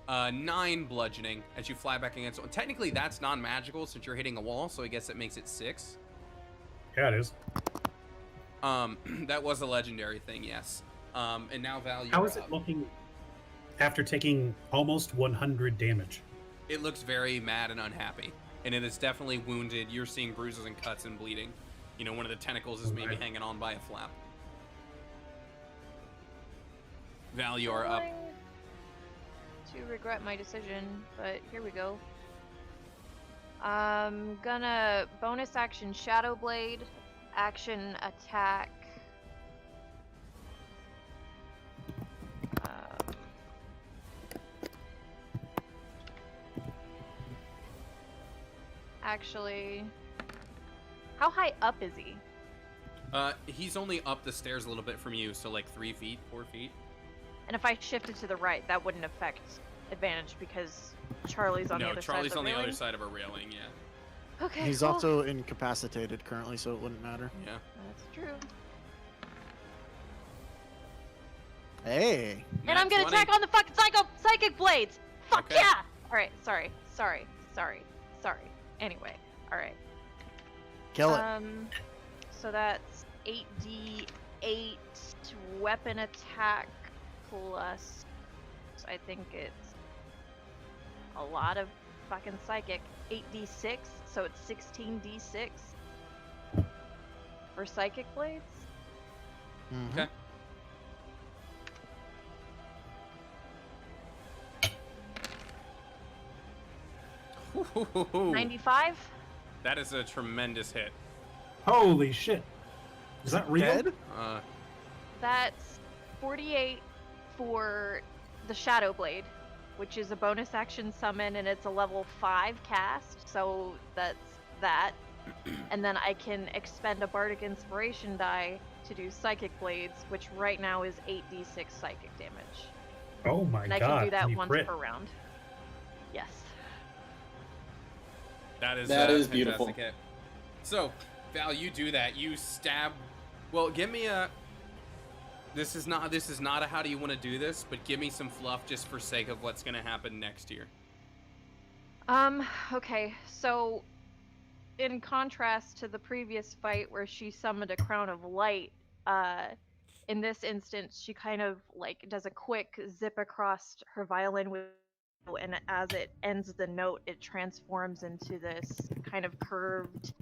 9 bludgeoning as you fly back against one. Technically, that's non-magical since you're hitting a wall, so I guess it makes it 6. Yeah, it is. That was a legendary thing, yes. And now Val, you're How is it up. looking after taking almost 100 damage? It looks very mad and unhappy, and it is definitely wounded. You're seeing bruises and cuts and bleeding. You know, one of the tentacles is maybe hanging on by a flap. Val, you are up. To regret my decision, but here we go. I'm gonna bonus action Shadow Blade, action attack. Actually, how high up is he? He's only up the stairs a little bit from you, so like 3 feet, 4 feet. And if I shifted to the right, that wouldn't affect advantage because Charlie's on the other Charlie's side of on the the railing? other side of a railing, yeah. Okay, He's cool. also incapacitated currently, so it wouldn't matter. Yeah. That's true. Hey. And I'm gonna 20. attack on the fucking psychic blades! Fuck Okay. yeah! Alright, sorry. Anyway, alright. Kill it. So that's 8d8 weapon attack plus, I think it's a lot of fucking psychic. 8d6, so it's 16d6 for psychic blades. Mhm. Okay. Ooh, 95. that is a tremendous hit. Holy shit! Is that real? Dead? That's 48 for the Shadow Blade, which is a bonus action summon, and it's a level 5 cast, so that's that. And then I can expend a Bardic Inspiration die to do Psychic Blades, which right now is 8d6 psychic damage. Oh my And I god! can do that you once crit. per round. Yes. That is That is beautiful. fantastic hit. So, Val, you do that. You stab. Well, give me a. This is not a how do you want to do this, but give me some fluff just for sake of what's gonna happen next year. Okay, so in contrast to the previous fight where she summoned a crown of light, in this instance she kind of like does a quick zip across her violin with, and as it ends the note it transforms into this kind of curved,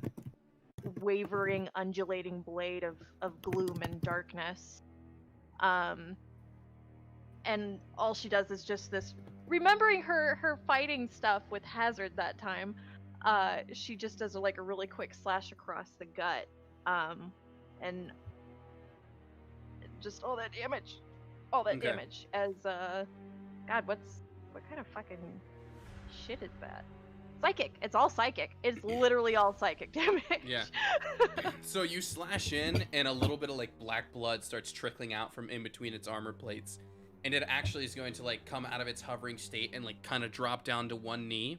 wavering, undulating blade of gloom and darkness. And all she does is just this, remembering her fighting stuff with Hazard that time, she just does a really quick slash across the gut, and just all that damage Okay. as God, what kind of fucking shit is that? Psychic. It's all psychic. It's literally all psychic damage. Yeah. So you slash in, and a little bit of like black blood starts trickling out from in between its armor plates, and it actually is going to like come out of its hovering state and like kind of drop down to one knee.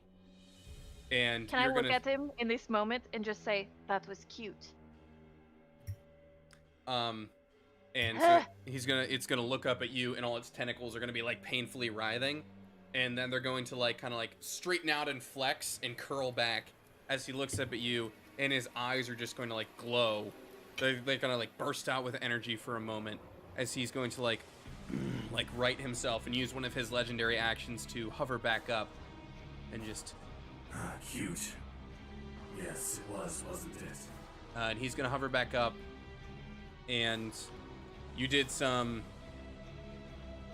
And Can I you're look gonna at him in this moment and just say, that was cute? and so it's gonna look up at you, and all its tentacles are gonna be like painfully writhing, and then they're going to like kind of like straighten out and flex and curl back as he looks up at you, and his eyes are just going to like glow. They're gonna like burst out with energy for a moment as he's going to like right himself and use one of his legendary actions to hover back up and just Cute. Yes, it was, wasn't it? and he's gonna hover back up, and you did some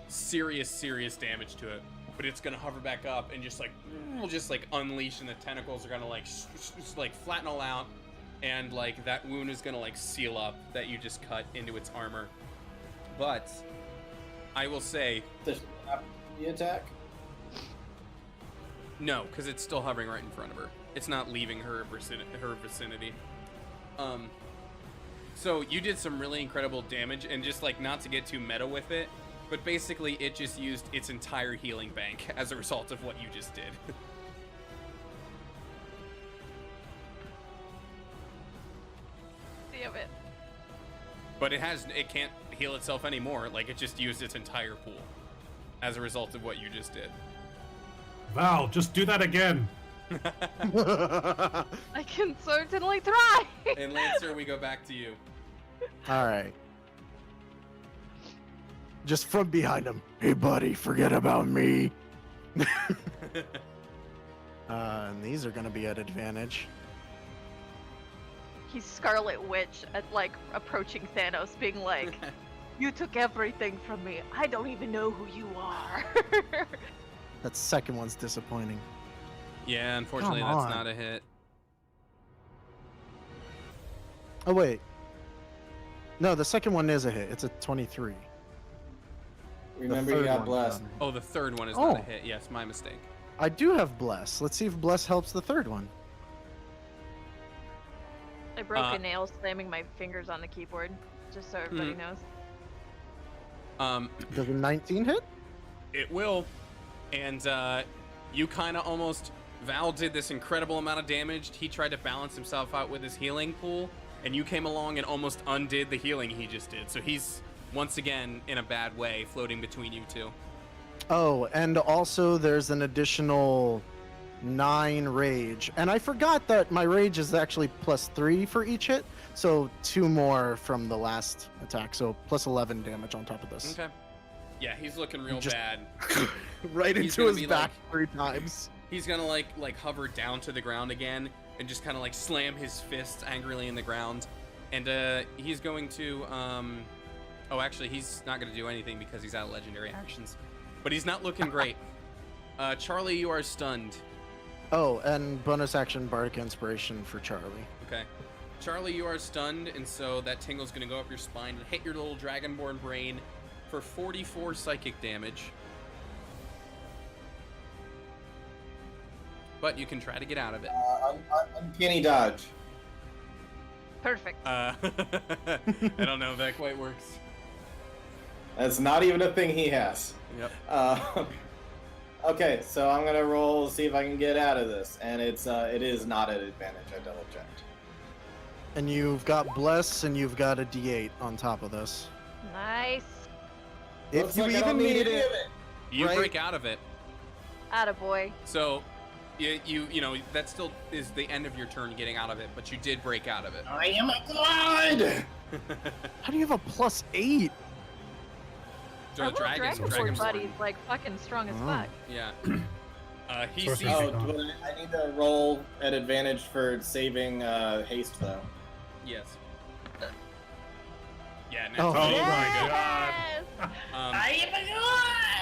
serious damage to it, but it's gonna hover back up and just like unleash, and the tentacles are gonna like like flatten all out, and like that wound is gonna like seal up that you just cut into its armor. But I will say Does she have the attack? no, because it's still hovering right in front of her. It's not leaving her vicinity. So you did some really incredible damage, and just like not to get too meta with it, but basically it just used its entire healing bank as a result of what you just did. Damn it. But it can't heal itself anymore. Like, it just used its entire pool as a result of what you just did. Val, just do that again. I can certainly try. And Lancer, we go back to you. All right. Just from behind him. Hey, buddy, forget about me. And these are going to be at advantage. He's Scarlet Witch at like approaching Thanos, being like, "You took everything from me. I don't even know who you are." That second one's disappointing. Yeah, unfortunately, Come that's on. not a hit. Oh, wait. No, the second one is a hit. It's a 23. Remember, you third got one's blessed. done. Oh, the third one is not a Oh. hit. Yes, my mistake. I do have Bless. Let's see if Bless helps the third one. I broke a nail slamming my fingers on the keyboard, just so everybody knows. Does a 19 hit? It will. And you kind of almost... Val did this incredible amount of damage. He tried to balance himself out with his healing pool, and you came along and almost undid the healing he just did. So he's, once again, in a bad way, floating between you two. Oh, and also there's an additional 9 rage. And I forgot that my rage is actually +3 for each hit. So 2 more from the last attack. So plus 11 damage on top of this. Okay. Yeah, he's looking real Just- bad. Right He's into gonna his be back 3 times. He's gonna like hover down to the ground again and just kind of like slam his fists angrily in the ground. And he's going to oh, actually, he's not gonna do anything because he's out of legendary actions. But he's not looking great. Charlie, you are stunned. Oh, and bonus action Bardic Inspiration for Charlie. Okay. Charlie, you are stunned, and so that tingle's gonna go up your spine and hit your little dragonborn brain for 44 psychic damage. But you can try to get out of it. Uncanny dodge. Perfect. I don't know if that quite works. That's not even a thing he has. Yep. Okay, so I'm gonna roll, see if I can get out of this, and it is not at advantage. I double checked. And you've got Bless, and you've got a D8 on top of this. Nice. If Looks you like I don't even need need any it. of it. You Right. break out of it. Attaboy. So, you know, that still is the end of your turn getting out of it, but you did break out of it. I am a god. How do you have a +8? So Our the little dragon's Dragonborn buddy's like fucking strong as Oh. fuck. Yeah. He Sorcerer's sees. Oh, Gone. but I need to roll at advantage for saving haste, though. Yes. Yeah. Oh. Now, my God.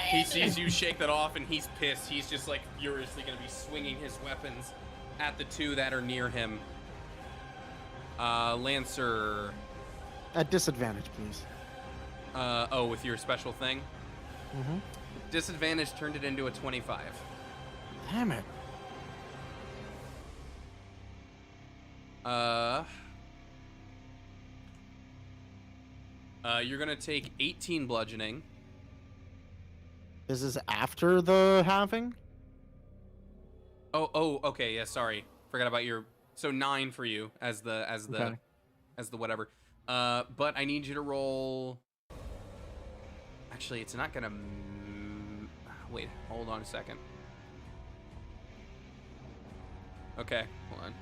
He sees you shake that off, and he's pissed. He's just like furiously going to be swinging his weapons at the two that are near him. Lancer. At disadvantage, please. Oh, with your special thing. Mm-hmm. Disadvantage turned it into a 25. Damn it. You're gonna take 18 bludgeoning. Is this after the halving? Oh, okay, yeah, sorry. Forgot about your... So 9 for you as the Okay. whatever. But I need you to roll... Actually, it's not gonna... Wait, hold on a second. Okay, hold on.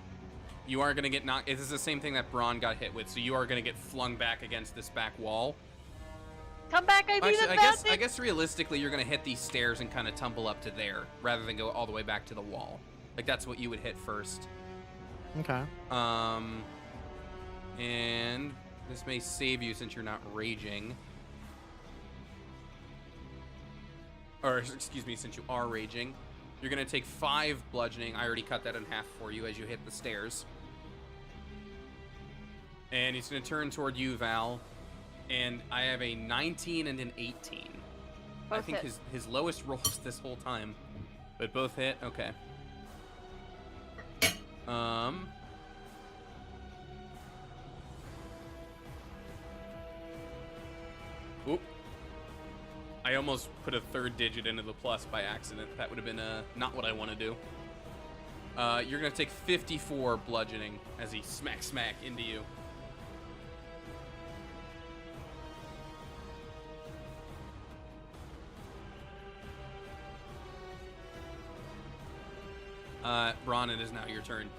You are gonna get knocked... This is the same thing that Braun got hit with, so you are gonna get flung back against this back wall. Come back, I need Actually, advantage. I guess realistically, you're gonna hit these stairs and kind of tumble up to there, rather than go all the way back to the wall. Like, that's what you would hit first. Okay. And this may save you since you're not raging. Or, excuse me, since you are raging. You're gonna take 5 bludgeoning. I already cut that in half for you as you hit the stairs. And he's gonna turn toward you, Val. And I have a 19 and an 18. I Both think hit. his lowest rolls this whole time. But both hit? Okay. Oop. I almost put a third digit into the plus by accident. That would have been not what I want to do. You're going to take 54 bludgeoning as he smack into you. Braun, it is now your turn.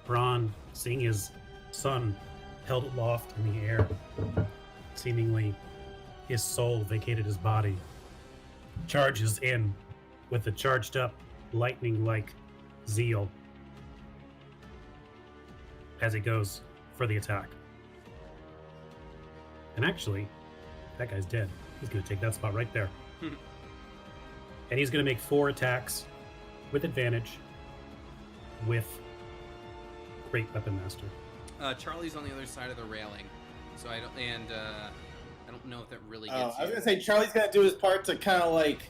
Braun, seeing his son held aloft in the air, seemingly his soul vacated his body, charges in with a charged up, lightning-like zeal as he goes for the attack. And actually, that guy's dead. He's going to take that spot right there. And he's going to make 4 attacks with advantage with Great Weapon Master. Charlie's on the other side of the railing, so I don't know if that really Oh, gets I was you. gonna say Charlie's gonna do his part to kind of like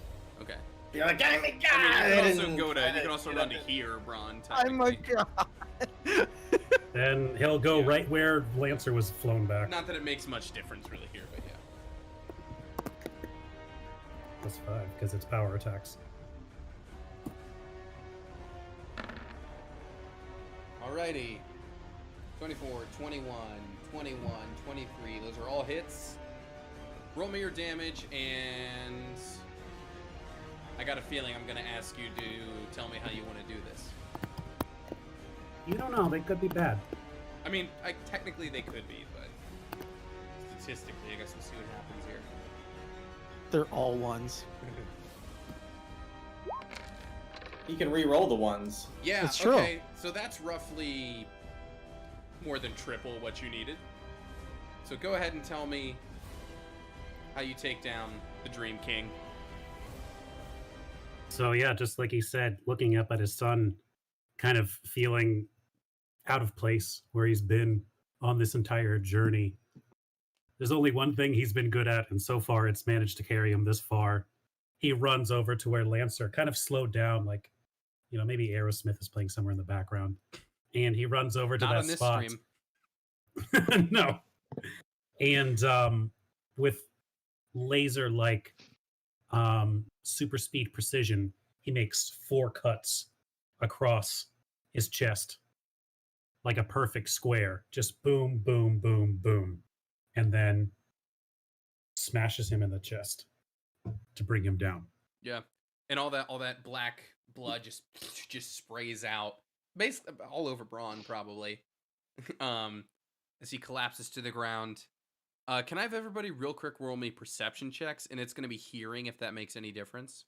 Okay. be like, "Get me, I mean, you can also run to here, Braun. I'm a technically. god. Then he'll go Yeah. right where Lancer was flown back. Not that it makes much difference really here, but yeah. Plus 5, because it's power attacks. Alrighty. 24, 21, 21, 23. Those are all hits. Roll me your damage, and I got a feeling I'm going to ask you to tell me how you want to do this. You don't know, they could be bad. I mean, technically they could be, but statistically, I guess we'll see what happens here. They're all ones. he can re-roll the ones." Yeah, It's true. okay. So that's roughly more than triple what you needed. So go ahead and tell me how you take down the Dream King. So yeah, just like he said, looking up at his son, kind of feeling out of place where he's been on this entire journey. There's only one thing he's been good at, and so far it's managed to carry him this far. He runs over to where Lancer kind of slowed down, like, maybe Aerosmith is playing somewhere in the background. And he runs over to Not that on this spot. stream. No. And with laser-like super speed precision, he makes 4 cuts across his chest, like a perfect square. Just boom, boom, boom, boom. And then smashes him in the chest to bring him down. Yeah. And all that black blood just sprays out. Basically all over Braun, probably. As he collapses to the ground. Can I have everybody real quick roll me perception checks? And it's going to be hearing, if that makes any difference.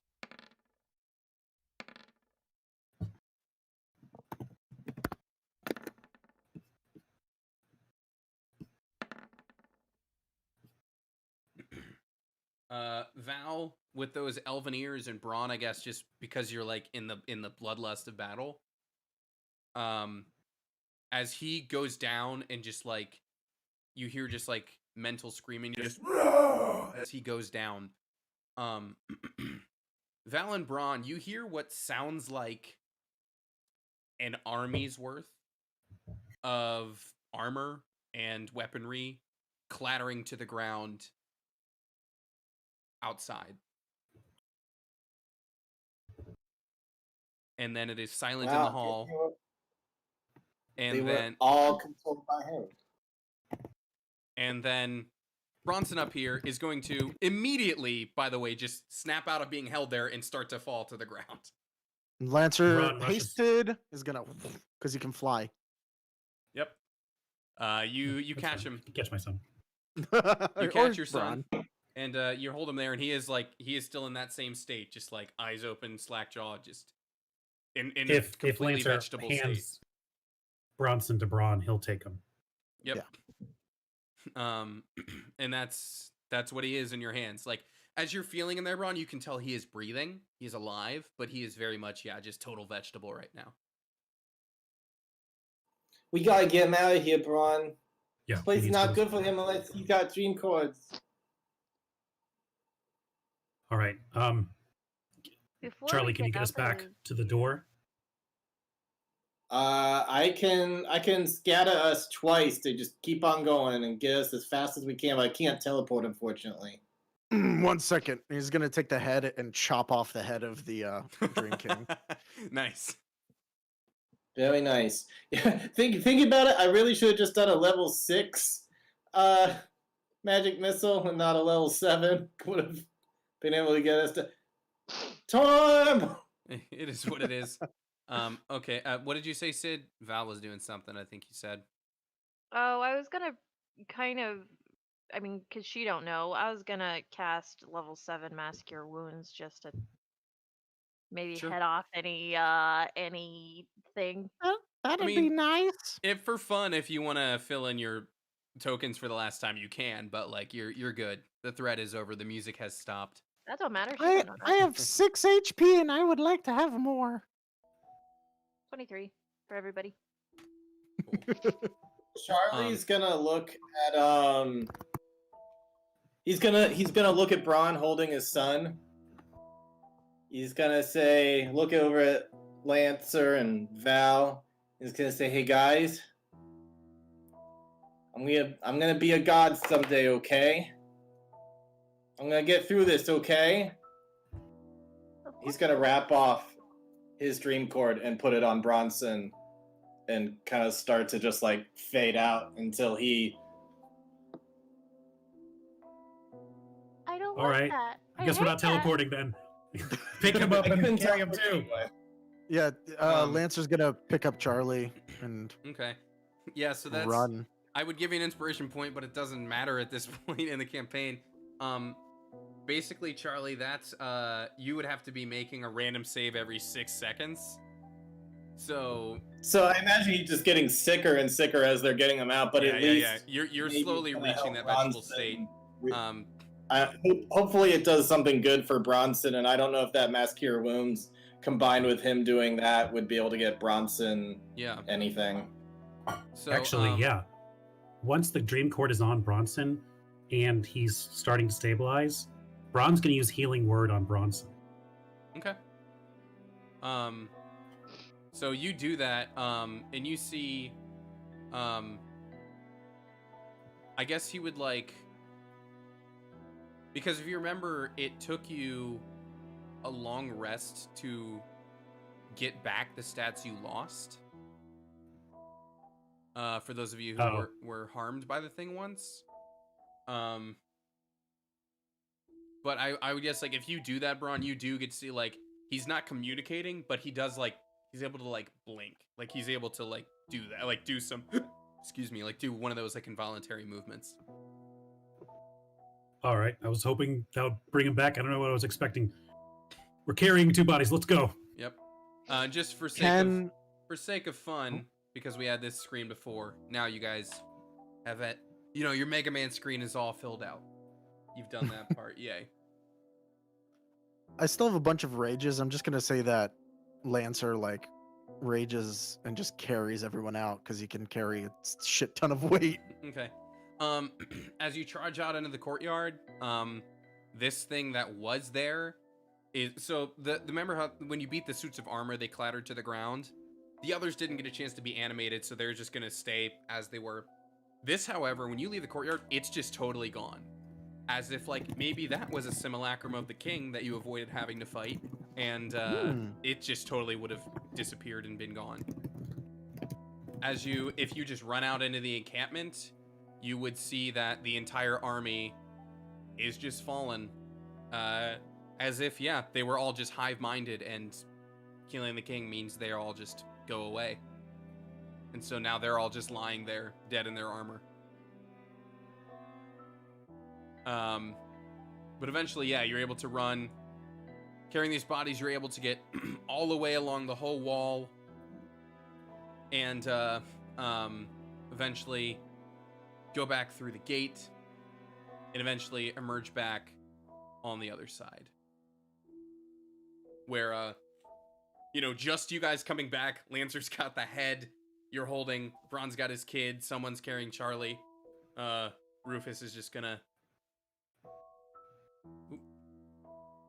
Val, with those elven ears, and Braun, I guess, just because you're like in the bloodlust of battle. As he goes down and just like you hear just like mental screaming just as he goes down. Val and Braun, you hear what sounds like an army's worth of armor and weaponry clattering to the ground outside. And then it is silent in the hall. They And were then all controlled by him. And then Bronson up here is going to immediately, by the way, just snap out of being held there and start to fall to the ground. Lancer Braun rushes. hasted is gonna because he can fly. Yep. You That's catch fine. him. Catch my son. You catch your son. And you hold him there, and he is still in that same state, just like eyes open, slack jaw, just in If completely Lancer vegetable state. hands Bronson to Braun, he'll take him. Yep. And that's what he is in your hands. Like, as you're feeling in there, Braun, you can tell he is breathing, he's alive, but he is very much, just total vegetable right now. We gotta get him out of here, Braun. Yeah, This place he is needs not to- good for him unless he's got dream chords. All right. Before Charlie, we can you get get us up back and- to the door? I can scatter us twice to just keep on going and get us as fast as we can, but I can't teleport, unfortunately. 1 second. He's gonna take the head and chop off the head of the Dream King. Nice. Very nice. Yeah, think about it. I really should have just done a level 6 magic missile and not a level 7 would have been able to get us to time. It is what it is. Okay. What did you say, Sid? Val was doing something, I think you said. Oh, I was gonna kind of. I mean, cause she don't know. I was gonna cast level 7 Mass Cure Wounds just to maybe Sure. head off anything. That'd mean, be nice. If for fun, if you want to fill in your tokens for the last time, you can. But like, you're good. The threat is over. The music has stopped. That don't matter. She I don't know I that. have 6 HP and I would like to have more. 23 for everybody. Charlie's gonna look at he's gonna look at Braun holding his son. He's gonna say, look over at Lancer and Val. He's gonna say, hey guys, I'm gonna be a god someday, okay? I'm gonna get through this, okay? He's gonna wrap off his dream cord and put it on Bronson and kind of start to just like fade out until he. I don't All like right. that. I guess we're not hate that. teleporting then. Pick him up and carry him too. Yeah, Um, Lancer's gonna pick up Charlie and Okay. Yeah. So that's. run. I would give you an inspiration point, but it doesn't matter at this point in the campaign. Basically, Charlie, that's you would have to be making a random save every 6 seconds. So I imagine he's just getting sicker and sicker as they're getting him out, but at least you're maybe slowly gonna reaching help that vegetable Bronson. state. Hopefully it does something good for Bronson, and I don't know if that Mass Cure Wounds combined with him doing that would be able to get Bronson Yeah. anything. So Actually, yeah. Once the dream cord is on Bronson and he's starting to stabilize, Bron's gonna use healing word on Bronson. Okay. So you do that, and you see, I guess he would like, because if you remember, it took you a long rest to get back the stats you lost. For those of you who were harmed by the thing once. But I would guess, like, if you do that, Braun, you do get to see, like, he's not communicating, but he does, like, he's able to, like, blink. Like, he's able to, like, do that. Like, do some, excuse me, like, do one of those, like, involuntary movements. All right. I was hoping that would bring him back. I don't know what I was expecting. We're carrying 2 bodies. Let's go. Yep. Just for sake of fun, because we had this screen before, now you guys have it. You know, your Mega Man screen is all filled out. You've done that part. Yay. I still have a bunch of rages. I'm just gonna say that Lancer like rages and just carries everyone out because he can carry a shit ton of weight. Okay. As you charge out into the courtyard, this thing that was there is so remember how when you beat the suits of armor they clattered to the ground? The others didn't get a chance to be animated, so they're just gonna stay as they were. This, however, when you leave the courtyard, it's just totally gone. As if like maybe that was a simulacrum of the king that you avoided having to fight, and it just totally would have disappeared and been gone. If you just run out into the encampment, you would see that the entire army is just fallen. As if, yeah, they were all just hive-minded, and killing the king means they all just go away. And so now they're all just lying there, dead in their armor. But eventually, yeah, you're able to run. Carrying these bodies, you're able to get all the way along the whole wall. And eventually go back through the gate. And eventually emerge back on the other side. Where, just you guys coming back. Lancer's got the head. You're holding. Braun's got his kid. Someone's carrying Charlie. Rufus is just gonna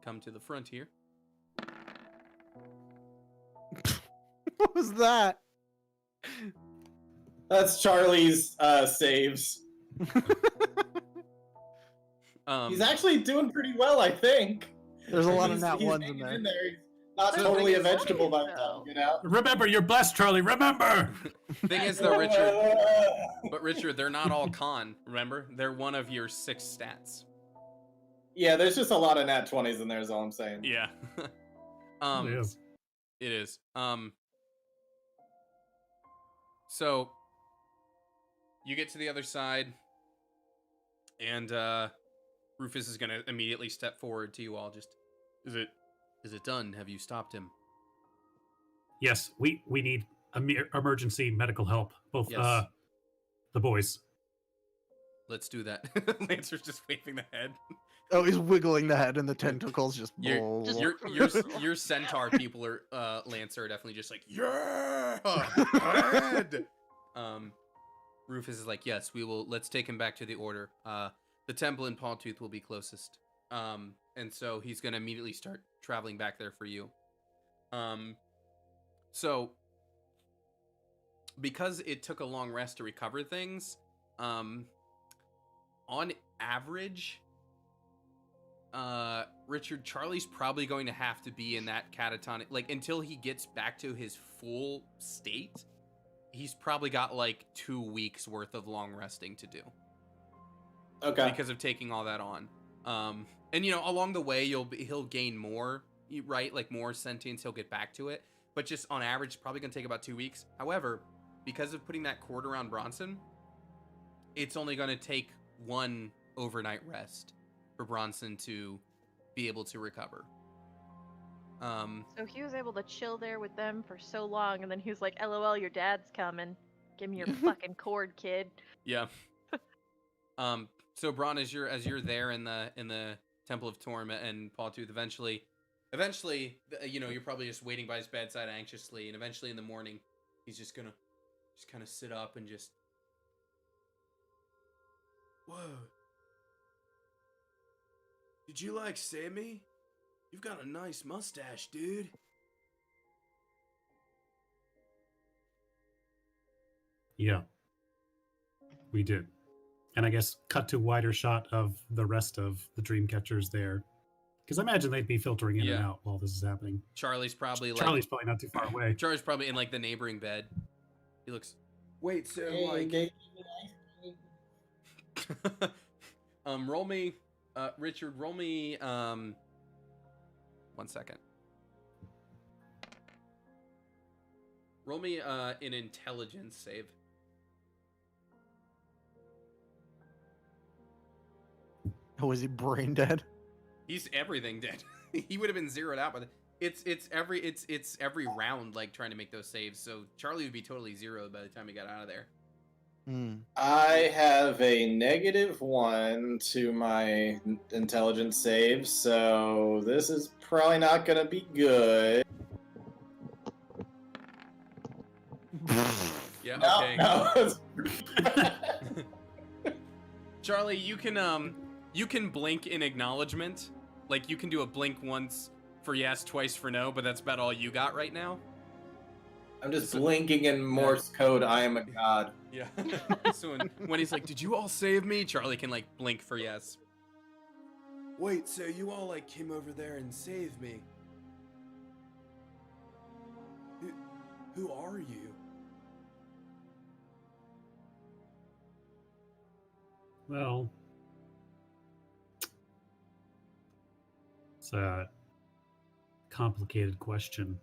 come to the front here. What was that? That's Charlie's saves. He's actually doing pretty well, I think. There's a lot of nat he's ones in hanging there. He's not So totally a thing is, vegetable by the time though. you get out. Remember, you're blessed, Charlie. Remember. Thing is, though, Richard. But Richard, they're not all con. Remember, they're one of your 6 stats. Yeah, there's just a lot of nat 20s in there. Is all I'm saying. Yeah. It is. It is. So you get to the other side, and Rufus is gonna immediately step forward to you all. Just, is it done? Have you stopped him? Yes, we need emergency medical help. Both Yes. the boys. Let's do that. Lancer's just waving the head. Oh, he's wiggling the head, and the tentacles just. Your centaur people are Lancer are definitely just like, yeah, head. Rufus is like, yes, we will. Let's take him back to the order. The temple in Pawtooth will be closest. And so he's gonna immediately start traveling back there for you. So because it took a long rest to recover things, on average, Richard, Charlie's probably going to have to be in that catatonic, like, until he gets back to his full state. He's probably got like 2 weeks worth of long resting to do. Okay. Because of taking all that on. And you know, along the way, he'll gain more, right? Like more sentience, he'll get back to it. But just on average, it's probably gonna take about 2 weeks. However, because of putting that cord around Bronson, it's only gonna take 1 overnight rest for Bronson to be able to recover. So he was able to chill there with them for so long, and then he was like, "LOL, your dad's coming. Give me your fucking cord, kid." Yeah. So Bron, as you're there in the Temple of Torment and Pawtooth, eventually, you know, you're probably just waiting by his bedside anxiously, and eventually in the morning, he's just gonna kind of sit up and just, whoa. Did you like save me? You've got a nice mustache, dude. Yeah, we did. And I guess cut to wider shot of the rest of the dream catchers there. Because I imagine they'd be filtering in and Yeah. out while this is happening. Charlie's probably Charlie's probably not too far away. Charlie's probably in like the neighboring bed. He looks. Wait, so Hey, like. they give me ice cream. Roll me, Richard. Roll me. 1 second. Roll me an intelligence save. Oh, is he brain dead? He's everything dead. He would have been zeroed out, but it's every round like trying to make those saves. So Charlie would be totally zeroed by the time he got out of there. I have a -1 to my intelligence save, so this is probably not gonna be good. Yeah. No, Okay. no. Charlie, you can blink in acknowledgement. Like you can do a blink once for yes, twice for no, but that's about all you got right now. I'm just blinking in Morse code. I am a god. Yeah. So when he's like, "Did you all save me?" Charlie can like blink for yes. Wait, so you all like came over there and saved me? Who are you? Well, it's a complicated question.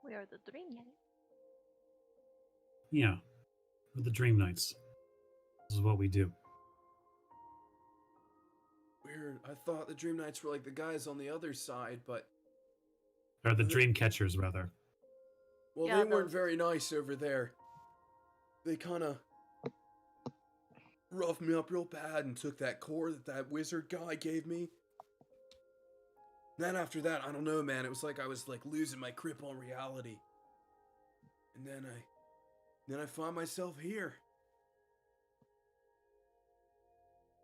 We are the Dream Knights. Yeah, we're the Dream Knights. This is what we do. Weird. I thought the Dream Knights were like the guys on the other side, but Or the Dream Catchers, rather. well, Yeah, they weren't those- very nice over there. They kind of roughed me up real bad and took that core that wizard guy gave me. Then after that, I don't know, man. It was like I was like losing my grip on reality. And then I find myself here.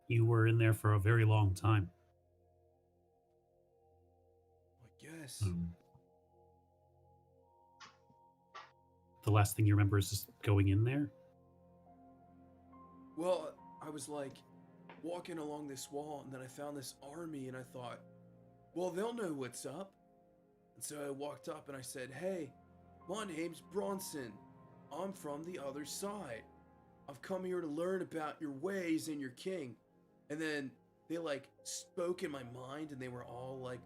You were in there for a very long time. I guess. The last thing you remember is just going in there? Well, I was like, walking along this wall, and then I found this army, and I thought, well, they'll know what's up. And so I walked up and I said, hey, my name's Bronson. I'm from the other side. I've come here to learn about your ways and your king. And then they like spoke in my mind, and they were all like,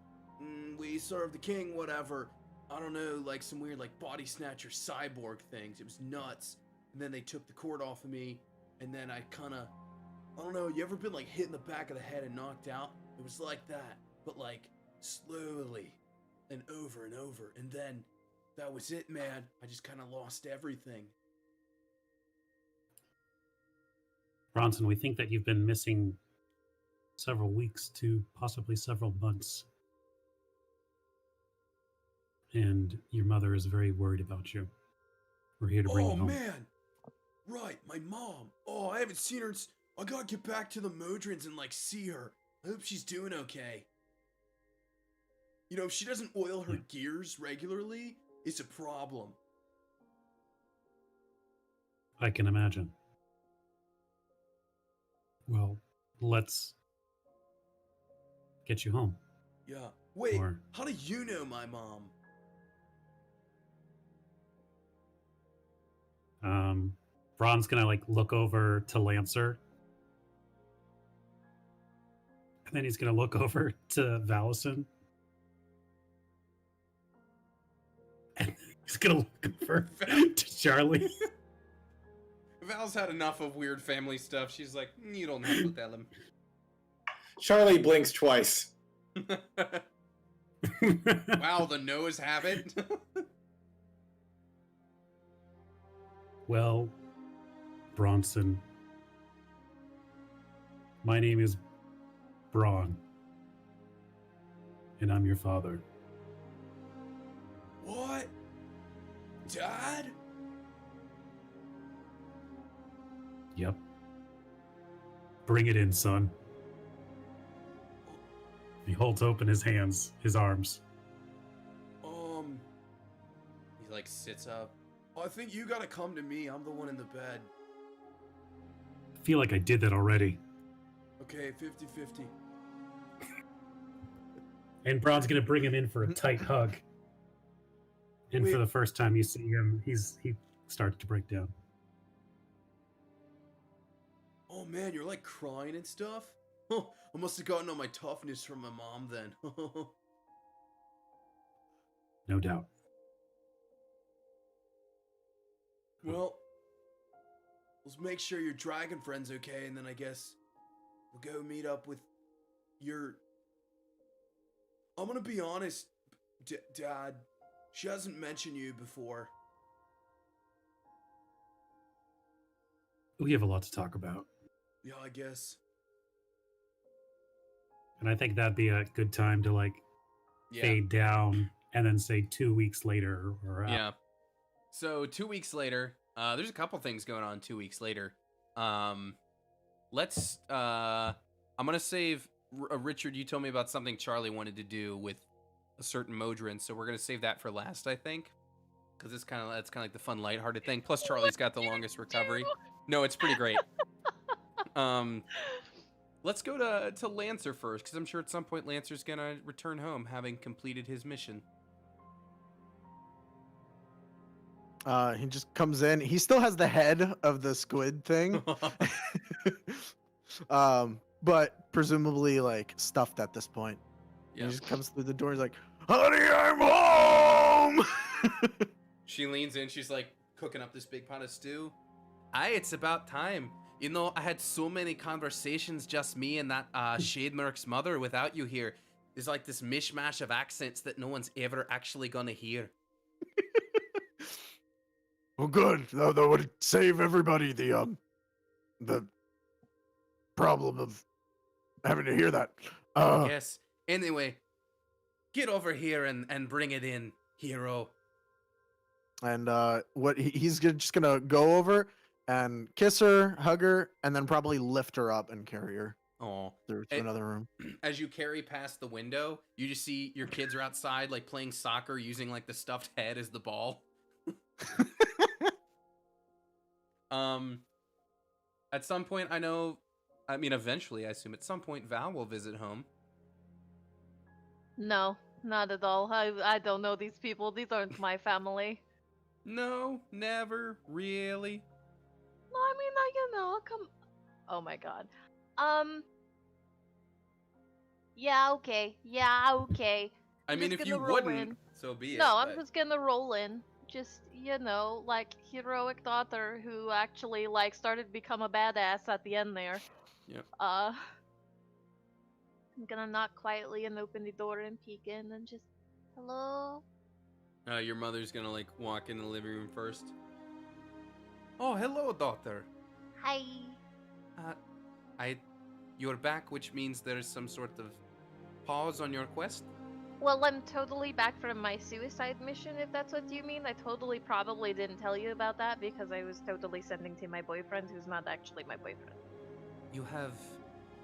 we serve the king, whatever. I don't know, like some weird like body snatcher cyborg things. It was nuts. And then they took the cord off of me, and then I don't know, you ever been like hit in the back of the head and knocked out? It was like that, but like slowly and over and over. And then that was it, man. I just kind of lost everything. Bronson, we think that you've been missing several weeks to possibly several months. And your mother is very worried about you. We're here to bring you home. Oh, man. Right, my mom. Oh, I haven't seen her. I gotta get back to the Modrons and like see her. I hope she's doing okay. You know, if she doesn't oil her gears regularly, it's a problem. I can imagine. Well, let's get you home. Yeah. Wait, Or- how do you know my mom? Ron's gonna like look over to Lancer. And then he's gonna look over to Valison. And he's gonna look over to Charlie. Val's had enough of weird family stuff. She's like, you don't have to tell him. Charlie blinks twice. Wow, the nose habit. Well, Bronson, my name is Braun, and I'm your father. What? Dad? Yep. Bring it in, son. He holds open his hands, his arms. He like sits up. I think you gotta come to me. I'm the one in the bed. I feel like I did that already. Okay, 50-50. And Braun's gonna bring him in for a tight hug. And Wait. for the first time you see him, he starts to break down. Oh man, you're like crying and stuff? I must have gotten all my toughness from my mom then. No doubt. Well, let's make sure your dragon friend's okay, and then I guess we'll go meet up with your... I'm gonna be honest, Dad. She hasn't mentioned you before. We have a lot to talk about. Yeah, I guess. And I think that'd be a good time to like fade down and then say 2 weeks later or Yeah. So 2 weeks later, there's a couple things going on 2 weeks later. I'm gonna save Richard. You told me about something Charlie wanted to do with a certain Modron, so we're gonna save that for last, I think, because that's kind of like the fun, lighthearted thing. Plus, Charlie's got the longest recovery. No, it's pretty great. Let's go to Lancer first, because I'm sure at some point Lancer's gonna return home, having completed his mission. He just comes in. He still has the head of the squid thing. But presumably like stuffed at this point. Yeah. He just comes through the door. He's like, "Honey, I'm home." She leans in. She's like cooking up this big pot of stew. Aye, it's about time. You know, I had so many conversations, just me and that Shademerk's mother, without you here. There's like this mishmash of accents that no one's ever actually gonna hear. Well, good. That would save everybody the problem of having to hear that. Yes. Anyway, get over here and bring it in, hero. And he's just gonna go over and kiss her, hug her, and then probably lift her up and carry her Oh. through to another room. As you carry past the window, you just see your kids are outside, like playing soccer, using like the stuffed head as the ball. At some point, I know I mean, eventually, I assume at some point Val will visit home. No, not at all. I don't know these people. These aren't my family. No, never really. No, I mean, come. Oh my god. Yeah, okay. Yeah, okay. I I'm mean, just if you gonna roll wouldn't, in. so be it. No, I'm but- just gonna roll in. Just, like heroic daughter who actually like started to become a badass at the end there. Yep. I'm gonna knock quietly and open the door and peek in and just, hello. Your mother's gonna like walk in the living room first. Oh, hello, daughter. Hi. You're back, which means there's some sort of pause on your quest. Well, I'm totally back from my suicide mission, if that's what you mean. I totally probably didn't tell you about that because I was totally sending to my boyfriend, who's not actually my boyfriend. You have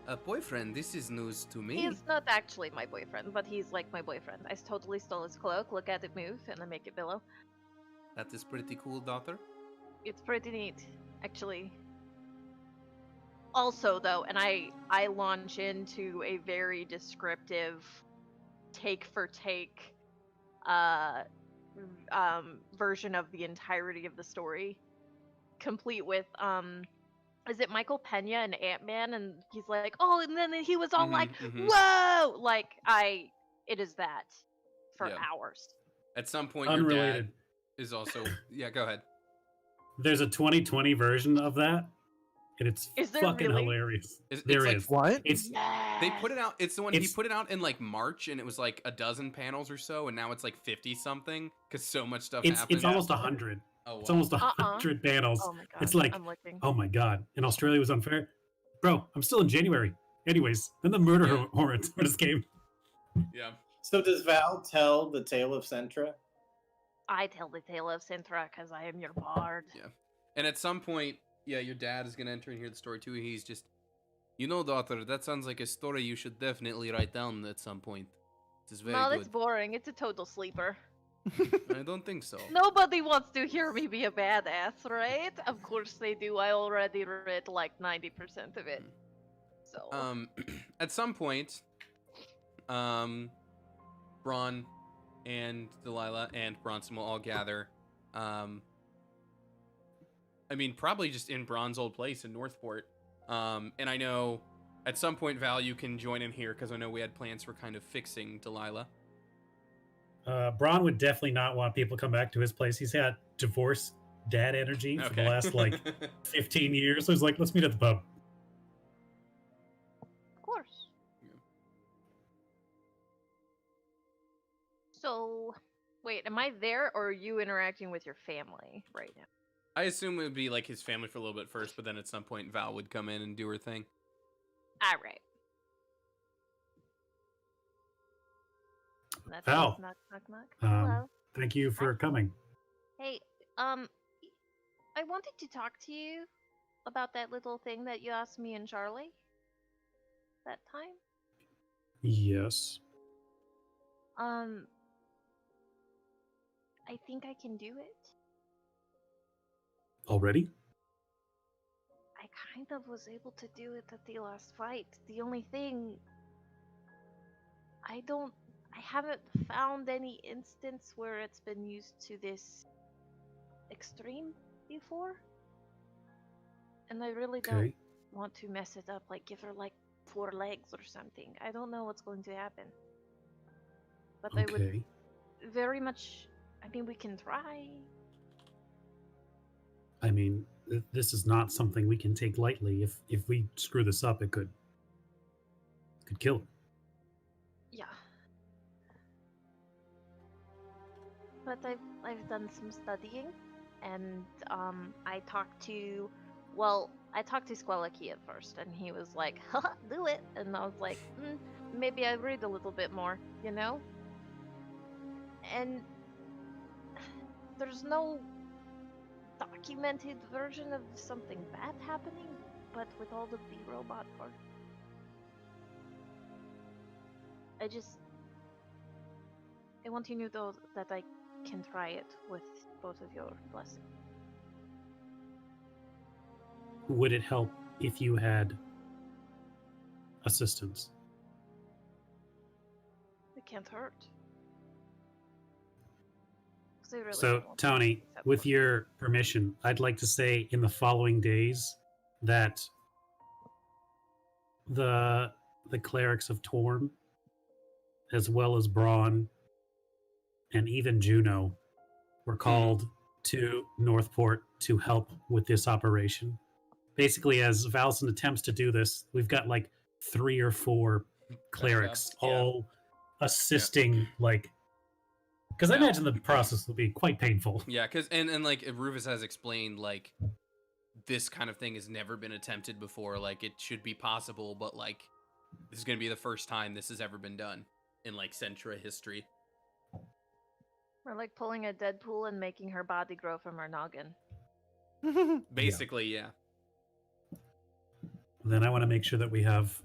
a boyfriend. This is news to me. He's not actually my boyfriend, but he's like my boyfriend. I totally stole his cloak, look at it move, and I make it billow. That is pretty cool, daughter. It's pretty neat, actually. Also, though, and I launch into a very descriptive take for take version of the entirety of the story, complete with is it Michael Pena and Ant-Man, and he's like, oh, and then he was all like, whoa, like it is that for Yeah. hours. At some point, your Unrelated. dad is also. Yeah, go ahead. There's a 2020 version of that, and it's Is there fucking really? hilarious. It's There like- is. What? It's They put it out. It's the one he It's- put it out in like March, and it was like a dozen panels or so, and now it's like 50 something because so much stuff happened. it's almost 100. Oh, It's wow. almost 100 panels. Oh my god. It's like, I'm looking. oh my god, and Australia was unfair. Bro, I'm still in January. Anyways, then the murder Yeah. hornets came. Yeah. So does Val tell the tale of Sentra? I tell the tale of Sentra because I am your bard. Yeah. And at some point, yeah, your dad is gonna enter and hear the story too. He's just, daughter, that sounds like a story you should definitely write down at some point. It is very No, that's good. boring. It's a total sleeper. I don't think so. Nobody wants to hear me be a badass, right? Of course they do. I already read like 90% of it. So. At some point, Braun and Delilah and Bronson will all gather. I mean, probably just in Braun's old place in Northport. And I know at some point, Val, you can join in here because I know we had plans for kind of fixing Delilah. Braun would definitely not want people to come back to his place. He's had divorce dad energy for the last like 15 years. So he's like, let's meet at the pub. Of course. Yeah. So, wait, am I there or are you interacting with your family right now? I assume it would be like his family for a little bit first, but then at some point Val would come in and do her thing. Alright. Val. Knock, knock, knock. Um, Hello. Thank you for coming. Hey, I wanted to talk to you about that little thing that you asked me and Charlie that time. Yes. I think I can do it. Already? I kind of was able to do it at the last fight. The only thing, I haven't found any instance where it's been used to this extreme before. And I really don't Okay. want to mess it up, like give her like 4 legs or something. I don't know what's going to happen. But I would Okay. very much, I mean, we can try. I mean, this is not something we can take lightly. If we screw this up, it could kill her. Yeah. But I've done some studying, and I talked to Squellicky at first, and he was like, haha, do it, and I was like, maybe I read a little bit more, you know? And there's no documented version of something bad happening, but with all of the robot part. I want you to know that I can try it with both of your blessings. Would it help if you had assistance. It can't hurt. 'Cause they really So, don't want Tony, to accept with work. your permission, I'd like to say in the following days that the clerics of Torm, as well as Braun and even Juno, were called to Northport to help with this operation. Basically, as Valson attempts to do this, we've got like 3 or 4 clerics Backups, yeah. all assisting, like, because I Yeah. imagine the process will be quite painful. Yeah, because and like Rufus has explained, like this kind of thing has never been attempted before. Like it should be possible, but like this is gonna be the first time this has ever been done in like Sentra history. We're like pulling a Deadpool and making her body grow from her noggin. Basically, yeah. Then I want to make sure that we have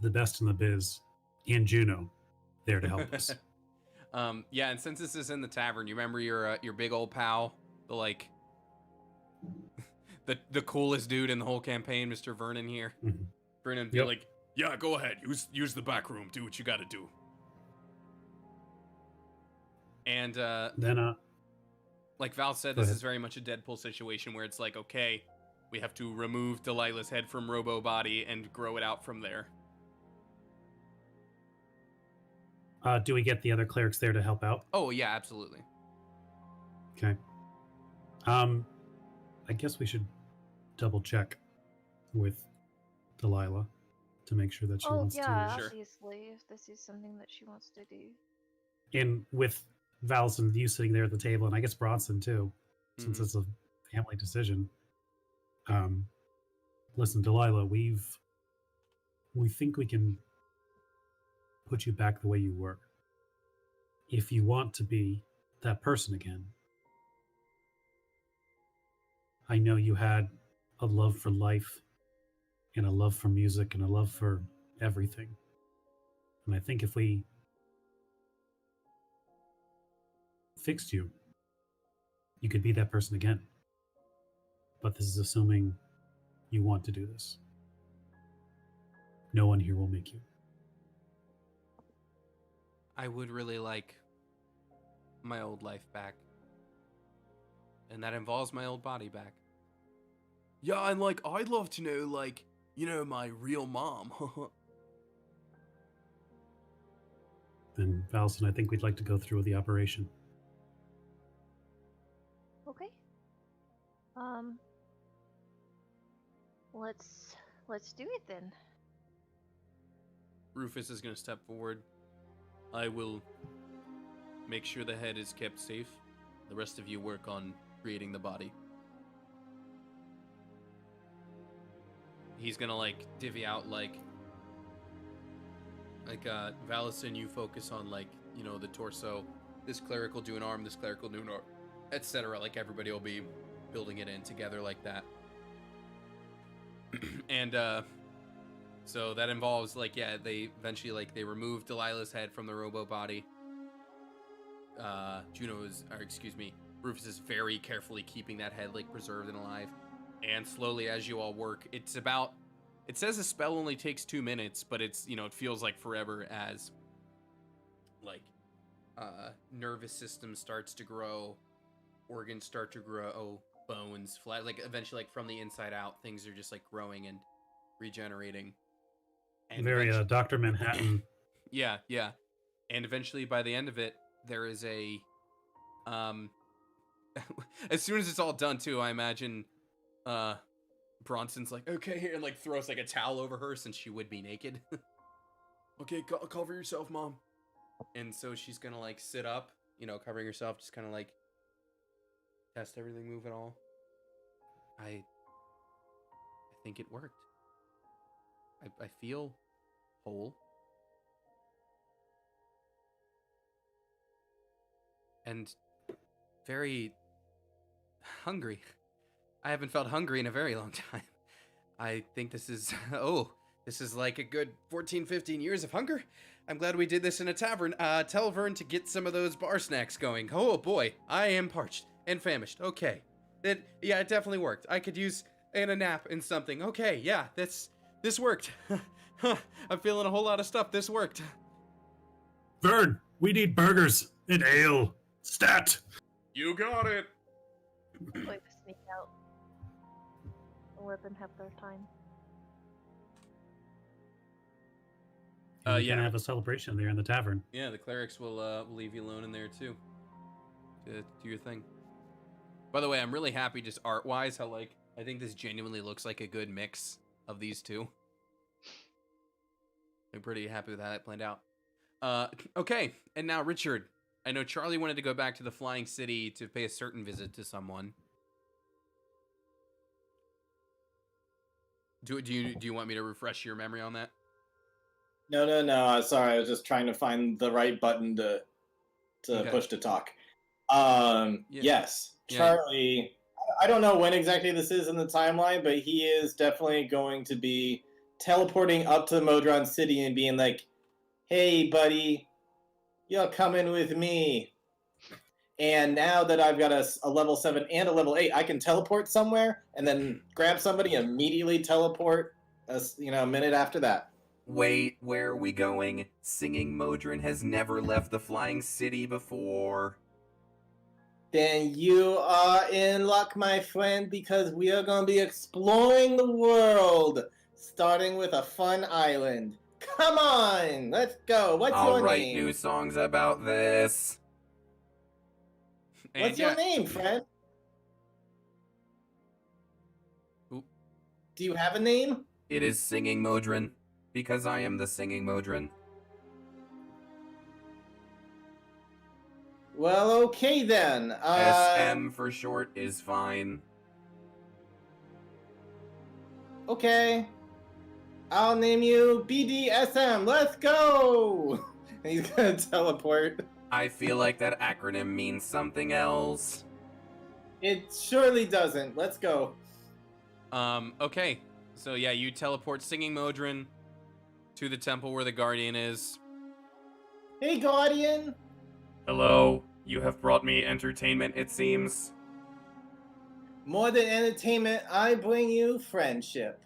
the best in the biz and Juno there to help us. Yeah, and since this is in the tavern, you remember your big old pal, the like the coolest dude in the whole campaign, Mr. Vernon here. Mhm. Vernon be Yep. like, yeah, go ahead, use the back room, do what you got to do. And Then, like Val said, Go this ahead. is very much a Deadpool situation where it's like, okay, we have to remove Delilah's head from Robo Body and grow it out from there. do we get the other clerics there to help out? Oh yeah, absolutely. Okay. I guess we should double check with Delilah to make sure that she Oh wants yeah, Sure. obviously, if this is something that she wants to do. to. And with Valson, you sitting there at the table, and I guess Bronson too, since Mhm. it's a family decision. Listen, Delilah, we think we can put you back the way you were. If you want to be that person again. I know you had a love for life and a love for music and a love for everything. And I think if we fixed you, you could be that person again. But this is assuming you want to do this. No one here will make you. I would really like my old life back. And that involves my old body back. Yeah, and like, I'd love to know, like, my real mom. Then, Valson, I think we'd like to go through with the operation. Okay. Let's do it then. Rufus is going to step forward. I will make sure the head is kept safe. The rest of you work on creating the body. He's going to, like, divvy out, like Valison, you focus on, like, the torso. This cleric will do an arm, this cleric will do an arm, etc. Like, everybody will be building it in together like that. And, so that involves, like, yeah, they eventually, like, they remove Delilah's head from the robo body. Rufus is very carefully keeping that head, like, preserved and alive. And slowly, as you all work, it says a spell only takes 2 minutes, but it's, it feels like forever as, like, nervous system starts to grow, organs start to grow, bones, flat, like, eventually, like, from the inside out, things are just, like, growing and regenerating. And Very Dr. Manhattan. yeah. And eventually, by the end of it, there is a, as soon as it's all done, too, I imagine, Bronson's like, okay, here, and, like, throws, like, a towel over her since she would be naked. Okay, cover yourself, Mom. And so she's gonna, like, sit up, covering herself, just kind of, like, test everything, move it all. I think it worked. I feel whole. And very hungry. I haven't felt hungry in a very long time. I think this is, this is like a good 14, 15 years of hunger. I'm glad we did this in a tavern. Tell Vern to get some of those bar snacks going. Oh boy, I am parched and famished. Okay. It definitely worked. I could use a nap and something. Okay, yeah, this worked. I'm feeling a whole lot of stuff. This worked. Vern, we need burgers and ale. Stat. You got it. Going to sneak out. And let them have their time. We're Yeah. gonna have a celebration there in the tavern. Yeah, the clerics will leave you alone in there too. To do your thing. By the way, I'm really happy just art-wise how like I think this genuinely looks like a good mix of these two. I'm pretty happy with how that planned out. Okay, and now Richard. I know Charlie wanted to go back to the Flying City to pay a certain visit to someone. Do you want me to refresh your memory on that? No. Sorry, I was just trying to find the right button to Okay. push to talk. Yes, Yeah. Charlie. I don't know when exactly this is in the timeline, but he is definitely going to be teleporting up to Modron City and being like, "Hey, buddy, you're coming with me." And now that I've got a level 7 and a level 8, I can teleport somewhere and then grab somebody and immediately teleport a minute after that. Wait, where are we going? Singing Modron has never left the Flying City before. Then you are in luck, my friend, because we are going to be exploring the world, starting with a fun island. Come on, let's go. What's I'll your write name? new songs about this. And What's your name, friend? Oop. Do you have a name? It is Singing Modron, because I am the Singing Modron. Well, okay then. SM for short is fine. Okay. I'll name you BDSM. Let's go! And he's gonna teleport. I feel like that acronym means something else. It surely doesn't. Let's go. Okay. So yeah, you teleport Singing Modron to the temple where the Guardian is. Hey, Guardian. Hello, you have brought me entertainment, it seems. More than entertainment, I bring you friendship.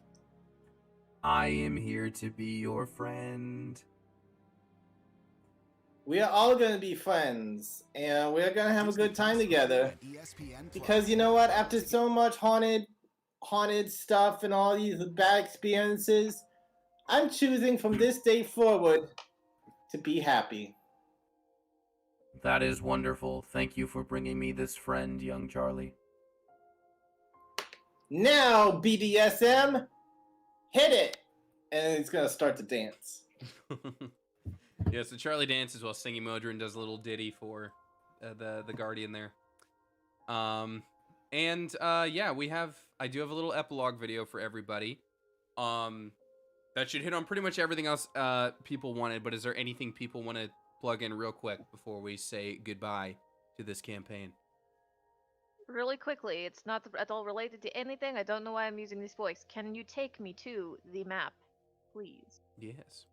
I am here to be your friend. We are all gonna be friends, and we're gonna have a good time together. Because you know what? After so much haunted stuff and all these bad experiences, I'm choosing from this day forward to be happy. That is wonderful. Thank you for bringing me this friend, young Charlie. Now, BDSM, hit it! And he's gonna start to dance. Yeah, so Charlie dances while Singing Modron does a little ditty for the Guardian there. Yeah, I do have a little epilogue video for everybody. That should hit on pretty much everything else people wanted, but is there anything people want to plug in real quick before we say goodbye to this campaign? Really quickly, it's not at all related to anything. I don't know why I'm using this voice. Can you take me to the map, please? Yes.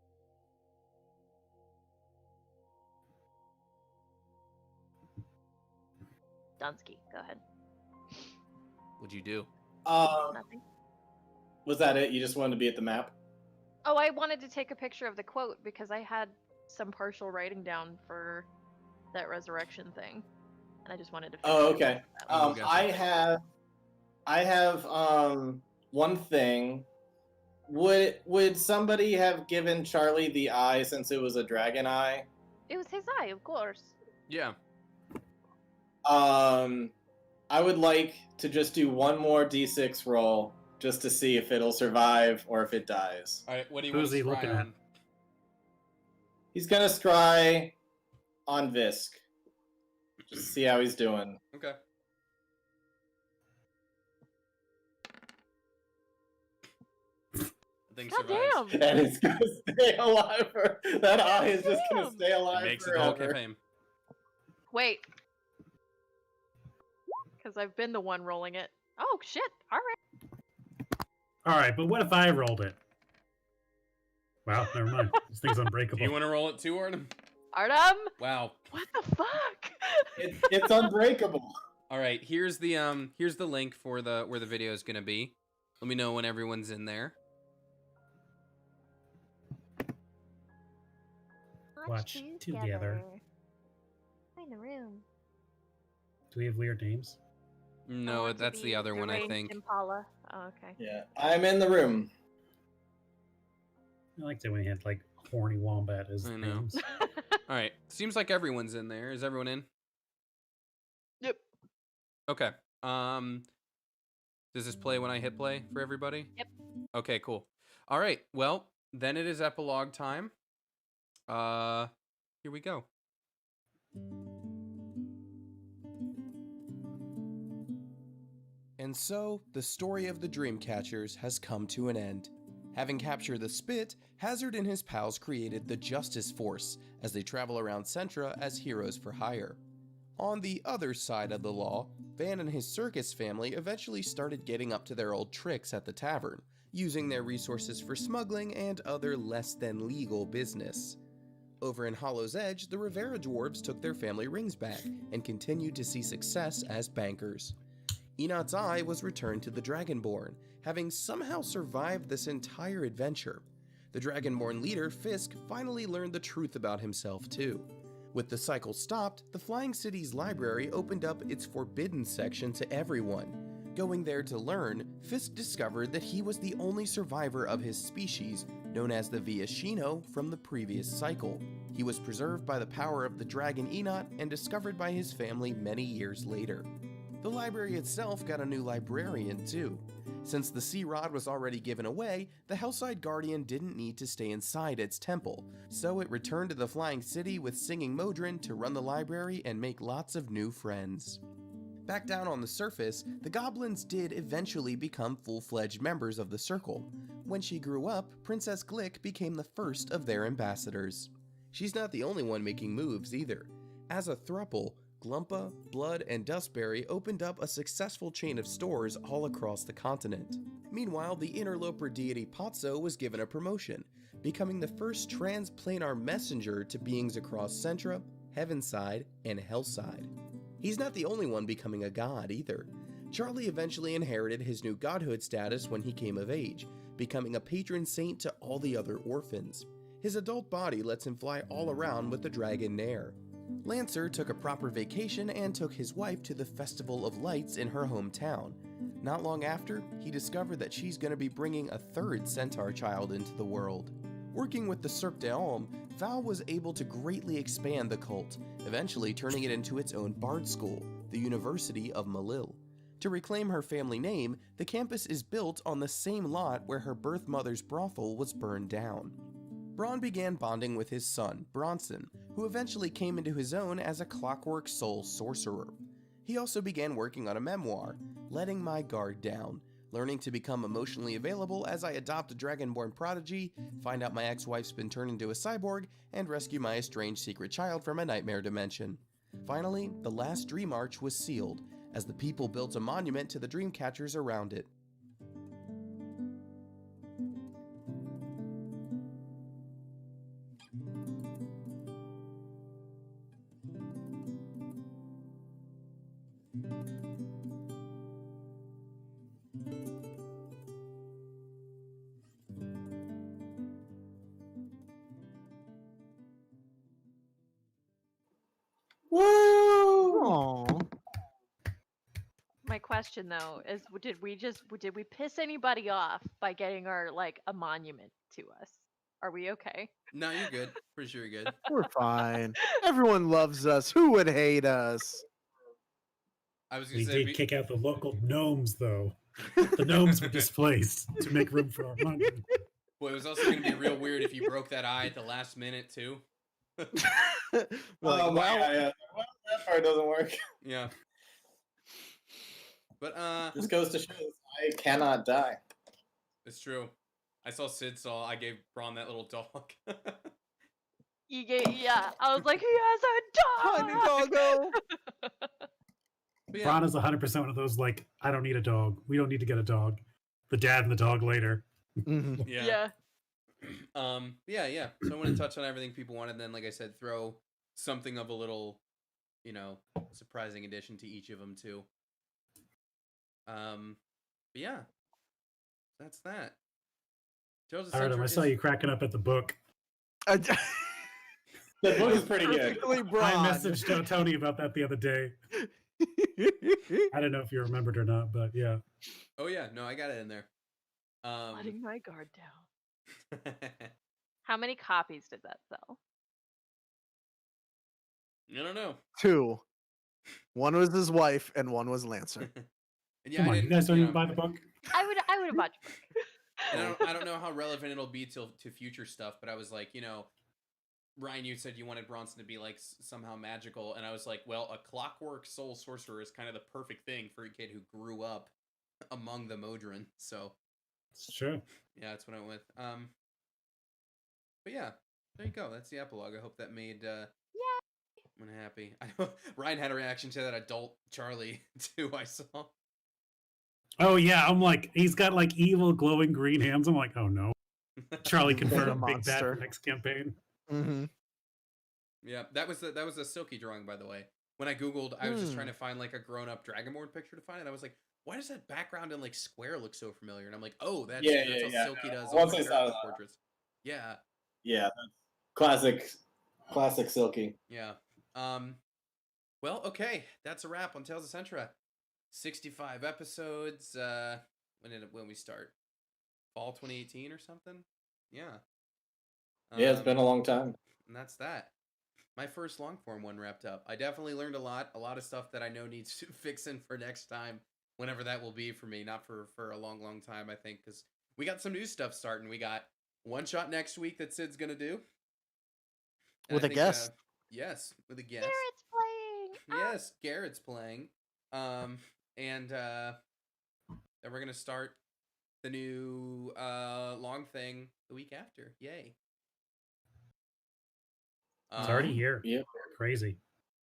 Dunsky, go ahead. What'd you do? Nothing. Was that it? You just wanted to be at the map? Oh, I wanted to take a picture of the quote because I had some partial writing down for that resurrection thing, and I just wanted to. Oh, okay. Gotcha. I have one thing. Would somebody have given Charlie the eye since it was a dragon eye? It was his eye, of course. Yeah. I would like to just do one more d6 roll just to see if it'll survive or if it dies. All right. What do you Who's want to he scry looking at? on? He's gonna scry on Visk. Just see how he's doing. Okay. I think God survives. damn! And it's gonna stay alive. That eye is just gonna Damn. stay alive It makes it the whole forever. campaign. Wait. Because I've been the one rolling it. Oh, shit. Alright. All right, but what if I rolled it? Wow, never mind. This thing's Do unbreakable. you want to roll it too, Artem? Artem? Wow. What the fuck? It's unbreakable. All right. Here's the link for where the video is gonna be. Let me know when everyone's in there. watch two together. Find the room. Do we have weird names? I No, want to that's the be other one, I deranged think. Impala. Oh, okay. Yeah, I'm in the room. I liked it when he had like horny wombat as I know. names. All right. Seems like everyone's in there. Is everyone in? Yep. Okay. Does this play when I hit play for everybody? Yep. Okay, cool. All right. Well, then it is epilogue time. Here we go. And so, the story of the Dreamcatchers has come to an end. Having captured the Spit, Hazard and his pals created the Justice Force as they travel around Sentra as heroes for hire. On the other side of the law, Van and his circus family eventually started getting up to their old tricks at the tavern, using their resources for smuggling and other less than legal business. Over in Hollow's Edge, the Rivera dwarves took their family rings back and continued to see success as bankers. Enoch's eye was returned to the Dragonborn, having somehow survived this entire adventure. The Dragonborn leader, Fisk, finally learned the truth about himself too. With the cycle stopped, the Flying City's library opened up its forbidden section to everyone. Going there to learn, Fisk discovered that he was the only survivor of his species, known as the Viashino, from the previous cycle. He was preserved by the power of the dragon Enoch and discovered by his family many years later. The library itself got a new librarian too. Since the Sea Rod was already given away, the Hellside Guardian didn't need to stay inside its temple, so it returned to the Flying City with Singing Modron to run the library and make lots of new friends. Back down on the surface, the goblins did eventually become full-fledged members of the Circle. When she grew up, Princess Glick became the first of their ambassadors. She's not the only one making moves either. As a throuple, Glumpa, Blood, and Dustberry opened up a successful chain of stores all across the continent. Meanwhile, the interloper deity Patso was given a promotion, becoming the first transplanar messenger to beings across Sentra, Heavenside, and Hellside. He's not the only one becoming a god either. Charlie eventually inherited his new godhood status when he came of age, becoming a patron saint to all the other orphans. His adult body lets him fly all around with the dragon Nair. Lancer took a proper vacation and took his wife to the Festival of Lights in her hometown. Not long after, he discovered that she's going to be bringing a third centaur child into the world. Working with the Cirque d'Alme, Val was able to greatly expand the cult, eventually turning it into its own bard school, the University of Malil. To reclaim her family name, the campus is built on the same lot where her birth mother's brothel was burned down. Braun began bonding with his son, Bronson, who eventually came into his own as a clockwork soul sorcerer. He also began working on a memoir, Letting My Guard Down, learning to become emotionally available as I adopt a Dragonborn prodigy, find out my ex-wife's been turned into a cyborg, and rescue my estranged secret child from a nightmare dimension. Finally, the last Dream Arch was sealed, as the people built a monument to the Dreamcatchers around it. Woo! Aww. My question though is, did we piss anybody off by getting our like a monument to us? Are we okay? No, you're good. Pretty sure you're good. We're fine. Everyone loves us. Who would hate us? I was gonna We say did kick out the local gnomes, though. The gnomes were displaced to make room for our monument. Well, it was also gonna be real weird if you broke that eye at the last minute too. Like, Well, that part doesn't work. Yeah. But Just goes to show this I cannot die. it's true. I saw Sid saw I gave Braun that little dog. Yeah, I was like, he has a dog. honey doggo. But yeah, Braun is 100% one of those, like, I don't need a dog. We don't need to get a dog. The dad and the dog later. Mhm. yeah. Yeah. So I want to touch on everything people wanted, and then, like I said, throw something of a little, surprising addition to each of them too. But yeah, that's that. Tales of Artem, Sentra I saw is- you cracking up at the book. The book is pretty good. Perfectly I broad. messaged Tony about that the other day. I don't know if you remembered or not, but yeah. Oh yeah, no, I got it in there. Letting my guard down. How many copies did that sell? I don't know. 2. One was his wife, and one was Lancer. And yeah, Come I on, you didn't, guys don't you even know, buy the book? I would have bought your book. and I don't know how relevant it'll be to future stuff, but I was like, you know, Ryan, you said you wanted Bronson to be like somehow magical, and I was like, well, a clockwork soul sorcerer is kind of the perfect thing for a kid who grew up among the Modron. So It's true. yeah, that's what I went with. But yeah, there you go. That's the epilogue. I hope that made everyone happy. I know Ryan had a reaction to that adult Charlie too. I saw. Oh yeah, I'm like, he's got like evil glowing green hands. I'm like, oh no. Charlie He's a confirmed big bad monster. for next campaign. Mm-hmm. Yeah, that was a Silky drawing, by the way. When I googled, I was just trying to find like a grown-up Dragonborn picture to find it. I was like, why does that background and like square look so familiar? And I'm like, oh, that's how Silky does all Once the I saw character that. portraits. Yeah, Yeah, that's classic Silky. yeah. Well, okay, that's a wrap on Tales of Sentra. 65 episodes. When we start? Fall 2018 or something? Yeah. Yeah, it's been a long time. And that's that. My first long form one wrapped up. I definitely learned a lot of stuff that I know needs to fixing for next time, whenever that will be for me. Not for a long time, I think, because we got some new stuff starting. We got one shot next week that Sid's gonna do. And With I a think, guest. yes, with a guest. Garrett's playing. Yes, Garrett's playing. And then we're gonna start the new long thing the week after. Yay. It's already here. Yep. Crazy.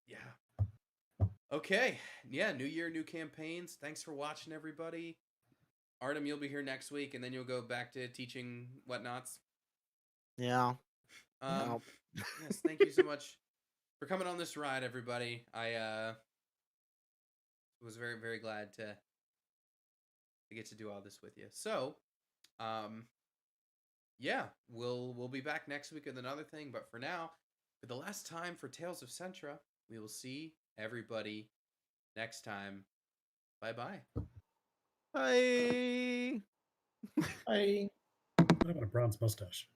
Yeah. Okay. Yeah, new year, new campaigns. Thanks for watching, everybody. Artem, you'll be here next week, and then you'll go back to teaching whatnots. Yeah. Yes, thank you so much for coming on this ride, everybody. I was very, very glad to get to do all this with you. So, yeah, we'll be back next week with another thing. But for now, for the last time for Tales of Sentra, we will see everybody next time. Bye-bye. Bye. Bye. What about a bronze mustache?